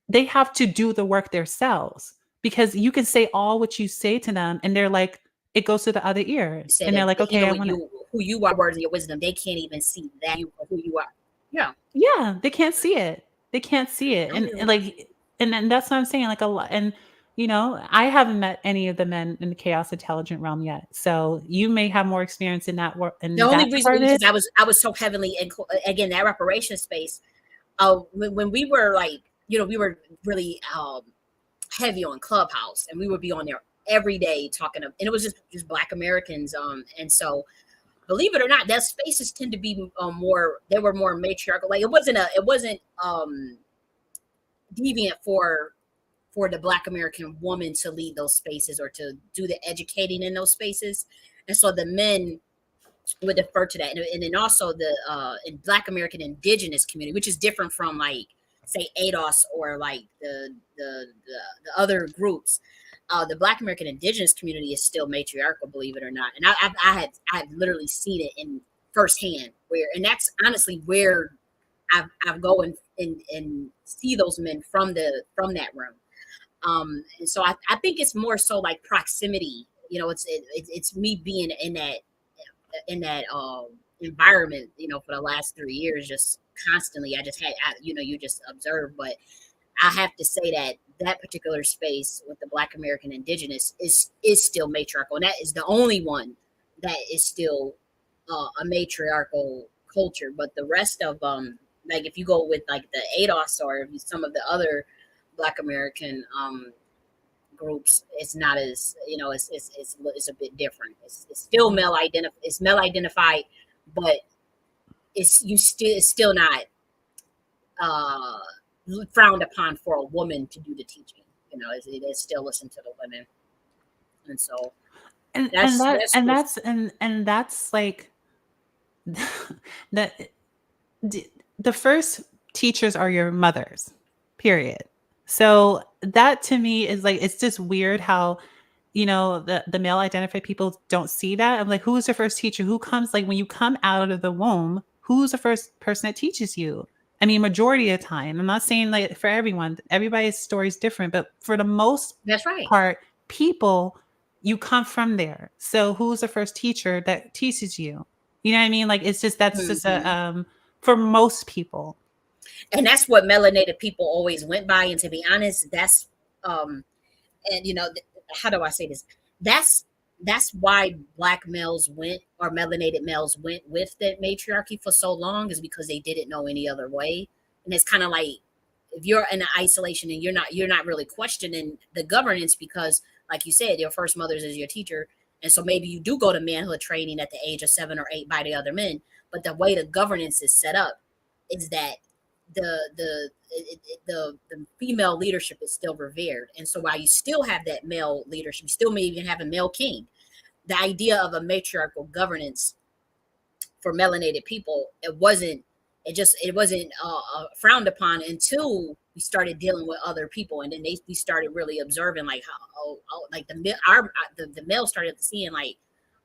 They have to do the work themselves because you can say all what you say to them and they're like, it goes to the other ear. say And they're that, like, okay, I what want to, you who you are, words of your wisdom. They can't even see that you who you are. Yeah, yeah, they can't see it. They can't see it. I And hear what you're saying. like, and then that's what I'm saying. Like a lot. And, I haven't met any of the men in the chaos intelligent realm yet. So you may have more experience in that work, The in only that reason, department. because I was so heavily in, again, that reparation space. When we were like, we were really heavy on Clubhouse, and we would be on there every day talking to, and it was just Black Americans. And so, believe it or not, that spaces tend to be more. They were more matriarchal. Like it wasn't deviant for the Black American woman to lead those spaces or to do the educating in those spaces. And so the men would defer to that. And then also the in Black American indigenous community, which is different from like say ADOS or like the other groups. The Black American indigenous community is still matriarchal, believe it or not. And I had literally seen it in firsthand where, and that's honestly where I've go and see those men from that room. And so I think it's more so like proximity. It's me being in that environment, for the last 3 years, just constantly. I just had, you just observe, but I have to say that that particular space with the Black American Indigenous is still matriarchal, and that is the only one that is still a matriarchal culture. But the rest of like if you go with like the ADOS or some of the other Black American groups, it's not as it's a bit different. It's still male identified, but it's still not uh, frowned upon for a woman to do the teaching. It is still listen to the women, and so And that's that that's what's and that's like that the first teachers are your mothers, period. So that to me is like, it's just weird how, the male identified people don't see that. I'm like, who's the first teacher? Who comes, like, when you come out of the womb, who's the first person that teaches you? I mean, majority of the time. I'm not saying like for everyone, everybody's story is different, but for the most that's right. part, people, you come from there. So who's the first teacher that teaches you? You know what I mean? Like, it's just, that's just a Hmm. for most people. And that's what melanated people always went by. And to be honest, that's and how do I say this? That's that's why black males went, or melanated males went with the matriarchy for so long, is because they didn't know any other way. And it's kind of like if you're in isolation and you're not really questioning the governance, because like you said, your first mothers is your teacher, and so maybe you do go to manhood training at the age of 7 or 8 by the other men, but the way the governance is set up is that the female leadership is still revered. And so while you still have that male leadership, you still may even have a male king. The idea of a matriarchal governance for melanated people, it wasn't frowned upon until we started dealing with other people, and then we started really observing like how like the male started seeing like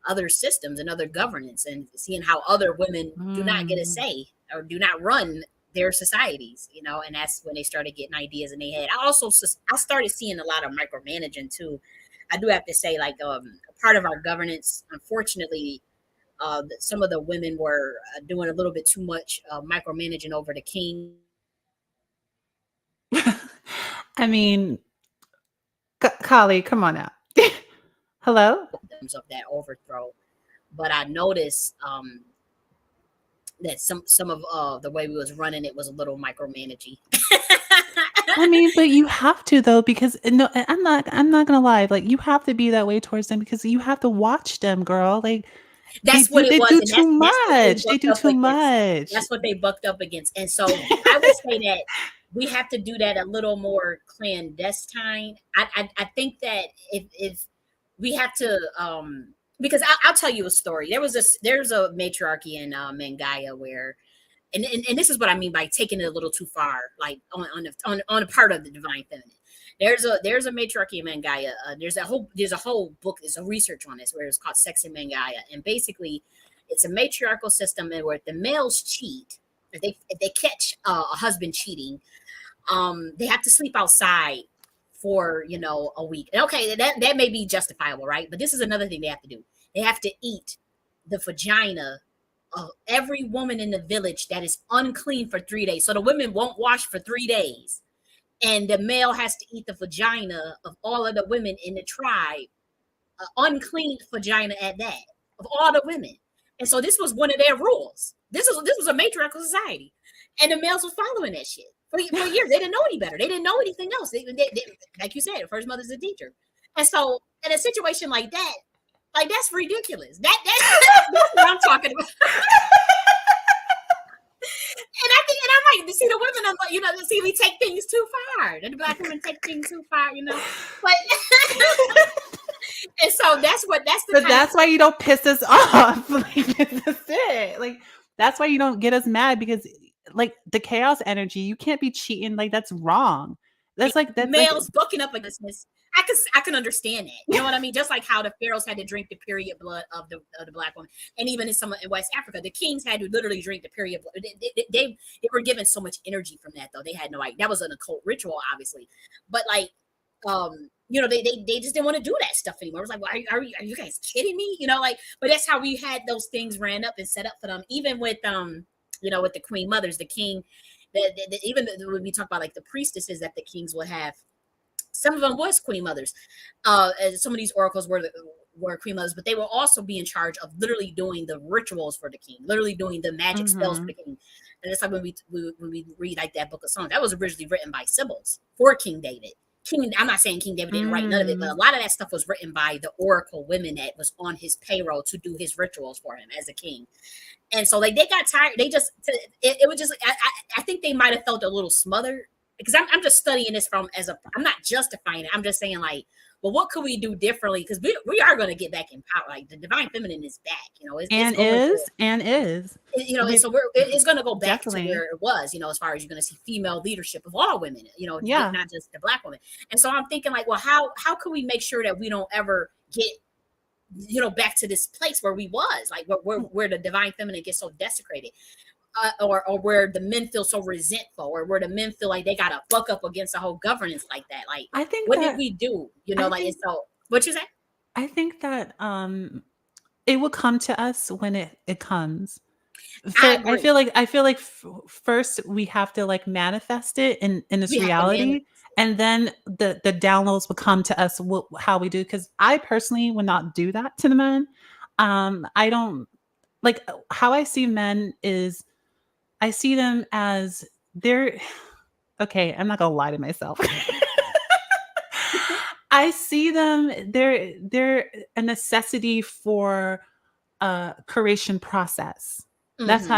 other systems and other governance, and seeing how other women do not get a Mm. say or do not run their societies, and that's when they started getting ideas in their head. I started seeing a lot of micromanaging too. I do have to say, like, a part of our governance, unfortunately, some of the women were doing a little bit too much micromanaging over the king I mean, Kali, come on now. Hello? of that overthrow. But I noticed that some of the way we was running it was a little micromanaging. I mean, but you have to though, because no, I'm not gonna lie. Like, you have to be that way towards them because you have to watch them, girl. Like, they That's do what it they was, do and too that's what they much. They bucked do up too against. much. That's what they bucked up against. And so I would say that we have to do that a little more clandestine. I think that if we have to, because I'll tell you a story. There's a matriarchy in Mangaya where, and this is what I mean by taking it a little too far, like on a part of the divine feminine. There's a matriarchy in Mangaya. There's a whole book. There's a research on this where it's called Sex in Mangaya, and basically, it's a matriarchal system, and where the males cheat. If they catch a husband cheating, they have to sleep outside for a week. And okay, that may be justifiable, right? But this is another thing they have to do. They have to eat the vagina of every woman in the village that is unclean for 3 days. So the women won't wash for 3 days, and the male has to eat the vagina of all of the women in the tribe, unclean vagina at that, of all the women. And so this was one of their rules. This was a matriarchal society, and the males was following that shit for years. They didn't know any better. They didn't know anything else. Like you said, the first mother's a teacher, and so in a situation like that, like that's ridiculous. That's what I'm talking about. And I think, and I'm like, see, the women, I'm like, see, we take things too far. And the black women take things too far. But and so that's the But kind of that's why you don't piss us off. Like, that's it. Like, that's why you don't get us mad because, like, the chaos energy, you can't be cheating. Like, that's wrong. That's like males bucking up against this. I can understand that. You know what I mean? Just like how the pharaohs had to drink the period blood of the black woman, and even in West Africa, the kings had to literally drink the period blood. They were given so much energy from that, though. They had no idea that was an occult ritual, obviously, but like they just didn't want to do that stuff anymore. It was like, well, are you guys kidding me? Like, but that's how we had those things ran up and set up for them. Even with with the queen mothers, the king, even when we talk about like the priestesses that the kings would have, some of them was queen mothers. And some of these oracles were queen mothers, but they will also be in charge of literally doing the rituals for the king, literally doing the magic spells for Mhm. the king. And it's like when we read like that book of Songs, that was originally written by Sibyls for King David. I'm not saying King David didn't write none of it, but a Mm. lot of that stuff was written by the oracle women that was on his payroll to do his rituals for him as a king. And so like they got tired. They just it was just I think they might have felt a little smothered because I'm just studying this from as a I'm not justifying it. I'm just saying like, well, what could we do differently? Because we are going to get back in power. Like the divine feminine is back. It's going to And is. and We so it's going to go back to definitely. where it was. As far as you're going to see female leadership of all women. Yeah. Not just the black women. And so I'm thinking like, well, how can we make sure that we don't ever get back to this place where we was like where the divine feminine gets so desecrated, or where the men feel so resentful, or where the men feel like they got to buck up against the whole governance like that. Like, I think what did that we do? I Like, think it's so what you say? I think that it will come to us when it comes. I For agree. I feel like first we have to like manifest it in its We have to manage. reality, and then the downloads will come to us how we do. Because I personally would not do that to the men. I don't like how I see men is I see them as they're okay. I'm not gonna lie to myself. I see them. They're a necessity for curation process. Hmm. That's how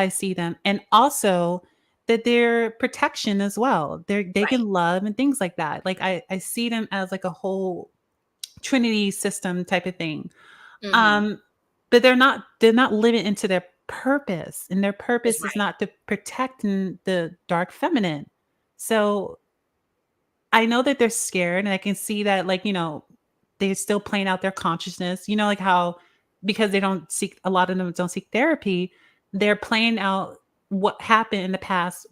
I see them. And also that they're protection as well. They can Right. love and things like that. Like I see them as like a whole trinity system type of thing. Hmm. Um but they're not living into their purpose. And their Is purpose is right. not to protect the dark feminine. So I know that they're scared, and I can see that, like, they're still playing out their consciousness. Like how because they don't seek a lot of them don't seek therapy, they're playing out what happened in the past,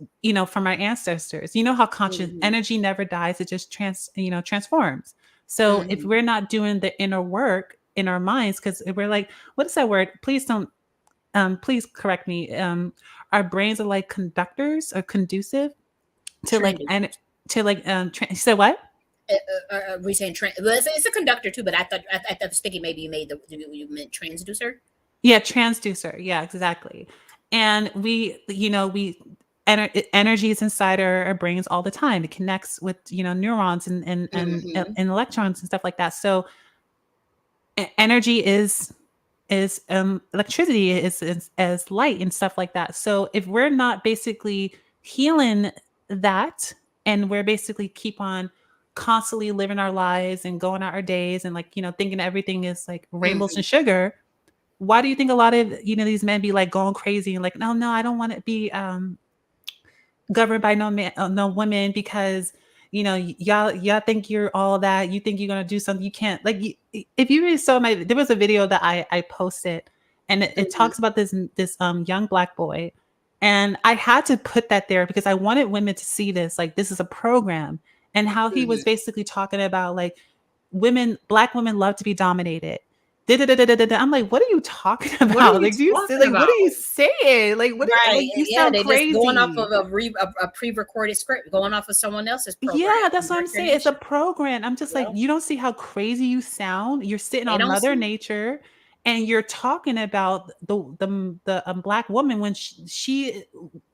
from our ancestors. You know how conscious Hmm. energy never dies, it just transforms. So if Hmm. we're not doing the inner work in our minds, because we're like, what is that word? Please don't please correct me. Our brains are like conductors or conducive to like and Transducers. to like so what? We saying well, it's a conductor too, but I was thinking maybe you meant transducer. Yeah, transducer. Yeah, exactly. And energy is inside our brains all the time. It connects with neurons Hmm. and electrons and stuff like that. So energy is electricity is as light and stuff like that. So if we're not basically healing that, and we're basically keep on constantly living our lives and going out our days and like thinking everything is like rainbows Hmm. and sugar, why do you think a lot of these men be like going crazy and like, no, I don't want to be governed by no man, no women, because y'all think you're all that. You think you're gonna do something you can't. Like, if you really saw there was a video that I posted, and it Hmm. talks about this young black boy, and I had to put that there because I wanted women to see this. Like, this is a program, and how he was Hmm. basically talking about like black women love to be dominated. Da-da-da-da-da-da. I'm like, what are you talking What are about? you Like, do you say talking like what about? are you saying? Like, Right. like you Yeah, sound they're just going off crazy. of a pre-recorded script, going off of someone else's program, Yeah, that's what I'm saying. It's a indoctrination. program. I'm just You like, know, you don't see how crazy you sound. You're sitting they on don't Mother see. Nature, and you're talking about the black woman when she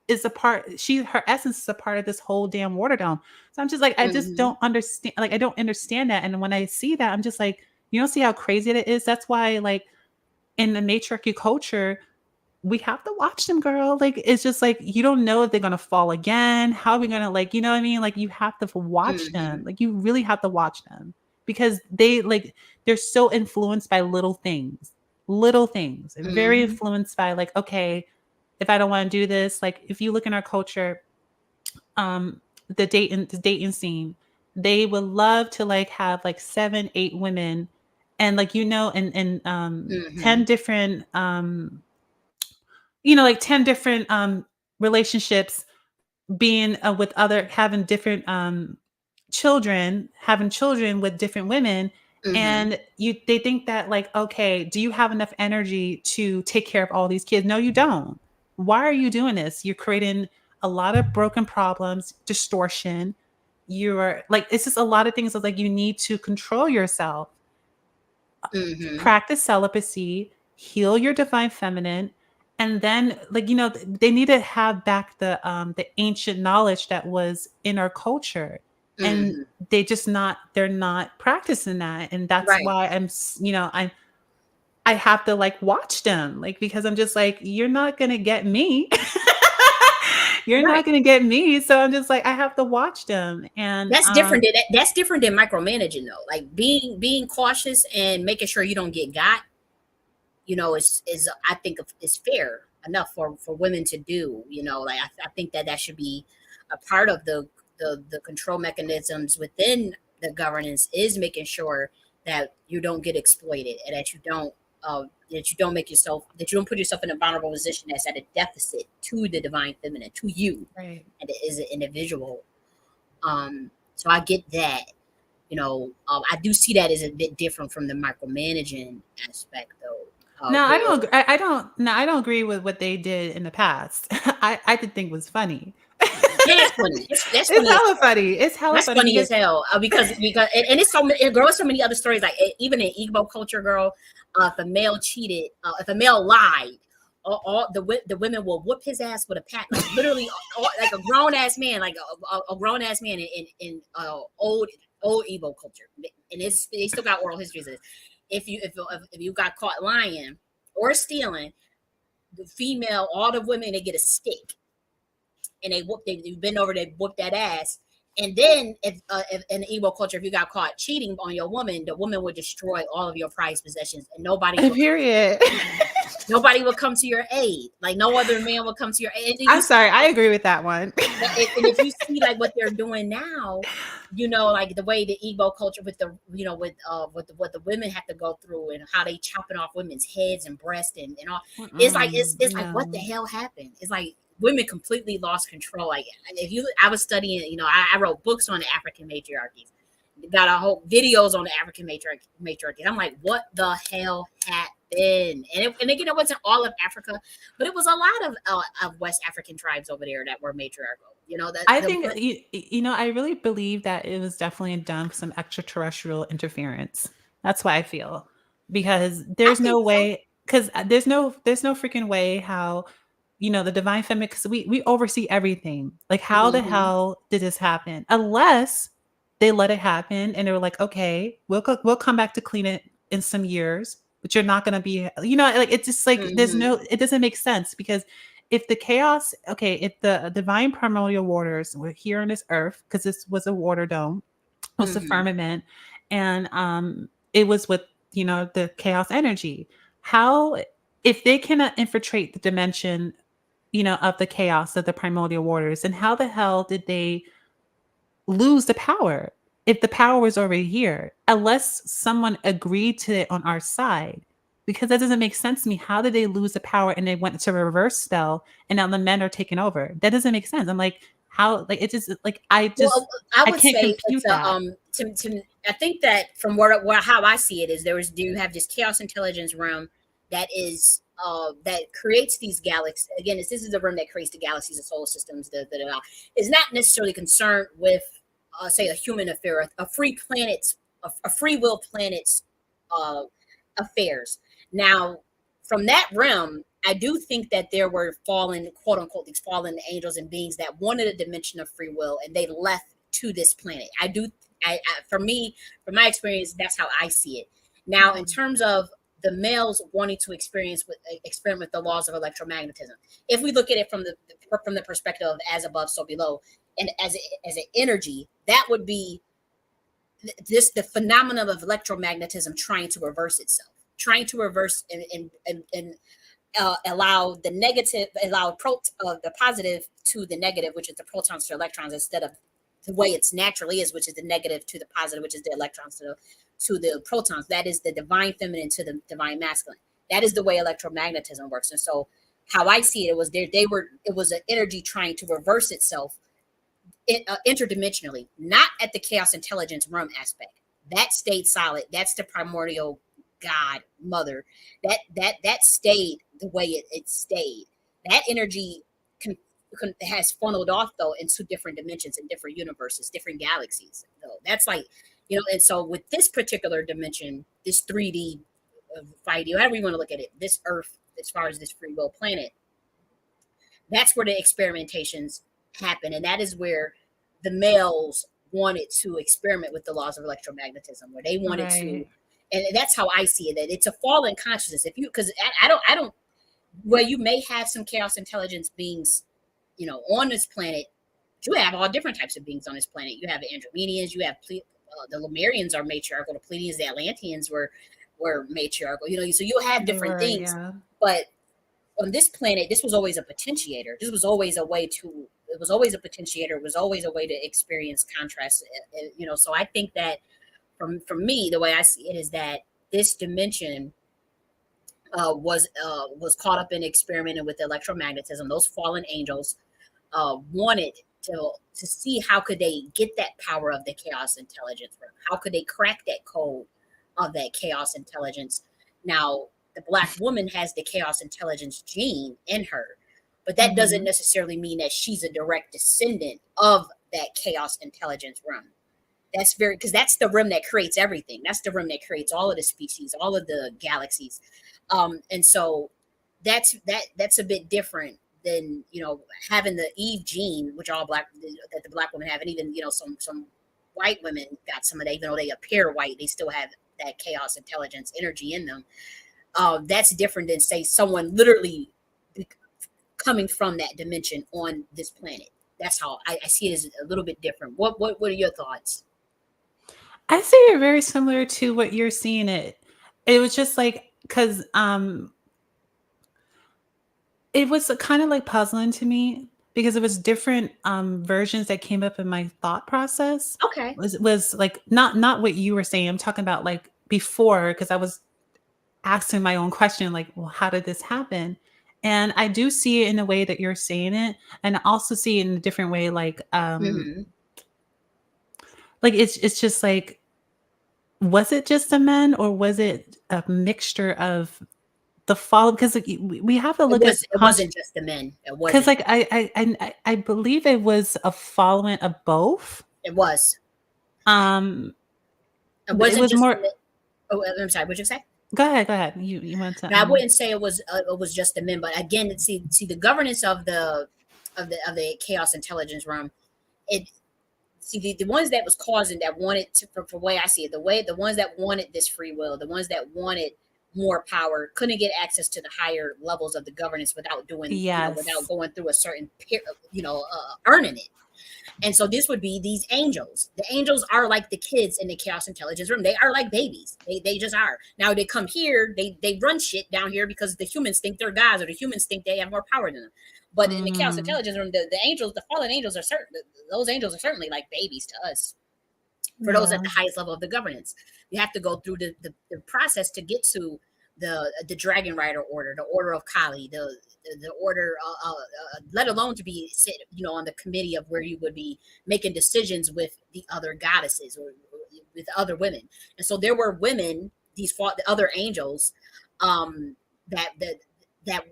is a part. Her essence is a part of this whole damn water down. So I'm just like, I just Hmm. don't understand. Like, I don't understand that. And when I see that, I'm just like, you don't see how crazy it is. That's why, like, in the matriarchy culture, we have to watch them, girl. Like, it's just like you don't know if they're gonna fall again. How are we gonna, like, you know what I mean? Like, you have to watch them. Hmm. Like, you really have to watch them because they're so influenced by little things. Little things. Very Hmm. influenced by like, okay, if I don't want to do this, like if you look in our culture, um, the dating scene, they would love to like have like 7, 8 women and like and 10 Hmm. different like 10 different relationships being with other having different having children with different women, Mhm. and they think that, like, okay, do you have enough energy to take care of all these kids? No, you don't. Why are you doing this? You're creating a lot of broken problems, distortion. You're like, it's just a lot of things that, like, you need to control yourself, Mhm. practice celibacy, heal your divine feminine, and then, like, they need to have back the ancient knowledge that was in our culture. And Mhm. they're not practicing that. And that's Right. why I have to, like, watch them, like, because I'm just like, you're not gonna get me. You're Right. not gonna get me. So I'm just like, I have to watch them. And That's different than micromanaging though. Like being cautious and making sure you don't get got, is I think is fair enough for women to do. Like I think that should be a part of the control mechanisms within the governance, is making sure that you don't get exploited, and that you don't put yourself in a vulnerable position that's at a deficit to the divine feminine, to you, right. and as an individual. So I get that. I do see that as a bit different from the micromanaging aspect, though. No, I Where don't. I don't. No, I don't agree with what they did in the past. I did think was funny. Yeah, that's funny. That's It's funny as hella hell. funny. It's hella That's funny funny because as hell, because and it's it grows so many other stories, like even in Igbo culture, girl. If a male cheated, if a male lied, all the women will whoop his ass with a pat, like literally, like a grown ass man, like a grown ass man in old Igbo culture, and they still got oral histories of this. If you got caught lying or stealing, the female, all the women, they get a stick, and they bend over, they whoop that ass. And then if in the Igbo culture, if you got caught cheating on your woman, the woman would destroy all of your prized possessions, and period. nobody will come to your aid. Like no other man will come to your aid. And I'm sorry. I agree with that one. and if you see like what they're doing now, like the way the Igbo culture with the what the women have to go through, and how they chopping off women's heads and breasts, and all. It's like it's like, what the No. hell happened? It's like women completely lost control. Like if you I was studying, I wrote books on the African matriarchies, got a whole videos on the African matriarchies. I'm like, what the hell happened? And again, it wasn't all of Africa, but it was a lot of West African tribes over there that were matriarchal. That I the think I really believe that it was definitely done for some extraterrestrial interference. That's why I feel, because I there's think no so. way, because there's no freaking way how, the divine feminine, because we oversee everything. Like, how the Hmm. hell did this happen? Unless they let it happen and they were like, okay, we'll come back to clean it in some years, but you're not gonna be, like, it's just like, Hmm. it doesn't make sense, because if the chaos, okay, if the divine primordial waters were here on this earth, because this was a water dome, was the Hmm. firmament, and it was with, the chaos energy. How, if they cannot infiltrate the dimension, of the chaos of the primordial waters, and how the hell did they lose the power if the power was already here, unless someone agreed to it on our side? Because that doesn't make sense to me. How did they lose the power and they went to reverse spell and now the men are taking over? That doesn't make sense. I'm like, how, like, it just, like, Well, I I would can't say it's compute that. I think that from where how I see it is, do you have this chaos intelligence realm that is that creates these galaxies. Again, this is the realm that creates the galaxies, the solar systems. Is not necessarily concerned with say a human affair, a free planet's a free will planet's uh, affairs. Now, from that realm, I do think that there were fallen, quote unquote, these fallen angels and beings that wanted a dimension of free will, and they left to this planet. I do. For me, from my experience, that's how I see it. Now, in Mhm. terms of the males wanting to experiment with the laws of electromagnetism, if we look at it from the perspective of as above, so below, and as an energy, that would be the phenomenon of electromagnetism trying to reverse itself, trying to reverse and allow the negative, the positive to the negative, which is the protons to electrons, instead of the way it's naturally is, which is the negative to the positive, which is the electrons to the protons. That is the divine feminine to the divine masculine. That is the way electromagnetism works. And so, how I see it, was it was an energy trying to reverse itself interdimensionally, not at the chaos intelligence realm aspect. That stayed solid. That's the primordial God mother. That stayed the way it stayed. That energy has funneled off though into different dimensions and different universes, different galaxies. Though that's like, and so with this particular dimension, this 3D, 5D, however you want to look at it, this Earth, as far as this free will planet, that's where the experimentations happen, and that is where the males wanted to experiment with the laws of electromagnetism, where they wanted to, Right. and that's how I see it. That it's a fallen consciousness. If you, because I don't. Well, you may have some chaos intelligence beings, on this planet. You have all different types of beings on this planet. You have Andromedians. You have the Lemurians are matriarchal. The Pleiadians, the Atlanteans were matriarchal. So you'll have They different were, things, yeah. but on this planet, this was always a potentiator. This was always a way to. It was always a potentiator. It was always a way to experience contrast. So I think that from me, the way I see it is that this dimension was caught up in experimenting with electromagnetism. Those fallen angels wanted to see how could they get that power of the chaos intelligence. How could they crack that code of that chaos intelligence? Now, the Black woman has the chaos intelligence gene in her, but that doesn't Mhm. necessarily mean that she's a direct descendant of that chaos intelligence realm. That's very, because that's the rim that creates everything. That's the rim that creates all of the species, all of the galaxies. And so that's a bit different than having the Eve gene, which all black that the Black women have, and even some white women got some of that. Even though they appear white, they still have that chaos intelligence energy in them. That's different than, say, someone literally coming from that dimension on this planet. That's how I see it as a little bit different. What are your thoughts? I see it very similar to what you're seeing it. It was just like, because it was kind of like puzzling to me because it was different versions that came up in my thought process. Okay. Was like not what you were saying. I'm talking about like before, because I was asking my own question, like, well, how did this happen? And I do see it in the way that you're saying it, and I also see it in a different way, Hmm. like it's just like, was it just the men or was it a mixture of the fall? Because like, we have to look at It wasn't just the men. It because wasn't. like I believe it was a following of both. It was. Um, It it wasn't was just the more. men. Oh, I'm sorry. What'd you say? Go ahead, go ahead. You want to No, I wouldn't say it was just the men, but again, see the governance of the chaos intelligence realm. It see the ones that was causing that wanted to, for the way I see it, the ones that wanted this free will, the ones that wanted more power, couldn't get access to the higher levels of the governance without doing, without yes. going through a certain earning it. And so this would be these angels. The angels are like the kids in the chaos intelligence room. They are like babies. They just are. Now they come here, they run shit down here because the humans think they're gods, or the humans think they have more power than them. But in the chaos Mm, intelligence room, the angels, the fallen angels are certain, those angels are certainly like babies to us. For those at yeah. the highest level of the governance, you have to go through the process to get to the Dragon Rider order, the Order of Kali, the order, let alone to be sit, on the committee of where you would be making decisions with the other goddesses, or with other women. And so there were women, these fought the other angels, that that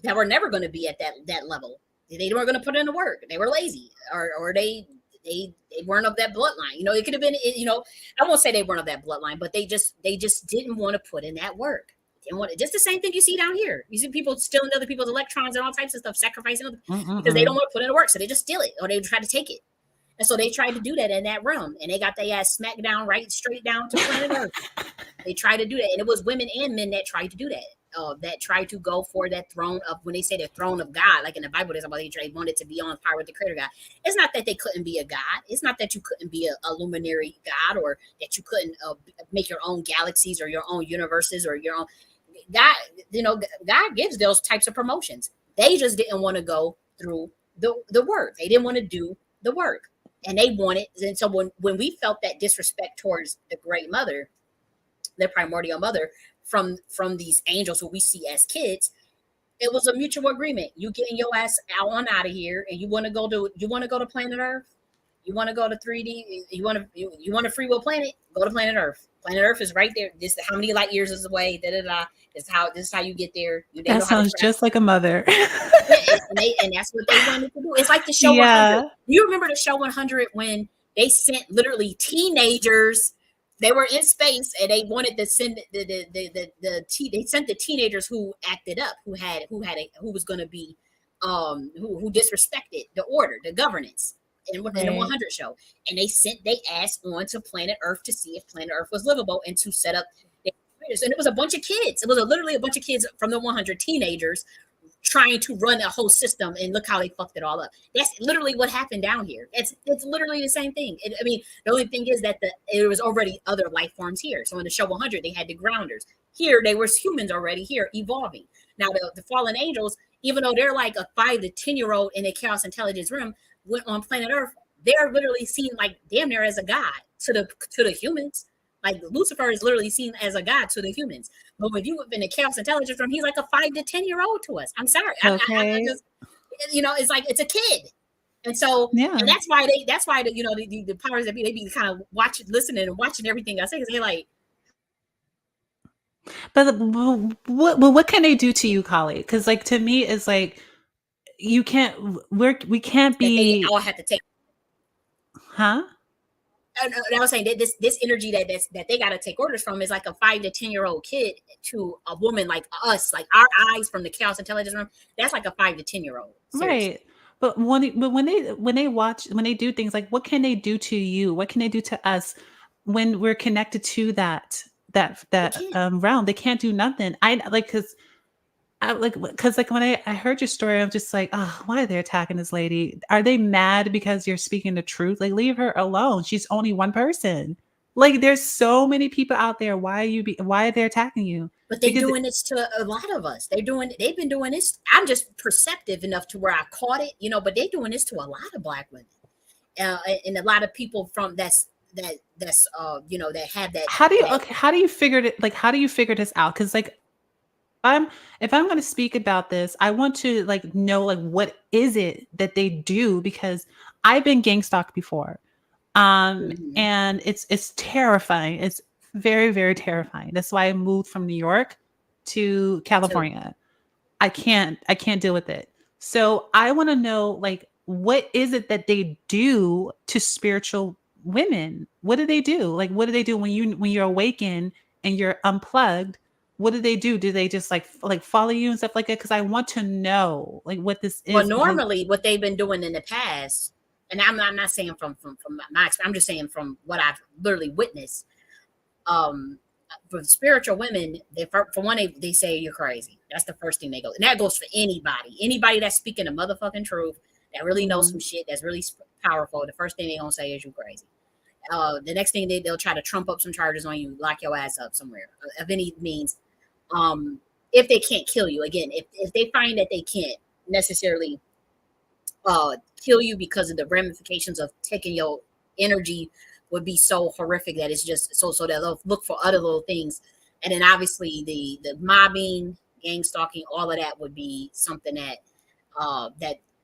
that were never going to be at that level. They weren't going to put in the work. They were lazy, or they weren't of that bloodline. It could have been. I won't say they weren't of that bloodline, but they just didn't want to put in that work. And just the same thing you see down here. You see people stealing other people's electrons and all types of stuff, sacrificing them because they don't Mm-mm-mm. want to put in the work, so they just steal it or they try to take it. And so they tried to do that in that realm, and they got their ass smacked down right straight down to planet Earth. They tried to do that, and it was women and men that tried to do that. That tried to go for that throne of, when they say the throne of God, like in the Bible, there's about they wanted to be on par with the Creator God. It's not that they couldn't be a God. It's not that you couldn't be a luminary God, or that you couldn't make your own galaxies or your own universes or your own God. God gives those types of promotions. They just didn't want to go through the work. They didn't want to do the work, and they wanted. And so when we felt that disrespect towards the Great Mother, the primordial mother, from these angels who we see as kids, It was a mutual agreement. You getting your ass out of here, and you want to go to planet Earth. You want to go to 3D. You want a free will planet. Go to planet Earth. Planet Earth is right there. This how many light years is away. Da da da. This is how you get there. They That know how to sounds travel. just like a mother. Yeah, and that's what they wanted to do. It's like the show 100. Yeah. You remember the show 100 when they sent literally teenagers? They were in space and they wanted to send they sent the teenagers who acted up, who was going to be who disrespected the order, the governance in the Right. 100 show, and they asked on to planet Earth to see if planet Earth was livable and to set up. And it was a bunch of kids. It was literally a bunch of kids from the 100 teenagers trying to run a whole system, and look how they fucked it all up. That's literally what happened down here. It's literally the same thing. I mean, the only thing is that there was already other life forms here. So in the show 100, they had the grounders. Here, they were humans already here evolving. Now the fallen angels, even though they're like a 5 to 10 year old in a chaos intelligence room, went on planet Earth. They're literally seen like damn near as a god to the humans. Like Lucifer is literally seen as a god to the humans. But when you have been a chaos intelligence from, he's like a 5 to 10 year old to us. I'm sorry. I Okay. just, it's like it's a kid. And so, and Yeah. that's why the powers that be, they be kind of watching, listening, and watching everything I say, because they're like, But what can they do to you, Kali? Because like to me, it's like you can't. We can't that they be. all have to take. Huh? And I was saying that this energy that they got to take orders from is like a 5 to 10 year old kid to a woman like us, like our eyes from the chaos intelligence room. That's like a 5 to 10 year old. Seriously, Right. But when they watch when they do things like what can they do to you? What can they do to us when we're connected to they that can't. realm? They can't do nothing. I like because like when I heard your story, I'm just like, oh, why are they attacking this lady? Are they mad because you're speaking the truth? Like, leave her alone. She's only one person. Like, there's so many people out there. Why are they attacking you? But they Because doing this to a lot of us. They've been doing this. I'm just perceptive enough to where I caught it, but they doing this to a lot of black women, and a lot of people from that's that have that. how do you figure it like how do you figure this out? Because like I'm if I'm going to speak about this, I want to like know like what is it that they do because I've been gang stalked before. Mhm. And it's terrifying. It's very, very terrifying. That's why I moved from New York to To California. I can't deal with it. So I want to know like what is it that they do to spiritual women? What do they do? Like what do they do when you're awakened and you're unplugged? What do they do? Do they just like follow you and stuff like that? Because I want to know like what this Well, is because normally what they've been doing in the past, and I'm not saying from my experience, I'm just saying from what I've literally witnessed. Um, for spiritual women, for one, they say you're crazy. That's the first thing they go, and that goes for anybody that's speaking the motherfucking truth, that really knows some Mhm, shit, that's really powerful. The first thing they gonna say is you crazy. The next thing they'll try to trump up some charges on you, lock your ass up somewhere of any means. Um, if they can't kill you, again, if they find that they can't necessarily kill you because of the ramifications of taking your energy would be so horrific that it's just so that they'll look for other little things. And then obviously the mobbing, gang stalking, all of that would be something that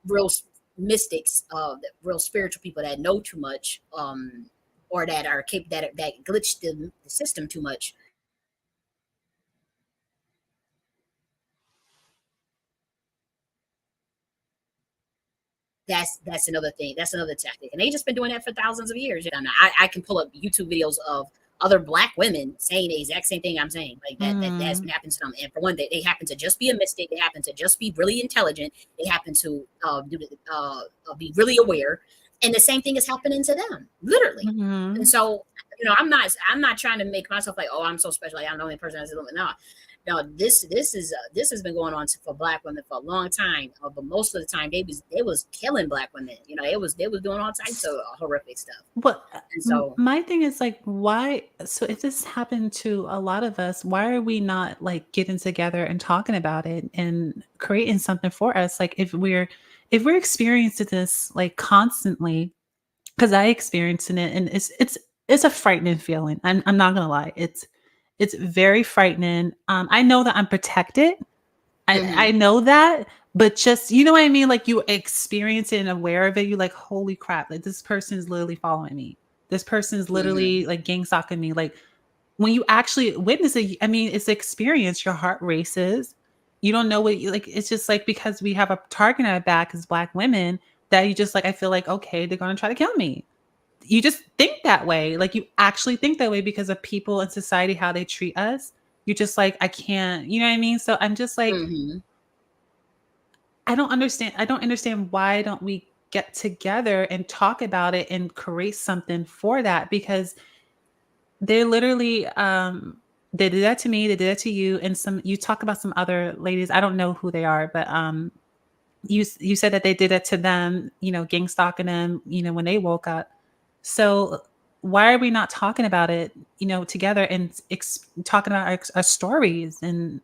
real mystics, real spiritual people that know too much, or that are that glitch the system too much. That's another thing. That's another tactic, and they just been doing that for thousands of years. I can pull up YouTube videos of other black women saying the exact same thing I'm saying, like that has been mhm, happening to them. And for one, they happen to just be a mystic. They happen to just be really intelligent. They happen to be really aware, and the same thing is happening to them, literally. And mhm. so, I'm not trying to make myself like, oh, I'm so special. Like, I'm the only person that's doing it. No, no, this has been going on for black women for a long time, but most of the time they was killing black women. They was doing all types of horrific stuff, But and so my thing is like, why? So if this happened to a lot of us, why are we not like getting together and talking about it and creating something for us? Like if we're experiencing this like constantly, because I experienced it and it's a frightening feeling. I'm not gonna lie, it's very frightening. I know that I'm protected. I Mhm. know that, but just you know what I mean? Like you experience it and aware of it, you're like, holy crap, like this person is literally following me. This person is Mhm. literally like gang stalking me. Like when you actually witness it, I mean, it's experience, your heart races. You don't know what you like. It's just like because we have a target on our back as Black women that you just like, I feel like, okay, they're going to try to kill me. You just think that way. Like you actually think that way because of people in society, how they treat us. You're just like, I can't, you know what I mean? So I'm just like, Mhm. I don't understand. I don't understand why don't we get together and talk about it and create something for that because they literally they did that to me, they did that to you, and some you talk about some other ladies. I don't know who they are, but you said that they did it to them, you know, gang stalking them, you know, when they woke up. So why are we not talking about it, you know, together and talking about our stories and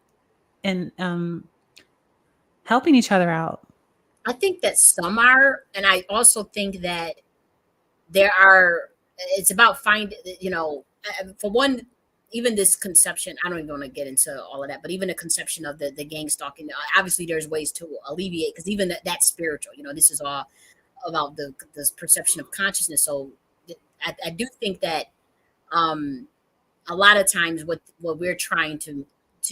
helping each other out? I think that some are, and I also think that there are. It's about finding, for one, even this conception. I don't even want to get into all of that, but even the conception of the gang stalking. Obviously, there's ways to alleviate because even that's spiritual. This is all about the perception of consciousness. So I do think that um, a lot of times what we're trying to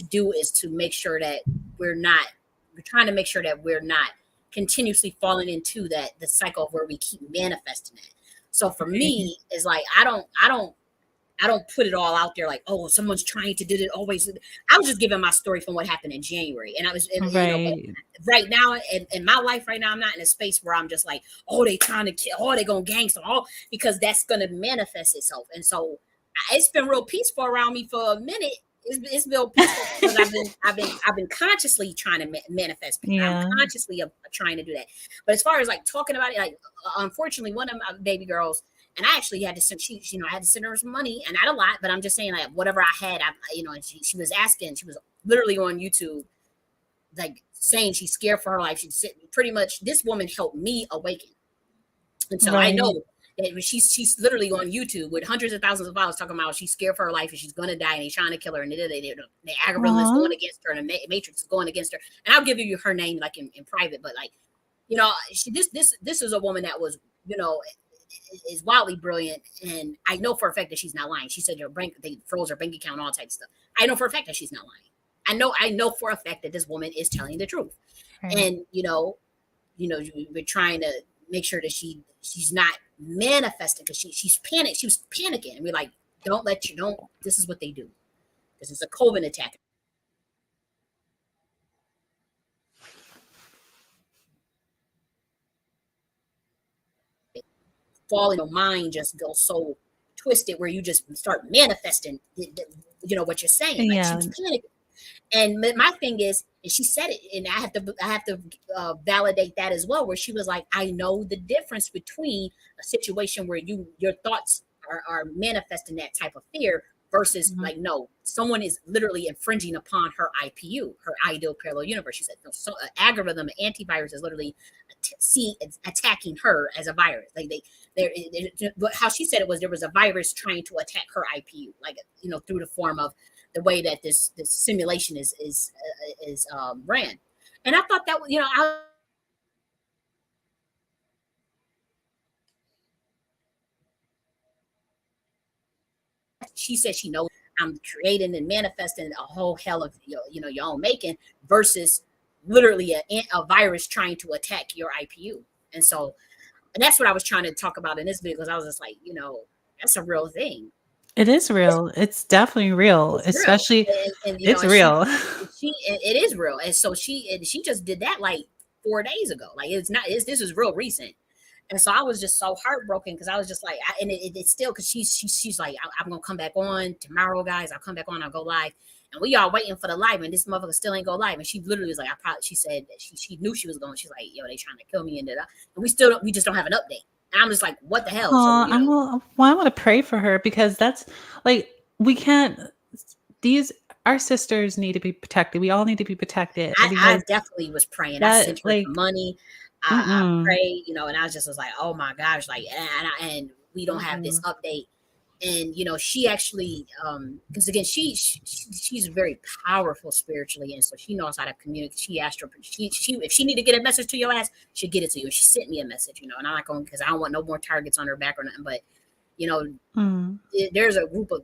do is to make sure that we're not we're trying to make sure that we're not continuously falling into that the cycle of where we keep manifesting it. So for Right. me, it's like I don't put it all out there like, oh, someone's trying to do it always. I was just giving my story from what happened in January. And I was, but Right. right now in my life right now, I'm not in a space where I'm just like, oh, they trying to kill, oh, they going to gangster, oh, because that's going to manifest itself. And so it's been real peaceful around me for a minute. It's been peaceful because I've been consciously trying to manifest peace. I'm Yeah. consciously trying to do that. But as far as like talking about it, like unfortunately, one of my baby girls, and I actually had to send I had to send her some money, and not a lot, but I'm just saying like whatever I had, and she was asking, she was literally on YouTube, like saying she's scared for her life. Pretty much this woman helped me awaken, and so I Right. know that she's literally on YouTube with hundreds of thousands of followers talking about she's scared for her life and she's gonna die and they're trying to kill her and the algorithm is Aw. going against her and the matrix is going against her. And I'll give you her name like in private, but like this is a woman that was you know is wildly brilliant, and I know for a fact that she's not lying. She said your bank they froze her bank account, all types of stuff. I know for a fact that she's not lying. I know for a fact that this woman is telling the truth, Right. and we're trying to make sure that she's not manifesting because she's panicked. She was panicking, and we're like, don't. This is what they do. This is a COVID attack. Fall in your mind just goes so twisted where you just start manifesting what you're saying. Like she Yeah. was panicking. And my thing is, and she said it, and I have to validate that as well. Where she was like, I know the difference between a situation where your thoughts are manifesting that type of fear versus Mhm. like, no, someone is literally infringing upon her IPU, her ideal parallel universe. She said, no, so an algorithm, an antivirus is literally attacking her as a virus. Like but how she said it was there was a virus trying to attack her IPU, like through the form of the way that this simulation is ran. And I thought that she said she knows I'm creating and manifesting a whole hell of your own making versus literally a virus trying to attack your IPU. And so and that's what I was trying to talk about in this video because I was just like, that's a real thing. It is It's, real. It's definitely real, it's real, especially and it's and she real. she it is real, and so she just did that like 4 days ago. Like it's not it's this is real recent. And so I was just so heartbroken because I was just like, and it's still because she's like, I'm gonna come back on tomorrow, guys. I'll come back on. I'll go live, and we all waiting for the live, and this motherfucker still ain't go live. And she literally was like, she said that she knew she was going. She's like, yo, they trying to kill me, and we just don't have an update. And I'm just like, what the hell? So Oh, I wanna pray for her because that's like, we can't these our sisters need to be protected. We all need to be protected I because definitely was praying. I that sent her some like money. I mm-mm, prayed, and I just was like, oh my gosh, like, and we don't have this mm-mm. update. And she actually, because again, she's very powerful spiritually, and so she knows how to communicate. She asked her, she if she need to get a message to your ass, she'll get it to you. She sent me a message, and I'm not going, because I don't want no more targets on her back or nothing. But you know Mm. there's a group of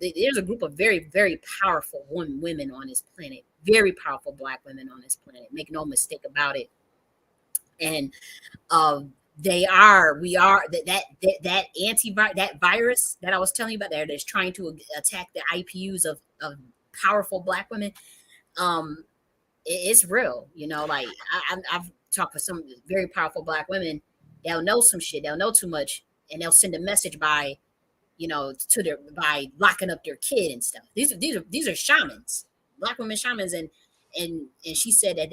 very, very powerful women on this planet, very powerful Black women on this planet, make no mistake about it. And we are that that virus that I was telling you about there that's trying to attack the IPUs of powerful Black women. um it's real, like I've talked with some very powerful Black women. They'll know some shit, they'll know too much, and they'll send a message by, to their, by locking up their kid and stuff. These are shamans, Black women shamans. And she said that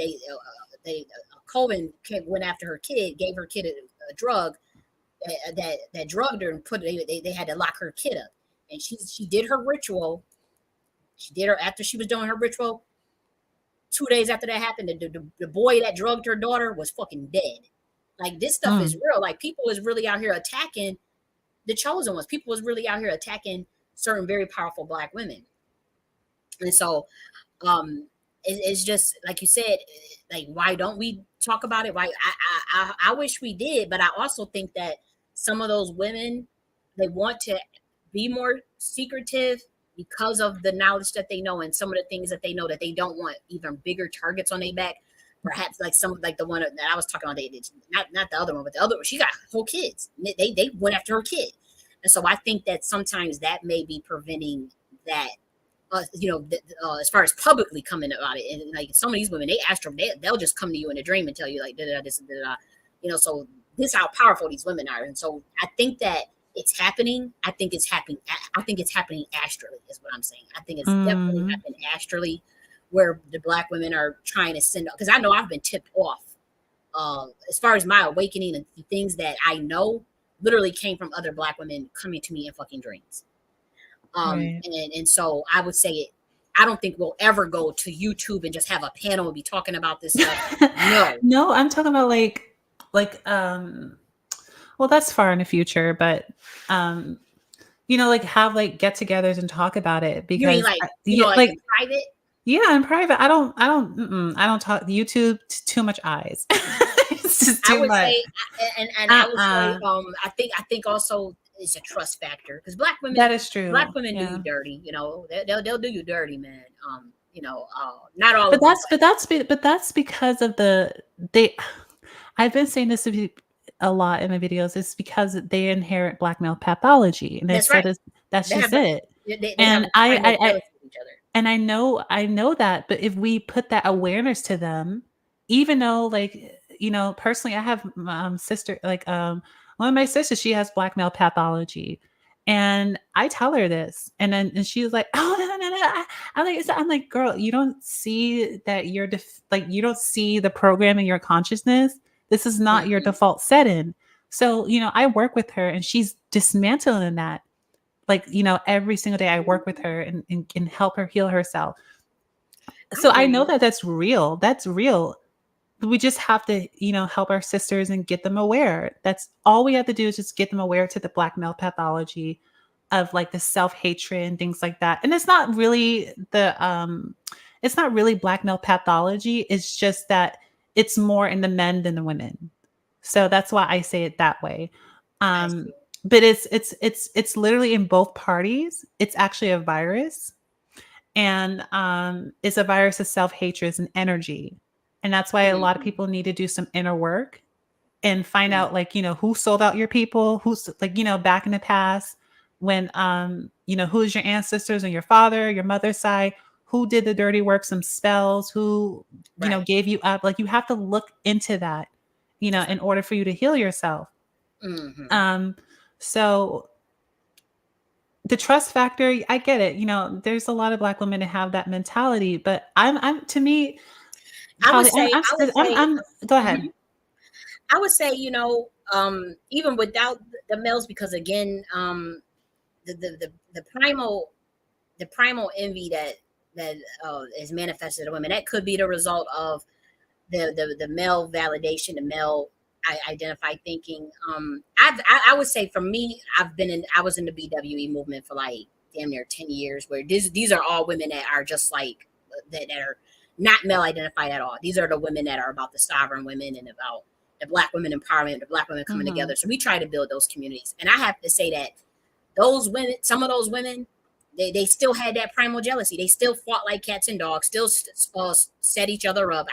Cohen went after her kid, gave her kid a drug that drugged her, and they had to lock her kid up. And she did her ritual. She did her After she was doing her ritual. 2 days after that happened, the boy that drugged her daughter was fucking dead. Like, this stuff is Mm. real. Like, people is really out here attacking the chosen ones. People was really out here attacking certain very powerful Black women. And so, it's just like you said, like, why don't we talk about it? Why I wish we did, but I also think that some of those women, they want to be more secretive because of the knowledge that they know, and some of the things that they know, that they don't want even bigger targets on their back. Perhaps like some, like the one that I was talking about, not the other one, but the other one, she got whole kids. They went after her kid. And so I think that sometimes that may be preventing that, as far as publicly coming about it. And like, some of these women, they'll just come to you in a dream and tell you, like, da da this and da da. So this is how powerful these women are. And so I think that it's happening. I think it's happening. I think it's happening astrally, is what I'm saying. I think it's definitely Mm. happening astrally, where the Black women are trying to send. Because I know I've been tipped off. As far as my awakening, and the things that I know literally came from other Black women coming to me in fucking dreams. Right. And so I would say it. I don't think we'll ever go to YouTube and just have a panel and be talking about this stuff. No. No, I'm talking about like well, that's far in the future, but um like have like get-togethers and talk about it You mean because like, yeah, like like in private? yeah, in private. I don't talk YouTube. Too much eyes. It's just I too would much. say, and I would say, Uh-uh. I think also it's a trust factor, because That is Black true. women do you Yeah. dirty. They'll do you dirty, man. Not all of them, but But that's because of they I've been saying this to a lot in my videos. It's because they inherit black male pathology, and I that's said right. that's They just have it. they have And a primal jealousy of each other. I know that, but if we put that awareness to them, even though like personally, I have sister one of my sisters, she has black male pathology, and I tell her this, and then and she's like, oh no no no, I'm like, girl, you don't see that like you don't see the program in your consciousness. This is not your Mhm. default setting. So I work with her, and she's dismantling that, like every single day I work with her and help her heal herself. I So hear I know you. that that's real. We just have to help our sisters and get them aware. That's all we have to do, is just get them aware to the black male pathology of like the self-hatred and things like that. And it's not really black male pathology. It's just that it's more in the men than the women. So that's why I say it that way. I um see. but it's literally in both parties. It's actually a virus, and it's a virus of self-hatred and energy. And that's why a lot of Mhm. people need to do some inner work and find Mhm. out, like, who sold out your people, who's like, back in the past, when who's your ancestors and your father, your mother's side, who did the dirty work, some spells, who Right. gave you up. Like, you have to look into that, That's in right. order for you to heal yourself. Mhm. um so the trust factor, I get it. There's a lot of black women that have that mentality, but I'm to me, I would Holly, say I would say I'm go ahead. Mhm. I would say, even without the males, because again, the primal envy that is manifested in women, that could be the result of the male validation, the male. I identify thinking. I would say for me, I was in the BWE movement for like damn near 10 years, where these are all women that are just like that are not male identified at all. These are the women that are about the sovereign women and about the Black women empowerment, the Black women coming Mm-hmm. together. So we try to build those communities, and I have to say that those women, some of those women, they still had that primal jealousy. They still fought like cats and dogs. Still set each other up.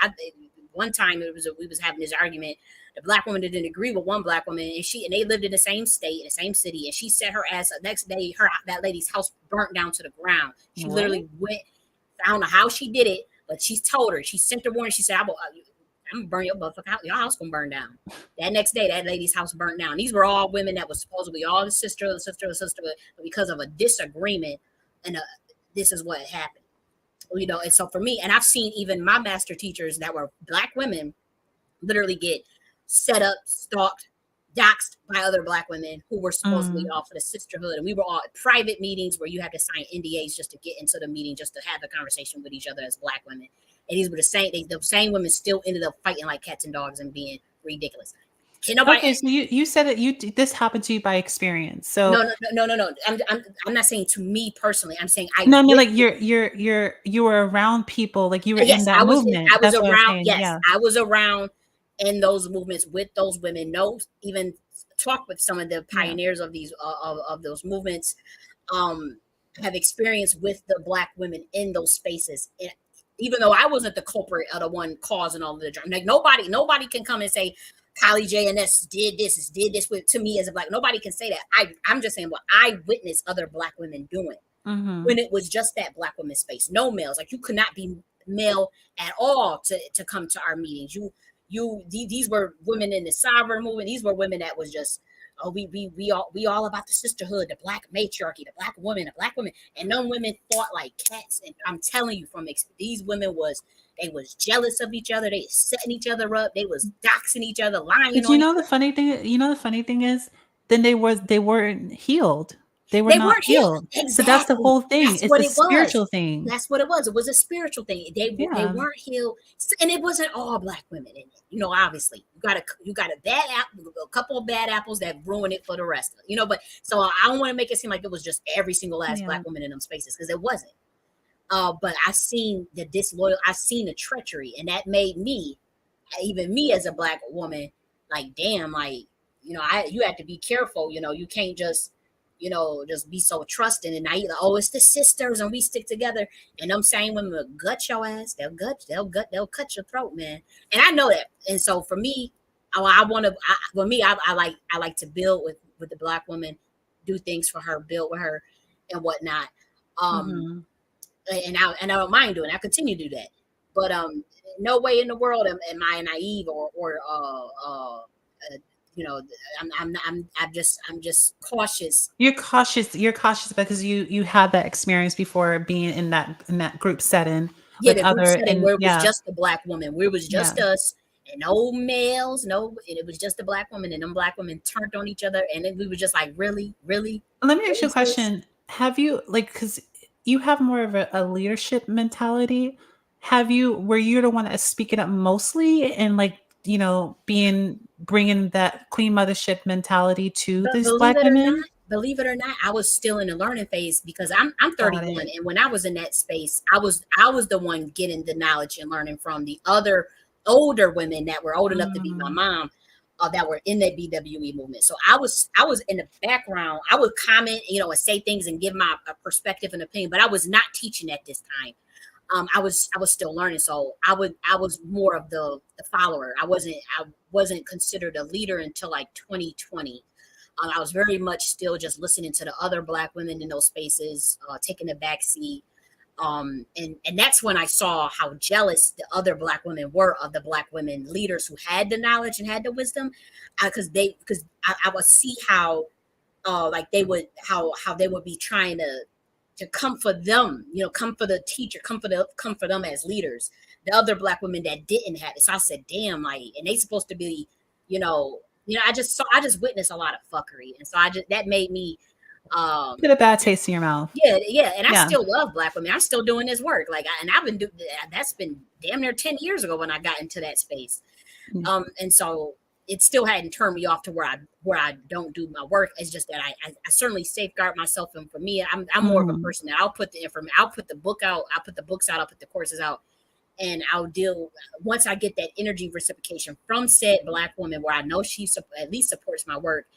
One time we was having this argument. The Black woman didn't agree with one Black woman, and they lived in the same state, in the same city, and she set her ass up. Next day, that lady's house burnt down to the ground. She What? literally went. I don't know how she did it, but she told her. She sent her warning. She said, I'm gonna burn your motherfucking house. Your house gonna burn down. That next day, that lady's house burnt down. These were all women that was supposedly all the sister, but because of a disagreement, and this is what happened. And so for me, and I've seen even my master teachers that were Black women literally get set up, stalked, doxxed by other Black women who were supposedly Mm. all for the sisterhood. And we were all at private meetings where you had to sign NDAs just to get into the meeting, just to have a conversation with each other as Black women. And these were the same women still ended up fighting like cats and dogs and being ridiculous. Can nobody? Okay, so you said that this happened to you by experience. So No. I'm not saying to me personally. I'm saying I no, I mean like witnessed. you were around people, like you were in Yes, that movement. I was That's what I was around. saying. Yes, Yeah. I was around in those movements with those women. No, even talk with some of the Yeah. pioneers of these of those movements. Um, have experience with the Black women in those spaces. And even though I wasn't the culprit of the one causing all of the drama, like nobody can come and say Kylie J.N.S. did this with to me as a Black. Nobody can say that. I'm just saying what I witnessed other Black women doing Mhm. when it was just that Black woman space. No males. Like you could not be male at all to come to our meetings. These were women in the sovereign movement. These were women that was just we all about the sisterhood, the Black matriarchy, the Black women, and them women fought like cats. And I'm telling you, these women they was jealous of each other. They was setting each other up. They was doxing each other, lying But on each other. you know the funny thing is, then they weren't healed. They were They not weren't healed. healed. So that's the Exactly. whole thing. That's It's what a it was. spiritual thing. That's what it was. It was a spiritual thing. They Yeah. weren't healed, and it wasn't all Black women in it. Obviously, you got a bad apple, a couple of bad apples that ruin it for the rest. But so I don't want to make it seem like it was just every single last Yeah. Black woman in them spaces, because it wasn't. But I seen the disloyal. I seen the treachery, and that made me, even me as a Black woman, like damn, like you have to be careful. You can't just be so trusting and naive. Like, oh, it's the sisters and we stick together. And them same women will gut your ass. They'll cut your throat, man. And I know that. And so for me, I want to. For me, I like to build with the Black woman, do things for her, build with her, and whatnot. Um, Mhm. and I don't mind doing it. I continue to do that. But no way in the world am I naive uh, you know, I'm just cautious. You're cautious because you had that experience before being in that group setting Yeah, with the group other setting and where it was yeah. just the Black woman, where it was Yeah. just us and no males, no, and it was just the Black woman, and them Black women turned on each other, and then we were just like, really, really, Let me ask you really, a sis? question. Have you like because you have more of a leadership mentality? Have you were you the one that's speaking up mostly and like being bringing that queen mothership mentality to But these black women? believe it or not, I was still in the learning phase, because I'm Got 31, it. and when I was in that space, I was the one getting the knowledge and learning from the other older women that were old enough to be my Mm, mom, that were in that BWE movement. So I was in the background. I would comment, and say things and give my perspective and opinion, but I was not teaching at this time. I was still learning, so I was more of the follower. I wasn't considered a leader until like 2020. I was very much still just listening to the other Black women in those spaces, taking the back seat. And that's when I saw how jealous the other Black women were of the Black women leaders who had the knowledge and had the wisdom, because I would see how like how they would be trying to come for them, come for the teacher, come for them as leaders. The other Black women that didn't have it. So I said, damn, like, and they supposed to be, I just witnessed a lot of fuckery. And so that made me um put a bad taste in your mouth. yeah, and I Yeah. still love Black women. I'm still doing this work. Like, and I've been doing that's been damn near 10 years ago when I got into that space. Mm. And so it still hadn't turned me off to where I don't do my work. It's just that I certainly safeguard myself. And for me, I'm more of a Mhm. person that I'll put the information, I'll put the book out, I'll put the books out, I'll put the courses out, and I'll deal once I get that energy reciprocation from said Black woman where I know she at least supports my work.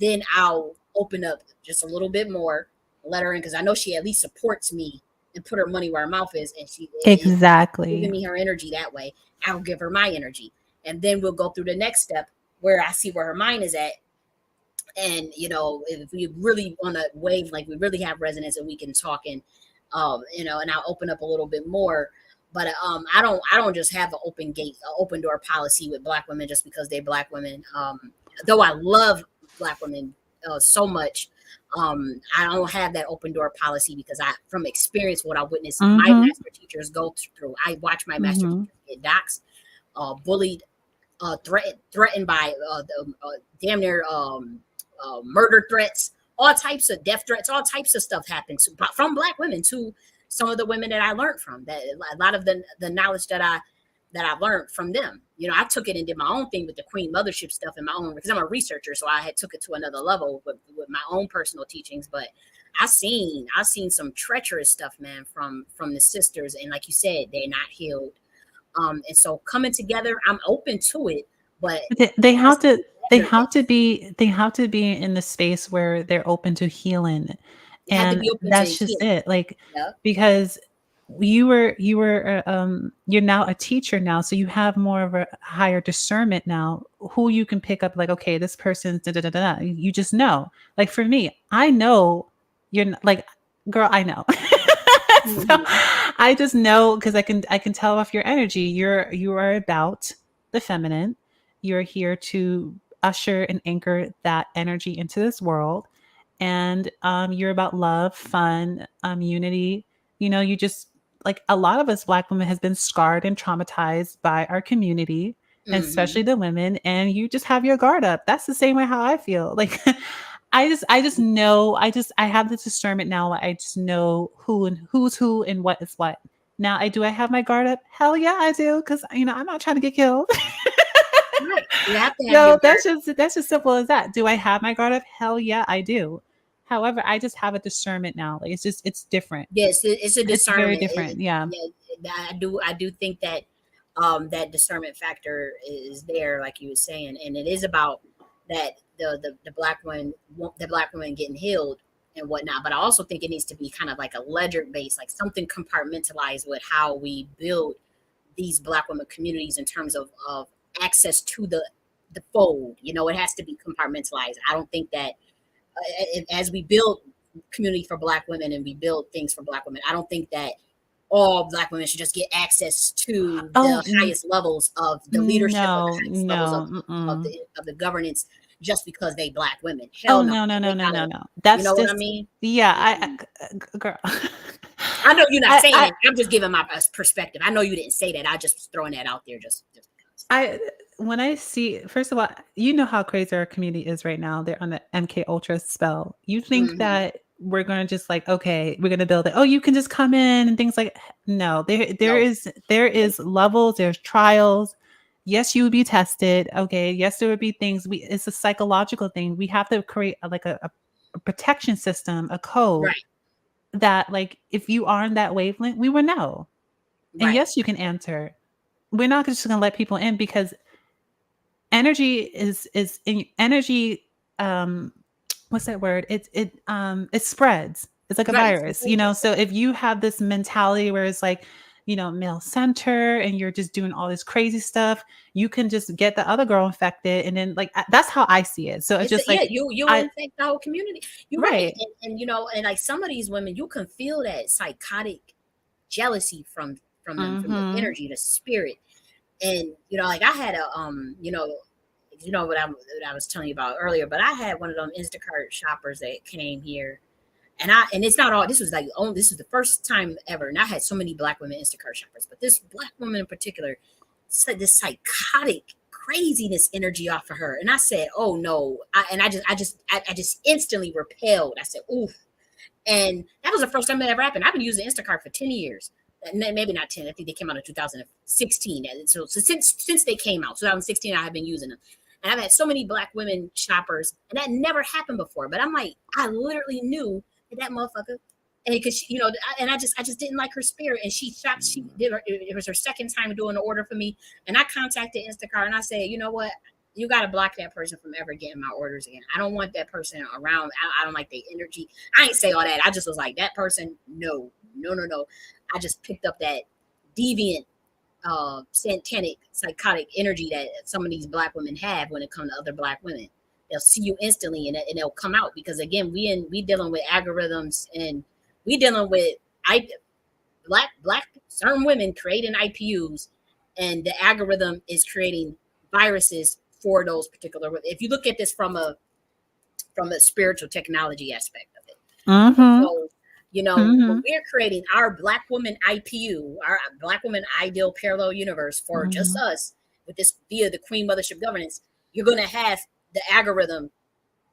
Then I'll open up just a little bit more, let her in, because I know she at least supports me and put her money where her mouth is, and she giving Exactly. me her energy that way. I'll give her my energy, and then we'll go through the next step where I see where her mind is at. And if we really on a wave, like we really have resonance and we can talk, and and I'll open up a little bit more. But I don't just have an open gate, open door policy with Black women just because they're Black women. Though I love Black women so much, I don't have that open door policy because from experience, what I witnessed my Mhm. master teachers go through. I watch my master Mhm. teachers get doxxed, bullied, threatened by damn near murder threats, all types of death threats, all types of stuff happens from Black women to some of the women that I learned from. That a lot of the knowledge that I learned from them. I took it and did my own thing with the Queen Mothership stuff in my own, because I'm a researcher, so I had took it to another level with my own personal teachings. But I seen some treacherous stuff, man, from the sisters, and like you said, they're not healed. And so coming together, I'm open to it, but They as have to they together, have to be they have to be in the space where they're open to healing, you have to and be open to that's just healing. it, like, Yeah. because you're now a teacher now, so you have more of a higher discernment now, who you can pick up, like, "Okay, this person's da da da da." You just know. Like, for me, I know you're n like, girl, I know. So, Hmm. I just know because I can tell off your energy. You are about the feminine. You're here to usher and anchor that energy into this world. And you're about love, fun, unity. You just, like, a lot of us Black women has been scarred and traumatized by our community, especially Hmm. the women, and you just have your guard up. That's the same way how I feel. Like, I just know, I have the discernment now. I just know who and who's who and what is what. Now, I have my guard up. Hell yeah, I do, because I'm not trying to get killed. Right. You have to have your So guard. that's just simple as that. Do I have my guard up? Hell yeah, I do. However, I just have a discernment now. Like, it's different. Yes, it's a It's very discernment. different. Yeah. Yeah, I do think that that discernment factor is there, like you were saying, and it is about that the black woman getting healed and whatnot. But I also think it needs to be kind of like a ledger based, like something compartmentalized with how we build these Black women communities in terms of access to the fold. It has to be compartmentalized. I don't think that as we build community for Black women and we build things for Black women, I don't think that all Black women should just get access to Oh, the highest levels of the leadership or the no, highest levels no. of Mm-mm. the governance just because they Black women. Oh, Hell no, no, no, no, they no, no, gotta. no. You That's know what I just, mean? yeah, Mm-mm. girl. I know you're not I saying I it. I'm just giving my perspective. I know you didn't say that. I just was throwing that out there just because. I when I see, first of all, you know how crazy our community is right now. They're on the MK Ultra spell. You think Hmm. that we're gonna just, like, okay, we're gonna build it. Oh, you can just come in and things like, no, there No, is there no, is levels, there's trials. Yes, you would be tested. Okay. Yes, there would be things. It's a psychological thing. We have to create like a protection system, a code right, that, like, if you are in that wavelength, we will know. And right, yes, you can enter. We're not just gonna let people in because energy is in energy. um what's that word? It spreads. It's like a right. It's virus, contagious. so if you have this mentality where it's like, male center, and you're just doing all this crazy stuff, you can just get the other girl infected, and then, like, that's how I see it. So it's just Yeah, like, you I infect the whole community. You're right, right. and and like some of these women, you can feel that psychotic jealousy from them, from the Mhm. energy, the spirit. And like I had a what I was telling you about earlier, but I had one of them Instacart shoppers that came here, and it's not all. This was like only this was the first time ever, and I had so many Black women Instacart shoppers, but this Black woman in particular, said this psychotic craziness energy off of her, and I said, "Oh no!" I just instantly repelled. I said, "Oof." And that was the first time that ever happened. I've been using Instacart for 10 years. Maybe not 10. I think they came out in 2016. So since they came out, 2016, I have been using them. And I've had so many black women shoppers, and that never happened before. But I'm like, I literally knew that motherfucker, and because you know, and I just didn't like her spirit. And she shopped. She did. It was her second time doing the order for me, and I contacted Instacart and I said, you know what? You got to block that person from ever getting my orders again. I don't want that person around. I don't like their energy. I ain't say all that. I just was like, that person, no, no, no, no. I just picked up that deviant, satanic, psychotic energy that some of these black women have when it comes to other black women. They'll see you instantly, and they'll come out because again, we dealing with algorithms, and we dealing with I black certain women creating IPUs, and the algorithm is creating viruses for those particular. If you look at this from a spiritual technology aspect of it, and Mm-hmm. so you know when Mm-hmm. we're creating our black woman IPU, our black woman ideal parallel universe for just Mm-hmm. us with this via the Queen Mothership governance, you're going to have the algorithm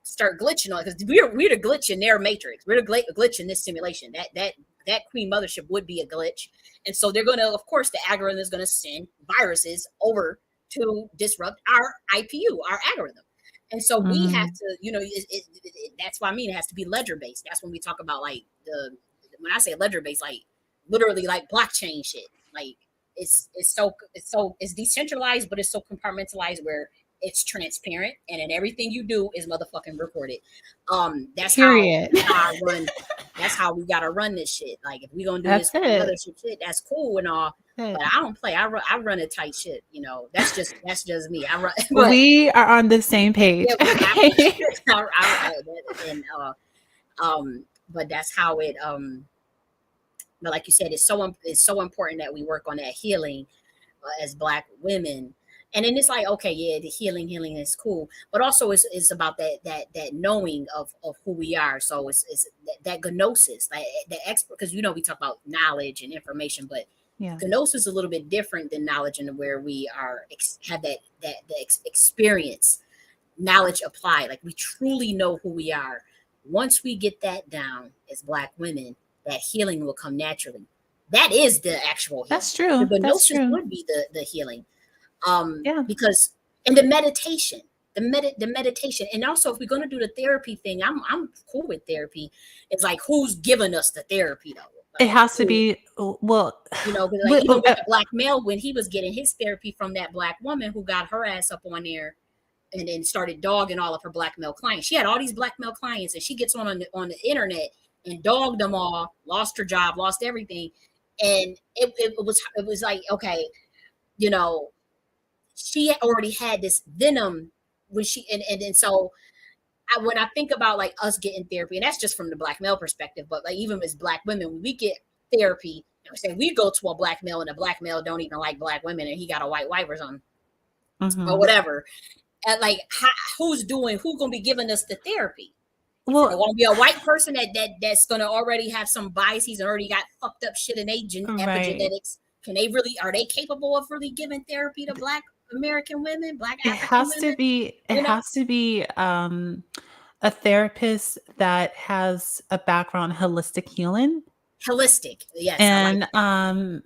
start glitching on because we're the glitch in their matrix. We're the glitch in this simulation. That Queen Mothership would be a glitch, and so they're gonna, of course, the algorithm is gonna send viruses over to disrupt our IPU, our algorithm. And so we have Mm-hmm. to, you know, that's why I mean it has to be ledger based. That's when we talk about like the when I say ledger based, like literally like blockchain shit. Like it's decentralized, but it's so compartmentalized where it's transparent, and then everything you do is motherfucking recorded. That's how Period. I run. That's how we gotta run this shit. Like if we gonna do That's this it. mothership shit, that's cool and all, but That's it. I don't play. I run a tight shit. You know, that's just me. I run, but We are on the same page. yeah, Okay. and but that's how it. But like you said, it's so important that we work on that healing as black women. And then it's like, okay, yeah, the healing is cool, but also it's about that knowing of who we are. So it's that gnosis, like the expert, because you know we talk about knowledge and information, but Yeah. gnosis is a little bit different than knowledge, and where we are have experience, knowledge applied, like we truly know who we are. Once we get that down as black women, that healing will come naturally. That is the actual That's healing. The true. That's gnosis true. would be the healing, Yeah. because and the meditation, the meditation, and also if we're going to do the therapy thing, I'm cool with therapy. It's like who's giving us the therapy though? It Like has to who, be well. you know, 'cause like But, even with the black male when he was getting his therapy from that black woman who got her ass up on there and then started dogging all of her black male clients. She had all these black male clients, and she gets on the internet and dogged them all. Lost her job, lost everything, and it was like, okay, you know, she already had this venom when she and so when I think about like us getting therapy, and that's just from the black male perspective, but like even as black women, when we get therapy, you know, say we go to a black male and a black male don't even like black women, and he got a white wife or something or mhm. whatever. And like, who's gonna be giving us the therapy? Is it Well, gonna be a white person that's gonna already have some biases and already got fucked up shit in their right. epigenetics? Can they really? Are they capable of really giving therapy to Black American women, Black It African has to women? be. It You know, has to be a therapist that has a background in holistic healing, holistic. Yes, I like and that.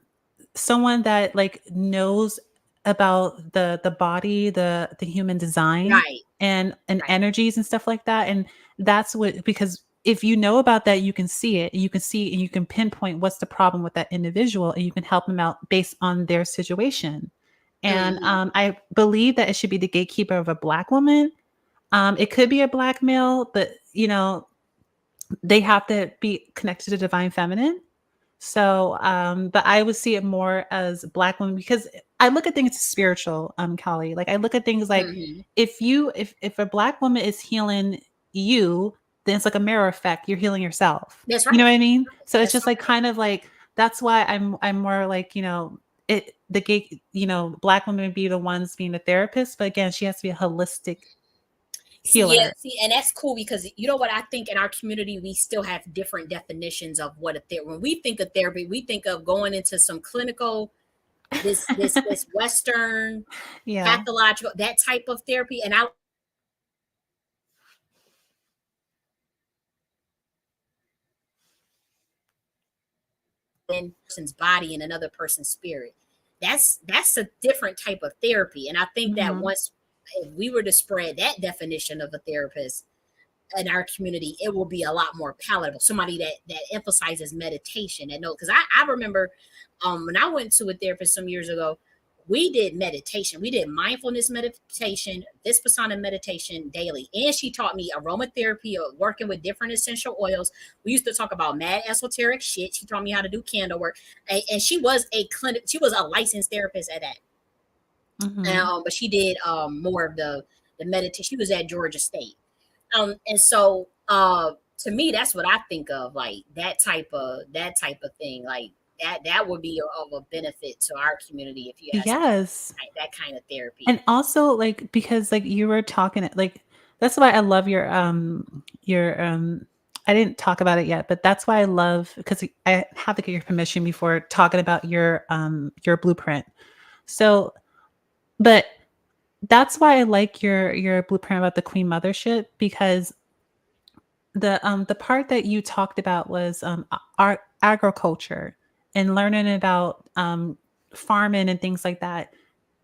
someone that like knows about the body, the human design, Right, and right. energies and stuff like that. And that's what, because if you know about that, you can see it, and you can see and you can pinpoint what's the problem with that individual, and you can help them out based on their situation. And Hmm. I believe that it should be the gatekeeper of a black woman. It could be a black male, but they have to be connected to the divine feminine. So, but I would see it more as black women, because I look at things spiritual, Kelly. Like I look at things like, Hmm. if a black woman is healing you, then it's like a mirror effect. You're healing yourself. That's You know right. what I mean? So it's That's just so like right. kind of like that's why I'm more like, the gate, black women would be the ones being the therapist, but again, she has to be a holistic See, yeah, healer. see, and that's cool because you know what I think in our community we still have different definitions of what a therapy. When we think of therapy, we think of going into some clinical, this Western Yeah. pathological, that type of therapy, and I in person's body and another person's spirit. That's a different type of therapy, and I think that Hmm. if we were to spread that definition of a therapist in our community, it will be a lot more palatable. Somebody that emphasizes meditation and know, because I remember when I went to a therapist some years ago, we did meditation. We did mindfulness meditation, Vipassana meditation daily. And she taught me aromatherapy, working with different essential oils. We used to talk about mad esoteric shit. She taught me how to do candle work. And she was a clinic, she was a licensed therapist at that. Mhm. But she did more of the meditation. She was at Georgia State. And so to me, that's what I think of, like that type of thing, like that would be of a benefit to our community if you had something Yes. like that kind of therapy. And also, like, because, like, you were talking like, that's why I love I didn't talk about it yet, but that's why I love, because I have to get your permission before talking about your blueprint. So, but that's why I like your blueprint about the queen mothership, because the part that you talked about was art agriculture and learning about farming and things like that.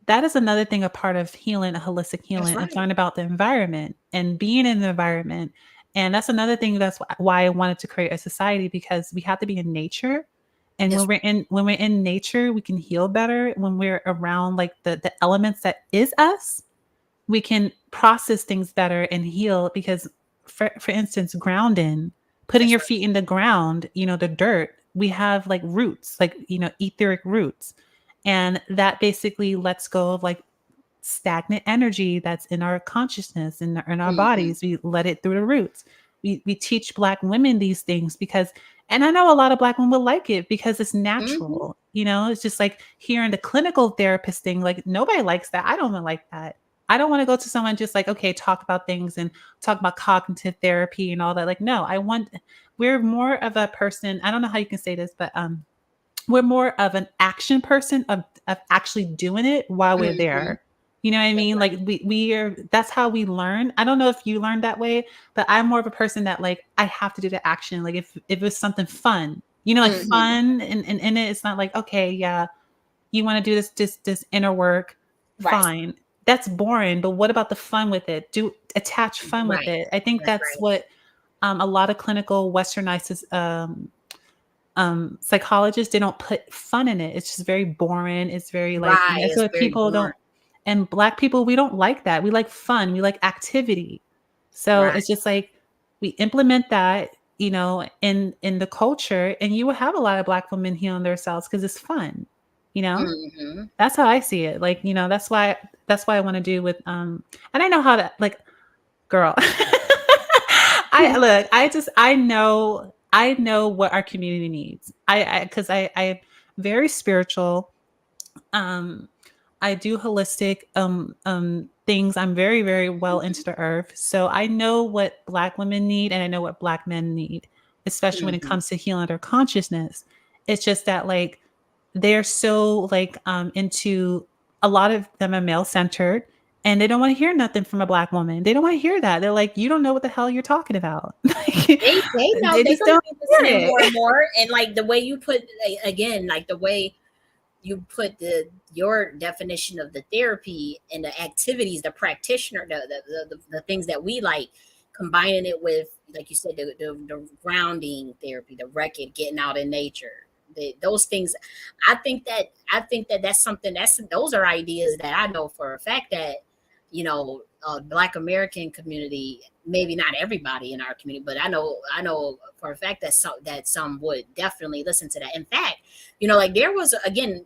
That is another thing, a part of healing, a holistic That's healing, is right. learn about the environment and being in the environment. And that's another thing, that's why I wanted to create a society, because we have to be in nature. And That's when we're in nature, we can heal better. When we're around, like, the elements that is us, we can process things better and heal. Because for instance, grounding, putting that's your right. feet in the ground, the dirt, we have, like, roots, like, etheric roots. And that basically lets go of, like, stagnant energy that's in our consciousness and in our Hmm. bodies. We let it through the roots. We teach Black women these things because, and I know a lot of Black women will like it because it's Hmm. natural. It's just like hearing the clinical therapist thing. Like, nobody likes that. I don't even like that. I don't want to go to someone just like, okay, talk about things and talk about cognitive therapy and all that. Like, no, we're more of a person. I don't know how you can say this, but we're more of an action person, of actually doing it while we're Hmm. there. You know what I That's mean? Like, right. we are, that's how we learn. I don't know if you learned that way, but I'm more of a person that, like, I have to do the action. Like, if it's something fun, like Hmm. fun, and in it, it's not like, okay, yeah, you want to do this inner work, Right. fine. That's boring, but what about the fun with it? Do attach fun with Right. it. I think That's that's right. what a lot of clinical westernized psychologists, they don't put fun in it. It's just very boring. It's very, like, Right. that's It's what very people boring. don't. And Black people, we don't like that. We like fun. We like activity. So Right. it's just like, we implement that, in the culture, and you will have a lot of Black women healing themselves because it's fun. You know, Hmm. that's how I see it. Like, that's why I want to do with and I know how to, like, girl. I look, I know what our community needs. Because I'm very spiritual. Um, I do holistic things. I'm very, very well into the earth. So I know what Black women need, and I know what Black men need, especially when it Hmm. comes to healing their consciousness. It's just that, like, they're so, like, into, a lot of them are male centered, and they don't want to hear nothing from a Black woman. They don't want to hear that. They're like, you don't know what the hell you're talking about. Like, They know they they're just gonna don't be hear listening more it. and more, and like the way you put, again, like the way you put your definition of the therapy and the activities, the practitioner, the things that we like, combining it with, like you said, the grounding therapy, the record, getting out in nature, those things. I think that that's something, those are ideas that I know for a fact that, Black American community, maybe not everybody in our community, but I know for a fact that some would definitely listen to that. In fact, like there was, again,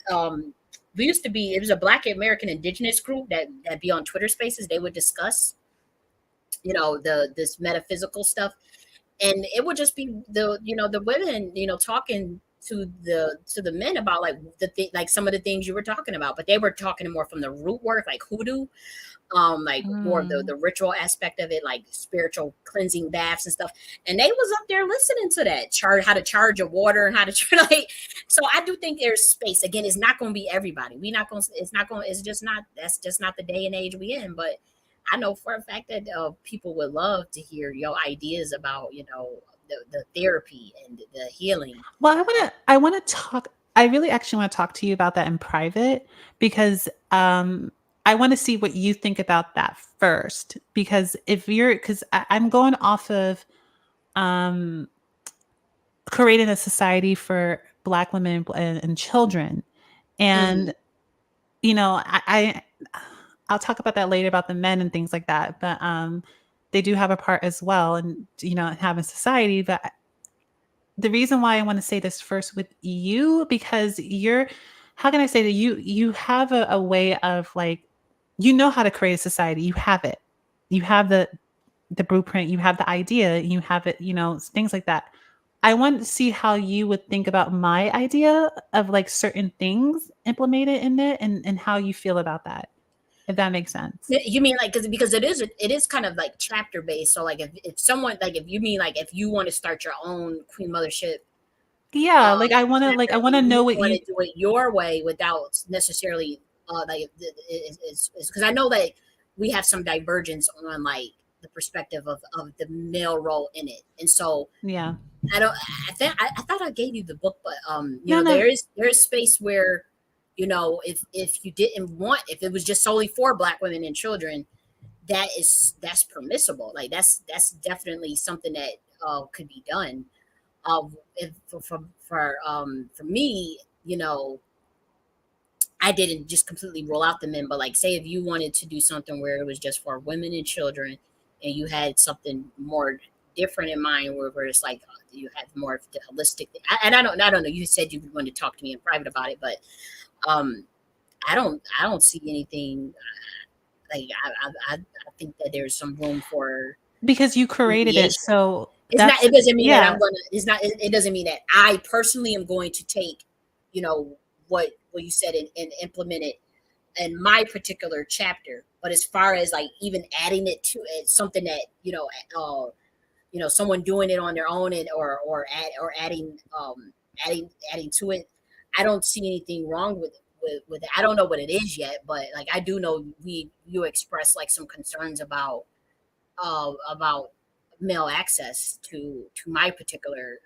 um we used to be, it was a Black American indigenous group that be on Twitter spaces. They would discuss, this metaphysical stuff, and it would just be the women, talking to the men about, like, like some of the things you were talking about, but they were talking more from the root work, like hoodoo, like more of the Mm. ritual aspect of it, like spiritual cleansing baths and stuff. And they was up there listening to that, charge how to charge your water and how to like. So I do think there's space. Again, it's not going to be everybody. We not going. It's not going. It's just not. That's just not the day and age we in. But I know for a fact that people would love to hear your ideas about, the therapy and the healing. Well, I really actually want to talk to you about that in private, because I want to see what you think about that first, because if you're, because I'm going off of um, creating a society for Black women and children, Mm, and I'll talk about that later about the men and things like that, but they do have a part as well, and having society. But the reason why I want to say this first with you, because you're, how can I say that you have a way of like, how to create a society. You have it. You have the blueprint, you have the idea, you have it, things like that. I want to see how you would think about my idea of like certain things implemented in it, and how you feel about that, if that makes sense. you mean like because it is kind of like chapter based. So like if someone like if you mean like if you want to start your own Queen Mothership Yeah, like I chapter want to and know you what want you. to do it your way without necessarily like is because I know that we have some divergence on like the perspective of the male role in it, and so Yeah. I don't. I thought I gave you the book, but No, no. there is space where, if you didn't want, if it was just solely for Black women and children, that's permissible. Like that's definitely something that could be done. If for me, I didn't just completely roll out the men, but like say if you wanted to do something where it was just for women and children, and you had something more different in mind, where it's like you have more of the holistic. And I don't know. You said you would want to talk to me in private about it, but um, I don't see anything like I think that there's some room for Because you created it, mediation. so It's not. that's It doesn't mean that yeah. I'm gonna. It's not. It doesn't mean that I personally am going to take, what you said and implement it in my particular chapter. But as far as like even adding it to it, something that someone doing it on their own, and or adding to it, I don't see anything wrong with it. I don't know what it is yet, but like I do know you expressed like some concerns about male access to my particular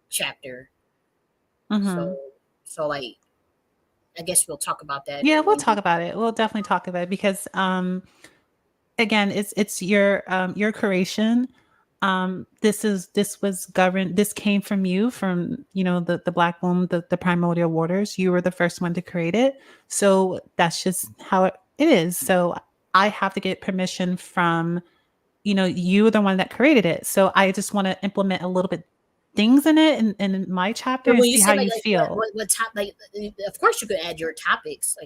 chapter. So Mhm. so like I guess we'll talk about that Yeah, we'll when talk we. about it. We'll definitely talk about it, because again, it's your creation. This was governed, this came from you, from the Black womb, the primordial waters. You were the first one to create it. So that's just how it is. So I have to get permission from, you were the one that created it. So I just want to implement a little bit things in it, in my chapter, But and when you see how say you like what feel. of course you could add your topics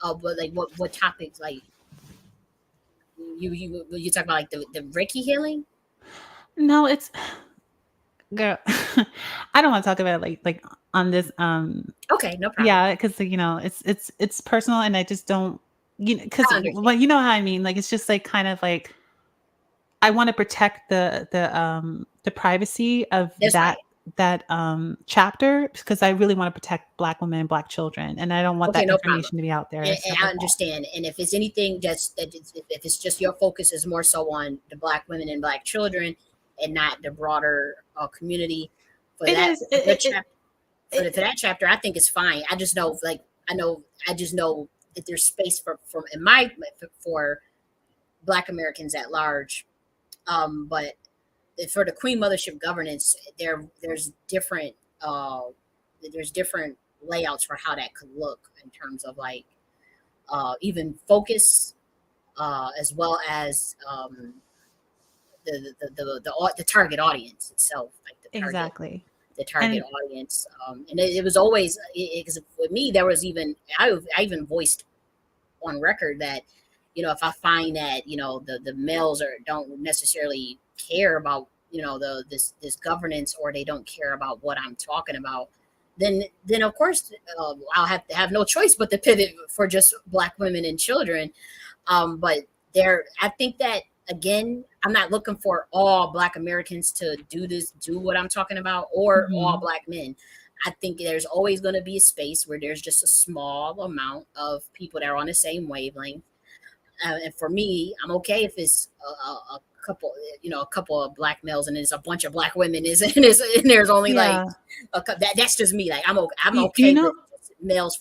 but like what topics like you talk about like the Reiki healing. No, it's girl. I don't want to talk about it like on this Okay, no problem. yeah, because it's personal, and I just don't, because I well, understand. you know how I mean, like, it's just like kind of like I want to protect the privacy of That's fine. that chapter, because I really want to protect Black women and Black children, and I don't want Okay, that no problem. information to be out there And, and and stuff I like that. understand. And if it's anything if it's just your focus is more so on the Black women and Black children and not the broader community for It that is for that chapter for it that chapter, I think it's fine. I just know like I just know that there's space for in my for Black Americans at large. But for the Queen Mothership governance, uh, there's different layouts for how that could look in terms of like even focus, as well as the target audience itself, like exactly. the target And audience. And it was always because with me there was even I even voiced on record that if I find that the males don't necessarily care about this governance, or they don't care about what I'm talking about, then of course I'll have to have no choice but to pivot for just Black women and children. But I think that again, I'm not looking for all Black Americans to do what I'm talking about, or all mhm, Black men. I think there's always going to be a space where there's just a small amount of people that are on the same wavelength. And for me, I'm okay if it's a couple, a couple of Black males, and there's a bunch of Black women, and there's only like yeah. that's just me. Like I'm You okay know with males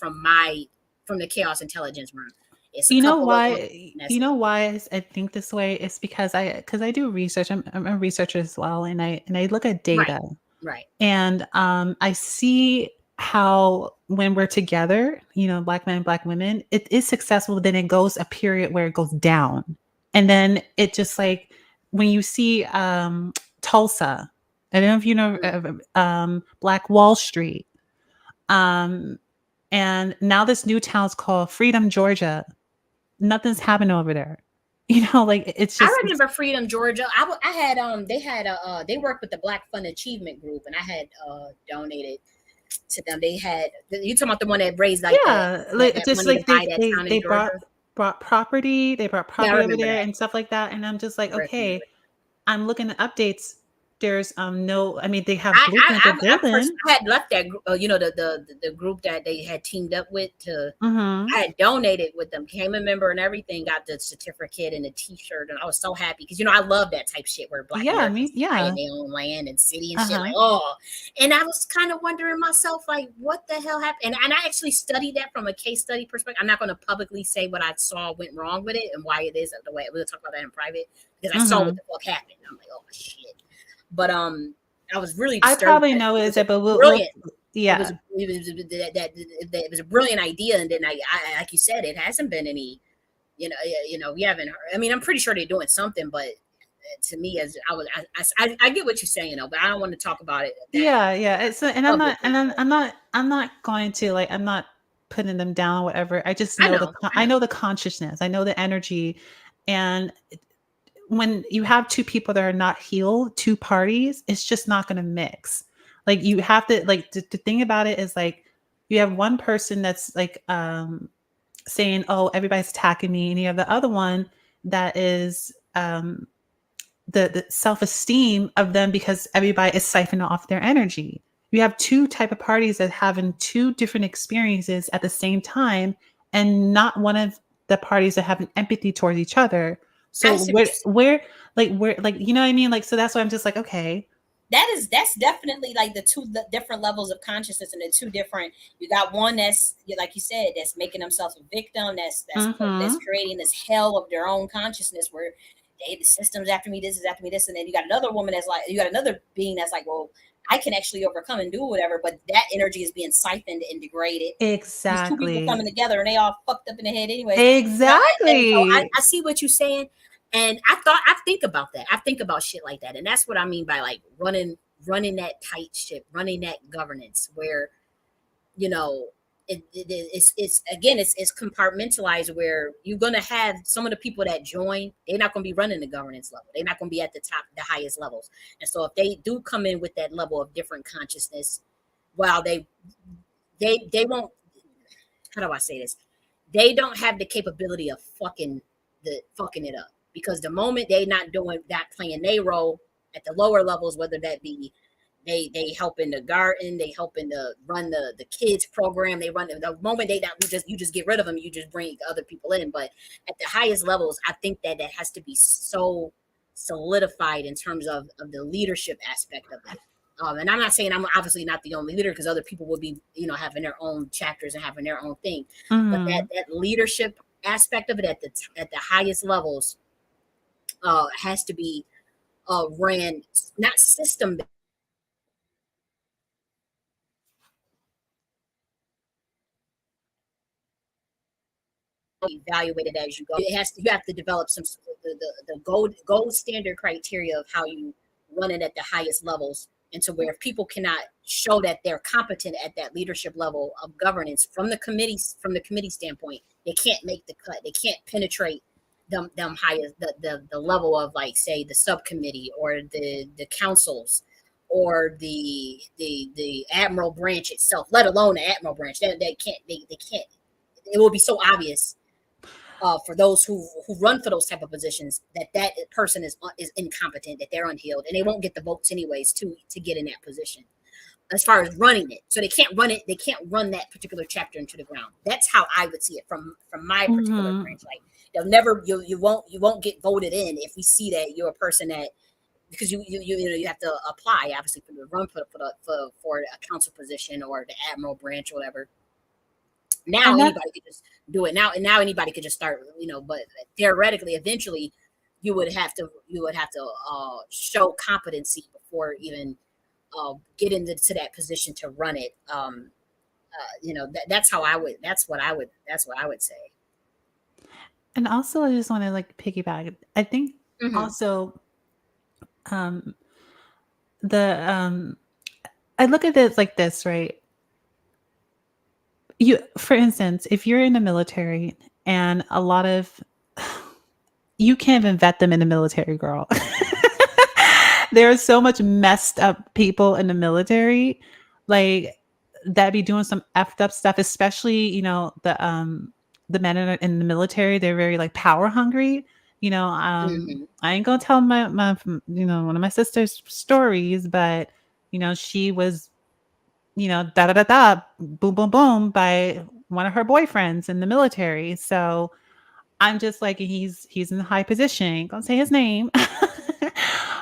from the chaos intelligence room. It's a You know couple of them, why? and that's You it. know why I think this way? It's because I do research. I'm a researcher as well, and I look at Right, data, right. and I see how when we're together, black men, black women, it is successful. Then it goes a period where it goes down, and then it just like when you see Tulsa. I don't know if you know Mm. Black Wall Street. Um, and now this new town's called Freedom, Georgia. Nothing's happening over there. Like it's I just remember Freedom, Georgia. I had they had a they worked with the Black Fun Achievement Group, and I had donated to them. They had you talking about the one that raised like yeah, that just money to like buy that town in they brought Georgia. property, they brought Yeah, I property over remember there that. and stuff like that. And I'm just like, I remember okay, it. I'm looking at updates. There's no, I mean, they have blueprint they're building. I had left that the group that they had teamed up with to. Mm-hmm. I had donated with them, became a member and everything, got the certificate and the T-shirt, and I was so happy because I love that type of shit where Black Yeah, Americans me, is buying yeah. their own land and city and shit. Like, Uh-huh. oh, and I was kind of wondering myself, like, what the hell happened? And I actually studied that from a case study perspective. I'm not going to publicly say what I saw went wrong with it and why it is the way. We'll talk about that in private because I saw what Mm-hmm. the fuck happened. I'm like, oh shit. But I was really I disturbed probably that know it is was a it, but we'll brilliant. It was yeah. that it was a brilliant idea, and then I like you said, it hasn't been any. We haven't heard. I mean, I'm pretty sure they're doing something, but to me, as I get what you're saying, though, but I don't want to talk about it that Yeah, yeah. It's and publicly. I'm not going to like I'm not putting them down or whatever. I just I know know, I I know. know the consciousness. I know the energy. And when you have two people that are not healed, two parties, it's just not going to mix. Like you have to like the thing about it is like you have one person that's like saying, "Oh, everybody's attacking me," and you have the other one that is the self-esteem of them because everybody is siphoning off their energy. You have two type of parties that having two different experiences at the same time, and not one of the parties that have an empathy towards each other. I So see what you're where like you know what I mean? Like so that's why I'm just like, okay. that's definitely like the two different levels of consciousness and the two different. You got one that's like you said, that's making themselves a victim, that's Mm-hmm. creating this hell of their own consciousness where the system's after me, this is after me, this, and then you got another woman that's like, you got another being that's like, well, I can actually overcome and do whatever, but that energy is being siphoned and degraded. These two people coming Exactly. together and they all fucked up in the head anyways. And so Exactly. I see what you're saying. And I think about that. I think about shit like that. And that's what I mean by like running that tight ship, running that governance where, you know, it's again, it's compartmentalized where you're going to have some of the people that join, they're not going to be running the governance level. They're not going to be at the top, the highest levels. And so if they do come in with that level of different consciousness, while they won't, how do I say this? They don't have the capability of fucking it up because the moment they not doing that, playing their role at the lower levels, whether that be they help in the garden, they help in the run the kids program, they run the moment they not you just get rid of them, you just bring other people in. But at the highest levels, I think that has to be so solidified in terms of the leadership aspect of it. And I'm not saying I'm obviously not the only leader because other people will be, having their own chapters and having their own thing. But Mm-hmm. that leadership aspect of it at the highest levels has to be ran, not system evaluated as you go. You have to develop some the gold standard criteria of how you run it at the highest levels, and to where if people cannot show that they're competent at that leadership level of governance from the committee standpoint, they can't make the cut. They can't penetrate them highest the level of, like, say, the subcommittee or the councils or the admiral branch itself, let alone the admiral branch. They can't. It will be so obvious for those who run for those type of positions that person is incompetent, that they're unhealed, and they won't get the votes anyways to get in that position. As far as running it, so they can't run it. They can't run that particular chapter into the ground. That's how I would see it from my particular Mm-hmm. branch. Like, they'll never you won't get voted in if we see that you're a person that, because you have to apply obviously for the run for a council position or the admiral branch or whatever. Now And that anybody could just do it now, and now anybody could just start, but theoretically, eventually, you would have to show competency before even get into that position to run it. That's what I would say. and also I just wanna, like, piggyback. I think Hmm. also, um, the, I look at it like this, right? You for instance, if you're in the military and a lot of you can't even vet them in the military, girl. There's so much messed up people in the military, like, that be doing some effed up stuff, especially, the men in the military, they're very, like, power hungry, Hmm. I ain't gonna tell one of my sister's stories, but, she was, da da da da, boom, boom, boom, by one of her boyfriends in the military. So I'm just like, he's in a high position. Ain't gonna say his name,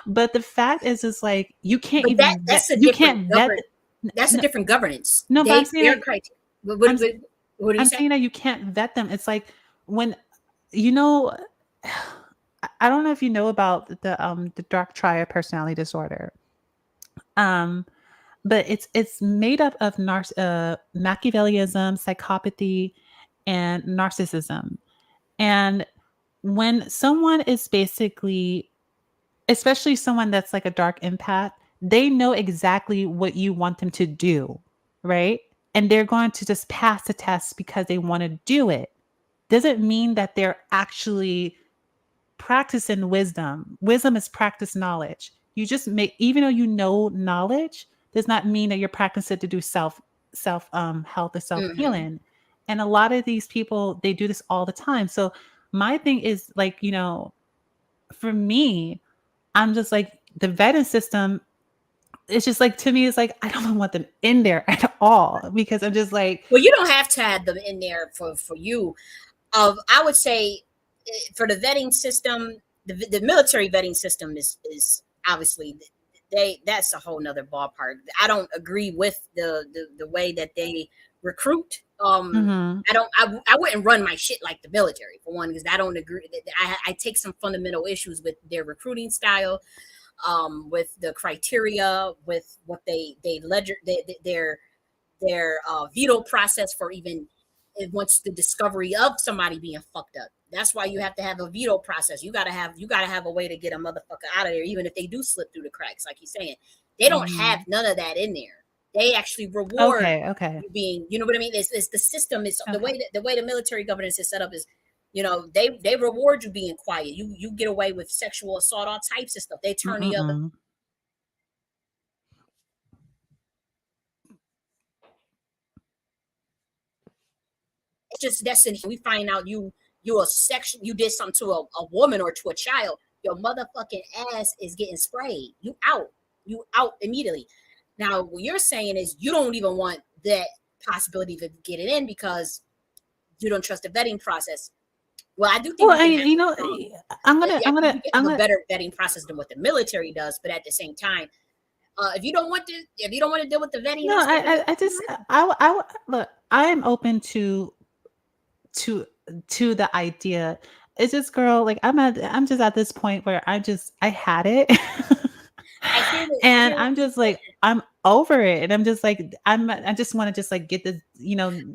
but the fact is, like But you can't vet. that's a No, different governance. no, but I'm saying Their like criteria. What, I'm what, what do you I'm say? saying that you can't vet them. It's like when you know. I don't know if you know about the dark triad personality disorder. Um, but it's made up of Machiavellism, psychopathy, and narcissism. And when someone is basically, especially someone that's like a dark empath, they know exactly what you want them to do, right? And they're going to just pass the test because they want to do it. Doesn't mean that they're actually practicing wisdom. Wisdom is practice knowledge. You just make, even though you know knowledge, does not mean that you're practicing it to do self health or self Hmm. healing. And a lot of these people, they do this all the time. So my thing is like, for me, I'm just like the vetting system. It's just like, to me, it's like I don't want them in there at all because I'm just like, Well, you don't have to have them in there for you. I would say for the vetting system, the military vetting system is obviously that's a whole nother ballpark. I don't agree with the way that they recruit. mhm, I wouldn't run my shit like the military for one because I don't agree. I take some fundamental issues with their recruiting style, with the criteria, with what they ledger their veto process for even once the discovery of somebody being fucked up. That's why you have to have a veto process. You gotta have a way to get a motherfucker out of there, even if they do slip through the cracks, like you're saying. They don't have mhm. none of that in there. They actually reward Okay, okay, you being, you know what I mean? It's the system. It's okay. the way the military governance is set up is, they reward you being quiet. You get away with sexual assault, all types of stuff. They turn the other. Mm-mm-mm. It's just that's in here. We find out you did something to a woman or to a child, your motherfucking ass is getting sprayed. You out immediately. Now what you're saying is you don't even want that possibility to get it in because you don't trust the vetting process. Well, I do think Well, you can have I think you can I'm have a gonna. better vetting process than what the military does, but at the same time, if you don't want to deal with the vetting No, aspect of it, I just, look. I am open to to the idea. It's just, girl, like I'm just at this point where I had it, I and hear what I'm you're just like saying. I'm over it, and I'm just like I just want to just like get this,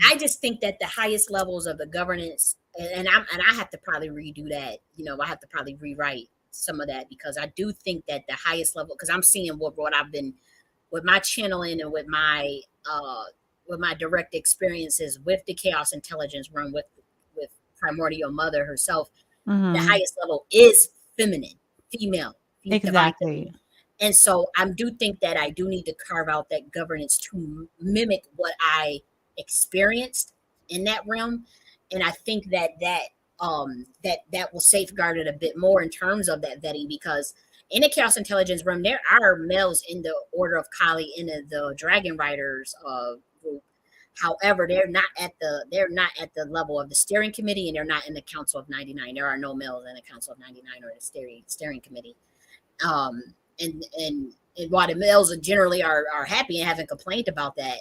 I just think that the highest levels of the governance, and I have to probably redo that. I have to probably rewrite some of that because I do think that the highest level, because I'm seeing what I've been with my channeling and uh with my direct experiences with the chaos intelligence room with primordial mother herself. The Mhm. highest level is feminine, female, divine feminine. Exactly. And so I do think that I do need to carve out that governance to mimic what I experienced in that realm. And I think that will safeguard it a bit more in terms of that vetting because in the chaos intelligence realm there are males in the order of Kali in the dragon riders group. However, they're not at the level of the steering committee, and they're not in the Council of 99. There are no males in the Council of 99 or the steering committee. And and while the males are generally are happy and haven't complained about that,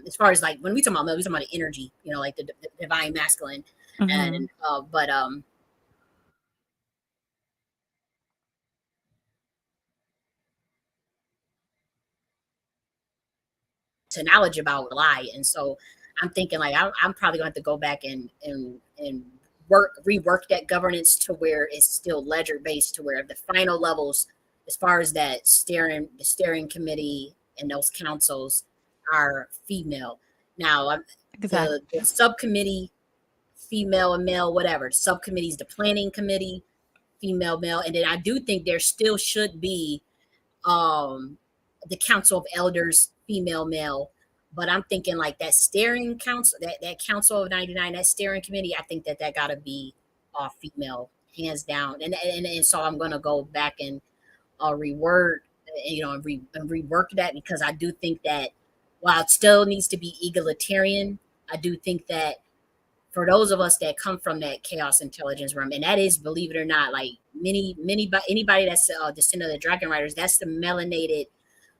as far as like when we talk about male, we talk about the energy, like the divine masculine, Mhm. and but to knowledge about lie. And so I'm thinking like I'm probably gonna have to go back and rework that governance to where it's still ledger based, to where the final levels, as far as that steering committee and those councils, are female. Now the Exactly. subcommittee, female and male, whatever. Subcommittees, the planning committee, female, male, and then I do think there still should be um the council of elders, female, male. But I'm thinking like that steering council, that council of 99, that steering committee, I think that gotta be all female, hands down. And so I'm gonna go back and reword, and rework that, because I do think that while it still needs to be egalitarian, I do think that for those of us that come from that chaos intelligence realm, and that is, believe it or not, like many anybody that's descendant of the dragon riders, that's the melanated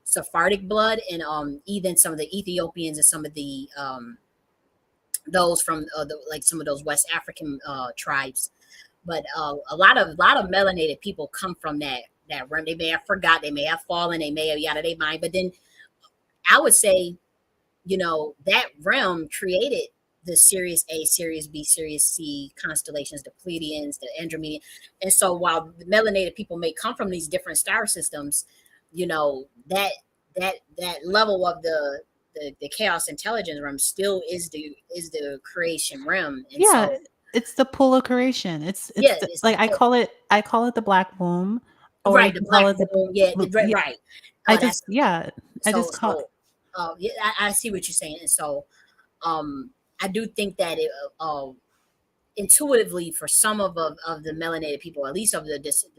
Sephardic blood, and even some of the Ethiopians and some of the those from like some of those West African tribes. But a lot of melanated people come from that realm. They may have forgot, they may have fallen, they may have yada they mind. But then I would say, that realm created the Sirius A, Sirius B, Sirius C constellations, the Pleiadians, the Andromedan. And so while the melanated people may come from these different star systems, that level of the chaos intelligence realm still is the creation realm. And Yeah, so it's the pull of creation. It's yeah, the, it's like I call it the black womb, or you right, the can call black it the hole, yeah, right, yeah, right. I That's just yeah, I so just call so yeah, I see what you're saying. And so um I do think that intuitively, for some of the melanated people, at least of the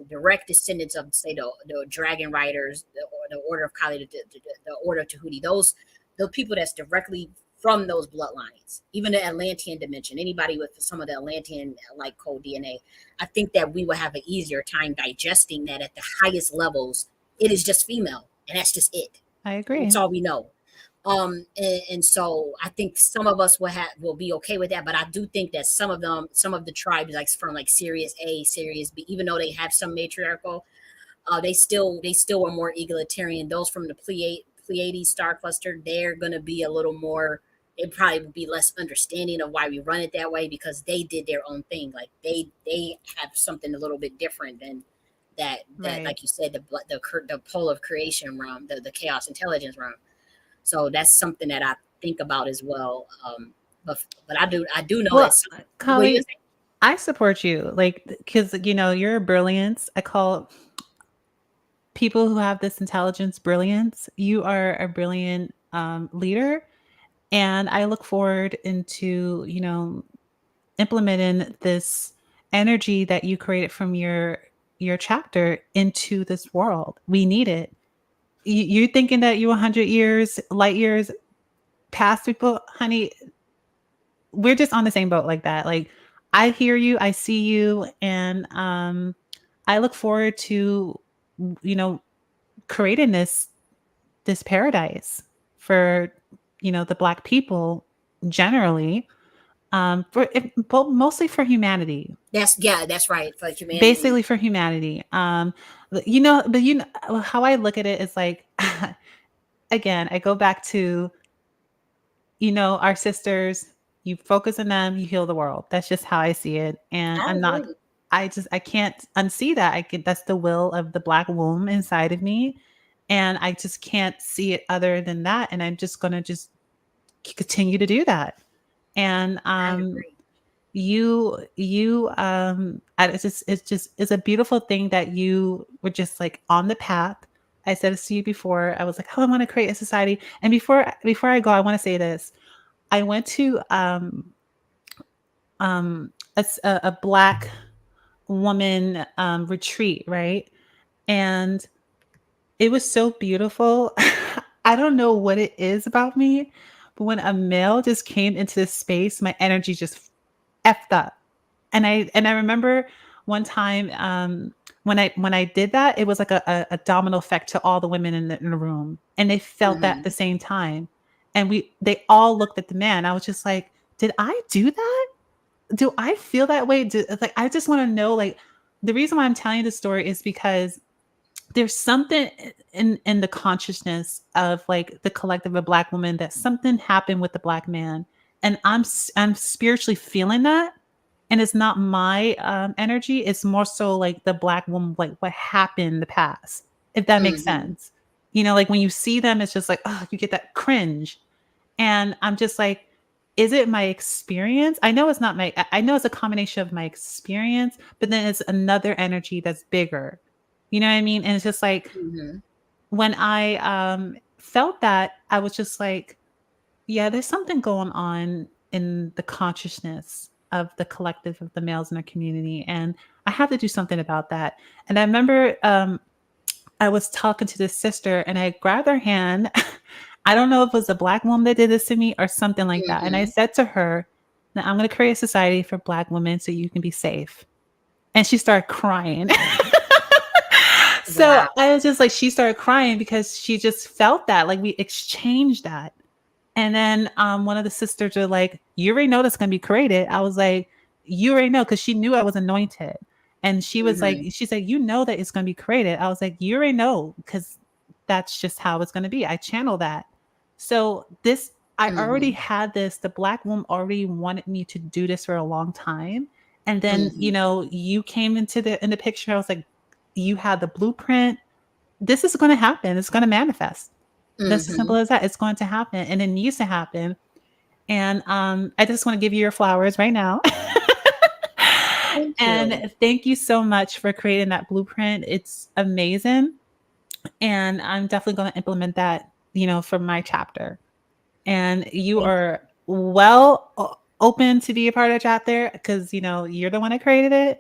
direct descendants of, say, the dragon riders, the order of Kali, the order of Tahuti, those people that's directly from those bloodlines, even the Atlantean dimension, anybody with some of the Atlantean like code DNA, I think that we will have an easier time digesting that at the highest levels. It is just female, and that's just it. I It's agree. all we know. And so I think some of us will be okay with that, but I do think that some of the tribes, like from like Sirius A, Sirius B, even though they have some matriarchal, they still are more egalitarian. Those from the Pleiades star cluster, they're gonna be a little more. They probably would be less understanding of why we run it that way, because they did their own thing. Like they have something a little bit different than that, Right. like you said, the pole of creation realm, the chaos intelligence realm. So that's something that I think about as well. But I do know that Well, some, what do you Kali, think? I support you, like, because you're a brilliance. I call people who have this intelligence brilliance. You are a brilliant leader, and I look forward into implementing this energy that you created from your chapter into this world. We need it. You thinking that you 100 years, light years past people, honey, we're just on the same boat like that. Like, I hear you, I see you, and I look forward to you know creating this paradise for the black people generally, but mostly for humanity, That's right, for humanity. basically for humanity. But how I look at it is like, again, I go back to our sisters. You focus on them, you heal the world. That's just how I see it. And I agree. I can't unsee that. That's the will of the black womb inside of me. And I just can't see it other than that. And I'm just going to just continue to do that. And I agree. it's a beautiful thing that you were just like on the path. I said this to you before. I was like, oh, I want to create a society. And before I go, I want to say this. I went to a black woman retreat, right? And it was so beautiful. I don't know what it is about me, but when a male just came into this space, my energy just effed up. And I remember one time, when I did that, it was like a domino effect to all the women in the room, and they felt that at the Mhm. same time, and they all looked at the man. I was just like, "Did I do that? Do I feel that way?" Like, I just want to know. Like, the reason why I'm telling you this story is because there's something in the consciousness of like the collective of Black women that something happened with the Black man, and I'm spiritually feeling that, and it's not my energy. It's more so like the Black woman, like what happened in the past, if that makes Mhm. sense. Like when you see them, it's just like, oh, you get that cringe. And I'm just like, is it my experience? I know it's not my, I know it's a combination of my experience, but then it's another energy that's bigger. You know what I mean? And it's just like Mhm. when I felt that, I was just like, yeah, there's something going on in the consciousness of the collective of the males in our community. And I have to do something about that. And I remember I was talking to this sister and I grabbed her hand. I don't know if it was a Black woman that did this to me or something like that. And I Mhm. said to her, "Now I'm going to create a society for Black women so you can be safe." And she started crying. So Wow. I was just like, she started crying because she just felt that, like we exchanged that. And then one of the sisters were like, "You already know that's going to be created." I was like, "You already know," because she knew I was anointed. And she was like, Mhm. she said, "You know that it's going to be created." I was like, "You already know because that's just how it's going to be." I channel that. So I already Mhm. had this. The Black woman already wanted me to do this for a long time. And then, Mhm. you came in the picture. I was like, you had the blueprint. This is going to happen. It's going to manifest. That's as simple Mhm. as that. It's going to happen, and it needs to happen. And I just want to give you your flowers right now. Thank you. And thank you so much for creating that blueprint. It's amazing, and I'm definitely going to implement that. For my chapter. And you Thank are open to be a part of the chapter because you're the one that created it.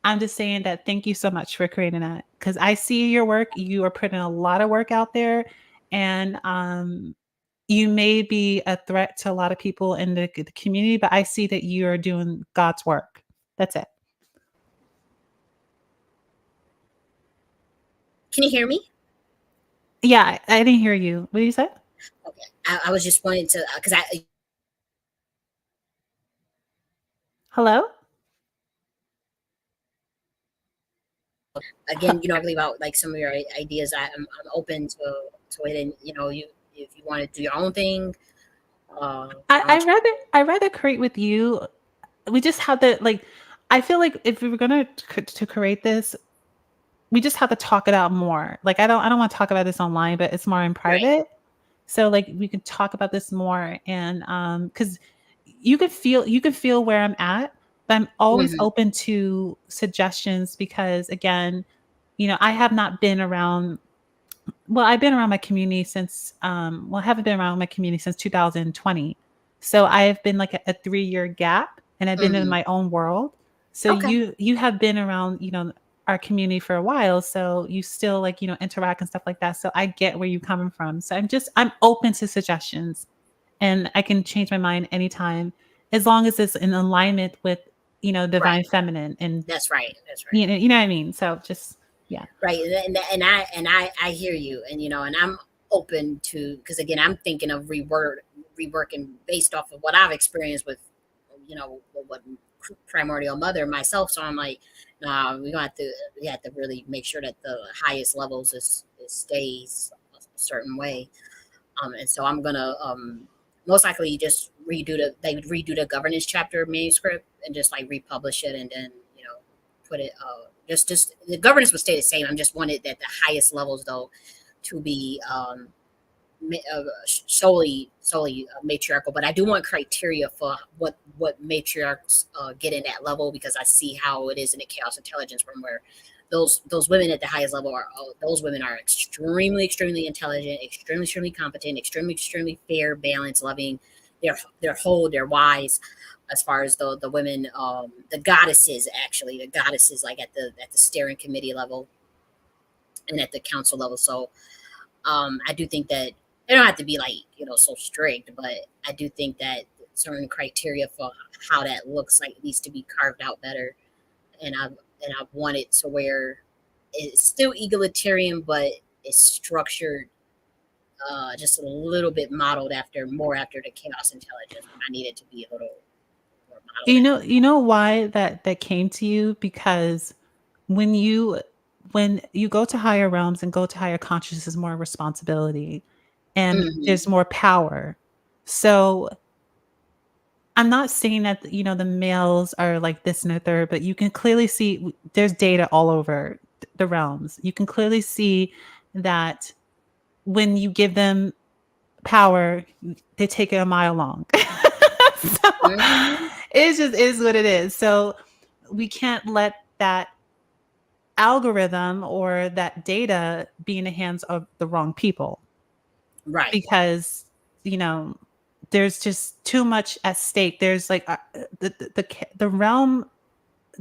I'm just saying that thank you so much for creating that because I see your work. You are putting a lot of work out there, and you may be a threat to a lot of people in the community, but I see that you are doing God's work. That's it. Can you hear me? Yeah, I didn't hear you. What did you say? Okay. I was just wanting to, because I Hello? again, exactly about like some of your ideas. I'm open to it, and you if you want to do your own thing, I your own. I rather I rather create with you. We just have to like. I feel like if we were gonna to create this, we just have to talk it out more. Like I don't want to talk about this online, but it's more in Right. private. So like we can talk about this more and because you can feel where I'm at, but I'm always Mhm. open to suggestions because again, I have not been around well, I've been around my community since I haven't been around my community since 2020. So I have been like a 3-year gap and I've been in Mhm. my own world. So Okay. you have been around, our community for a while. So you still like, interact and stuff like that. So I get where you're coming from. So I'm open to suggestions and I can change my mind anytime as long as it's in alignment with, divine Right. feminine and That's right. That's right. you know what I mean? So just yeah. Right. And I hear you, and and I'm open to, because again, I'm thinking of reworking based off of what I've experienced with what primordial mother myself. So I'm like, nah, we have to really make sure that the highest levels is stays a certain way. And so I'm gonna most likely just they would redo the governance chapter manuscript and just like republish it, and then put it just the governance would stay the same. I'm just wanted that the highest levels though to be solely matriarchal, but I do want criteria for what matriarchs get in that level, because I see how it is in the chaos intelligence room, where those women at the highest level are those women are extremely intelligent, extremely competent, extremely fair, balanced, loving. They're whole, they're wise. As far as the women, the goddesses, actually the goddesses, like at the steering committee level and at the council level. So I do think that they don't have to be like so strict, but I do think that certain criteria for how that looks like needs to be carved out better. And I want it to where it's still egalitarian, but it's structured just a little bit modeled after more after the chaos intelligence when I needed to be a little more modeled after. You know why that came to you? Because when you when you go to higher realms and go to higher consciousness is more responsibility and Hmm. there's more power. So I'm not saying that, you know, the males are like this and the third, but you can clearly see there's data all over the realms. You can clearly see that when you give them power, they take it a mile long. So Hmm. it just is what it is. So we can't let that algorithm or that data be in the hands of the wrong people Right. because, you know, there's just too much at stake. There's like the realm,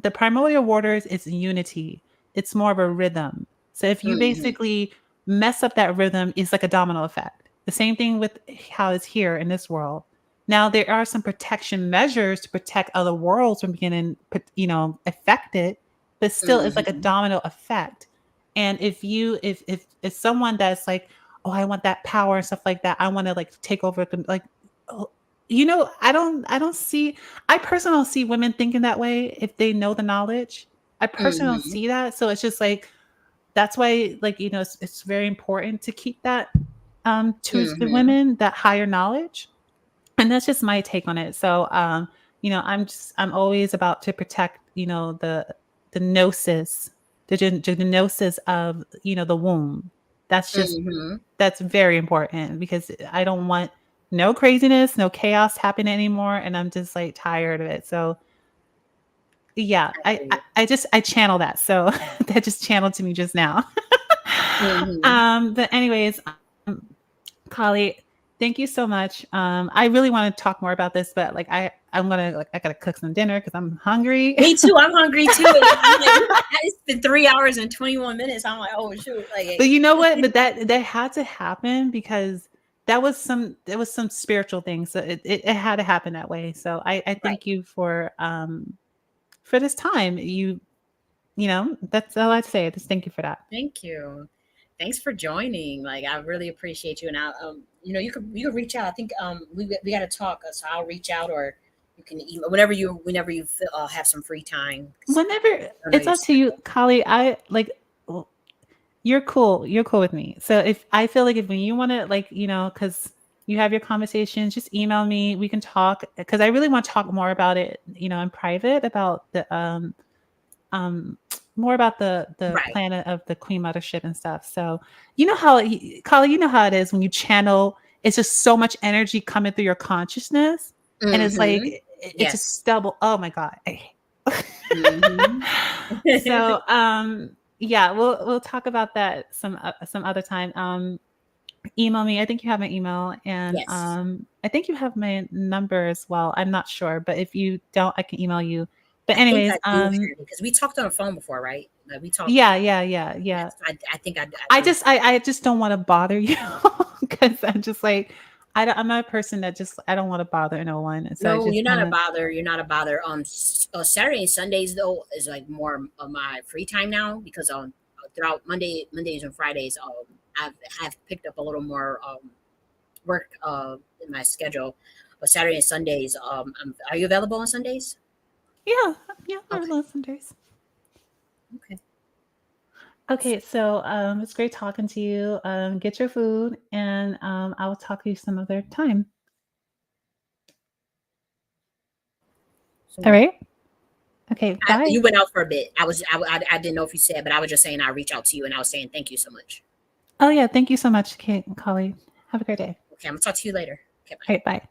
the primordial waters is unity. It's more of a rhythm. So if you Hmm. basically mess up that rhythm, it's like a domino effect. The same thing with how it's here in this world. Now there are some protection measures to protect other worlds from getting, you know, affected, but still it's like a Hmm. domino effect. And if someone that's like, oh, I want that power and stuff like that, I want to like take over, like, oh, you know, I don't see I personally don't see women thinking that way if they know the knowledge. I personally don't Hmm. see that. So it's just like that's why, like, you know, it's very important to keep that towards the Hmm. women, that higher knowledge. And that's just my take on it. So you know, I'm always about to protect, you know, the gnosis, the gnosis of, you know, the womb. That's just Hmm. that's very important because I don't want no craziness, no chaos happening anymore. And I'm just like tired of it. So yeah, I just I channel that. So that just channeled to me just now. Hmm. But anyways, um, Kali, thank you so much. I really want to talk more about this, but like I'm gonna like I gotta cook some dinner because I'm hungry. Me too. I'm hungry too. And I'm like, it's been 3 hours and 21 minutes. I'm like, oh shoot. But Like, you know what? But that had to happen because there was some spiritual thing. So it had to happen that way. So I right. thank you for this time. You know, that's all I'd say. Just thank you for that. Thank you. Thanks for joining. Like, I really appreciate you. And I, you could reach out. I think we got to talk. So I'll reach out, or you can email whenever you feel, have some free time. 'Cause Whenever I know it's your up to you, schedule. Kali. I like w- you're cool. You're cool with me. So if I feel like if when you want to like, you know, because you have your conversations, just email me. We can talk because I really want to talk more about it, you know, in private about the um more about the Right. planet of the Queen Mothership and stuff. So you know how Kali, you know how it is when you channel, it's just so much energy coming through your consciousness. And it's like Mm-hmm. it's Yes. just double. Oh my God. Mm-hmm. So yeah, we'll talk about that some other time. Email me. I think you have my email, and Yes. I think you have my number as well. I'm not sure, but if you don't, I can email you. But I think anyways, I do have it because we talked on the phone before, right? Like we talked. yeah. Yes. I think I do. I just don't want to bother you because I'm just like I'm not a person that just I don't want to bother no one, and so I No, just you're not kind a of bother. You're not a bother. Saturday and Sundays though is like more of my free time now because throughout Mondays and Fridays, I've have picked up a little more work in my schedule. But Saturday and Sundays, are you available on Sundays? yeah yeah. I Okay. love some days. Okay. Okay, so it's great talking to you. Get your food, and I will talk to you some other time. All So right. Okay. Bye. you went out for a bit. I didn't know if you said, but I was just saying I'll reach out to you and I was saying thank you so much. Oh yeah. Thank you so much, Kate and Colleen. Have a great day. Okay, I'm gonna talk to you later. Okay, bye. All right. Bye.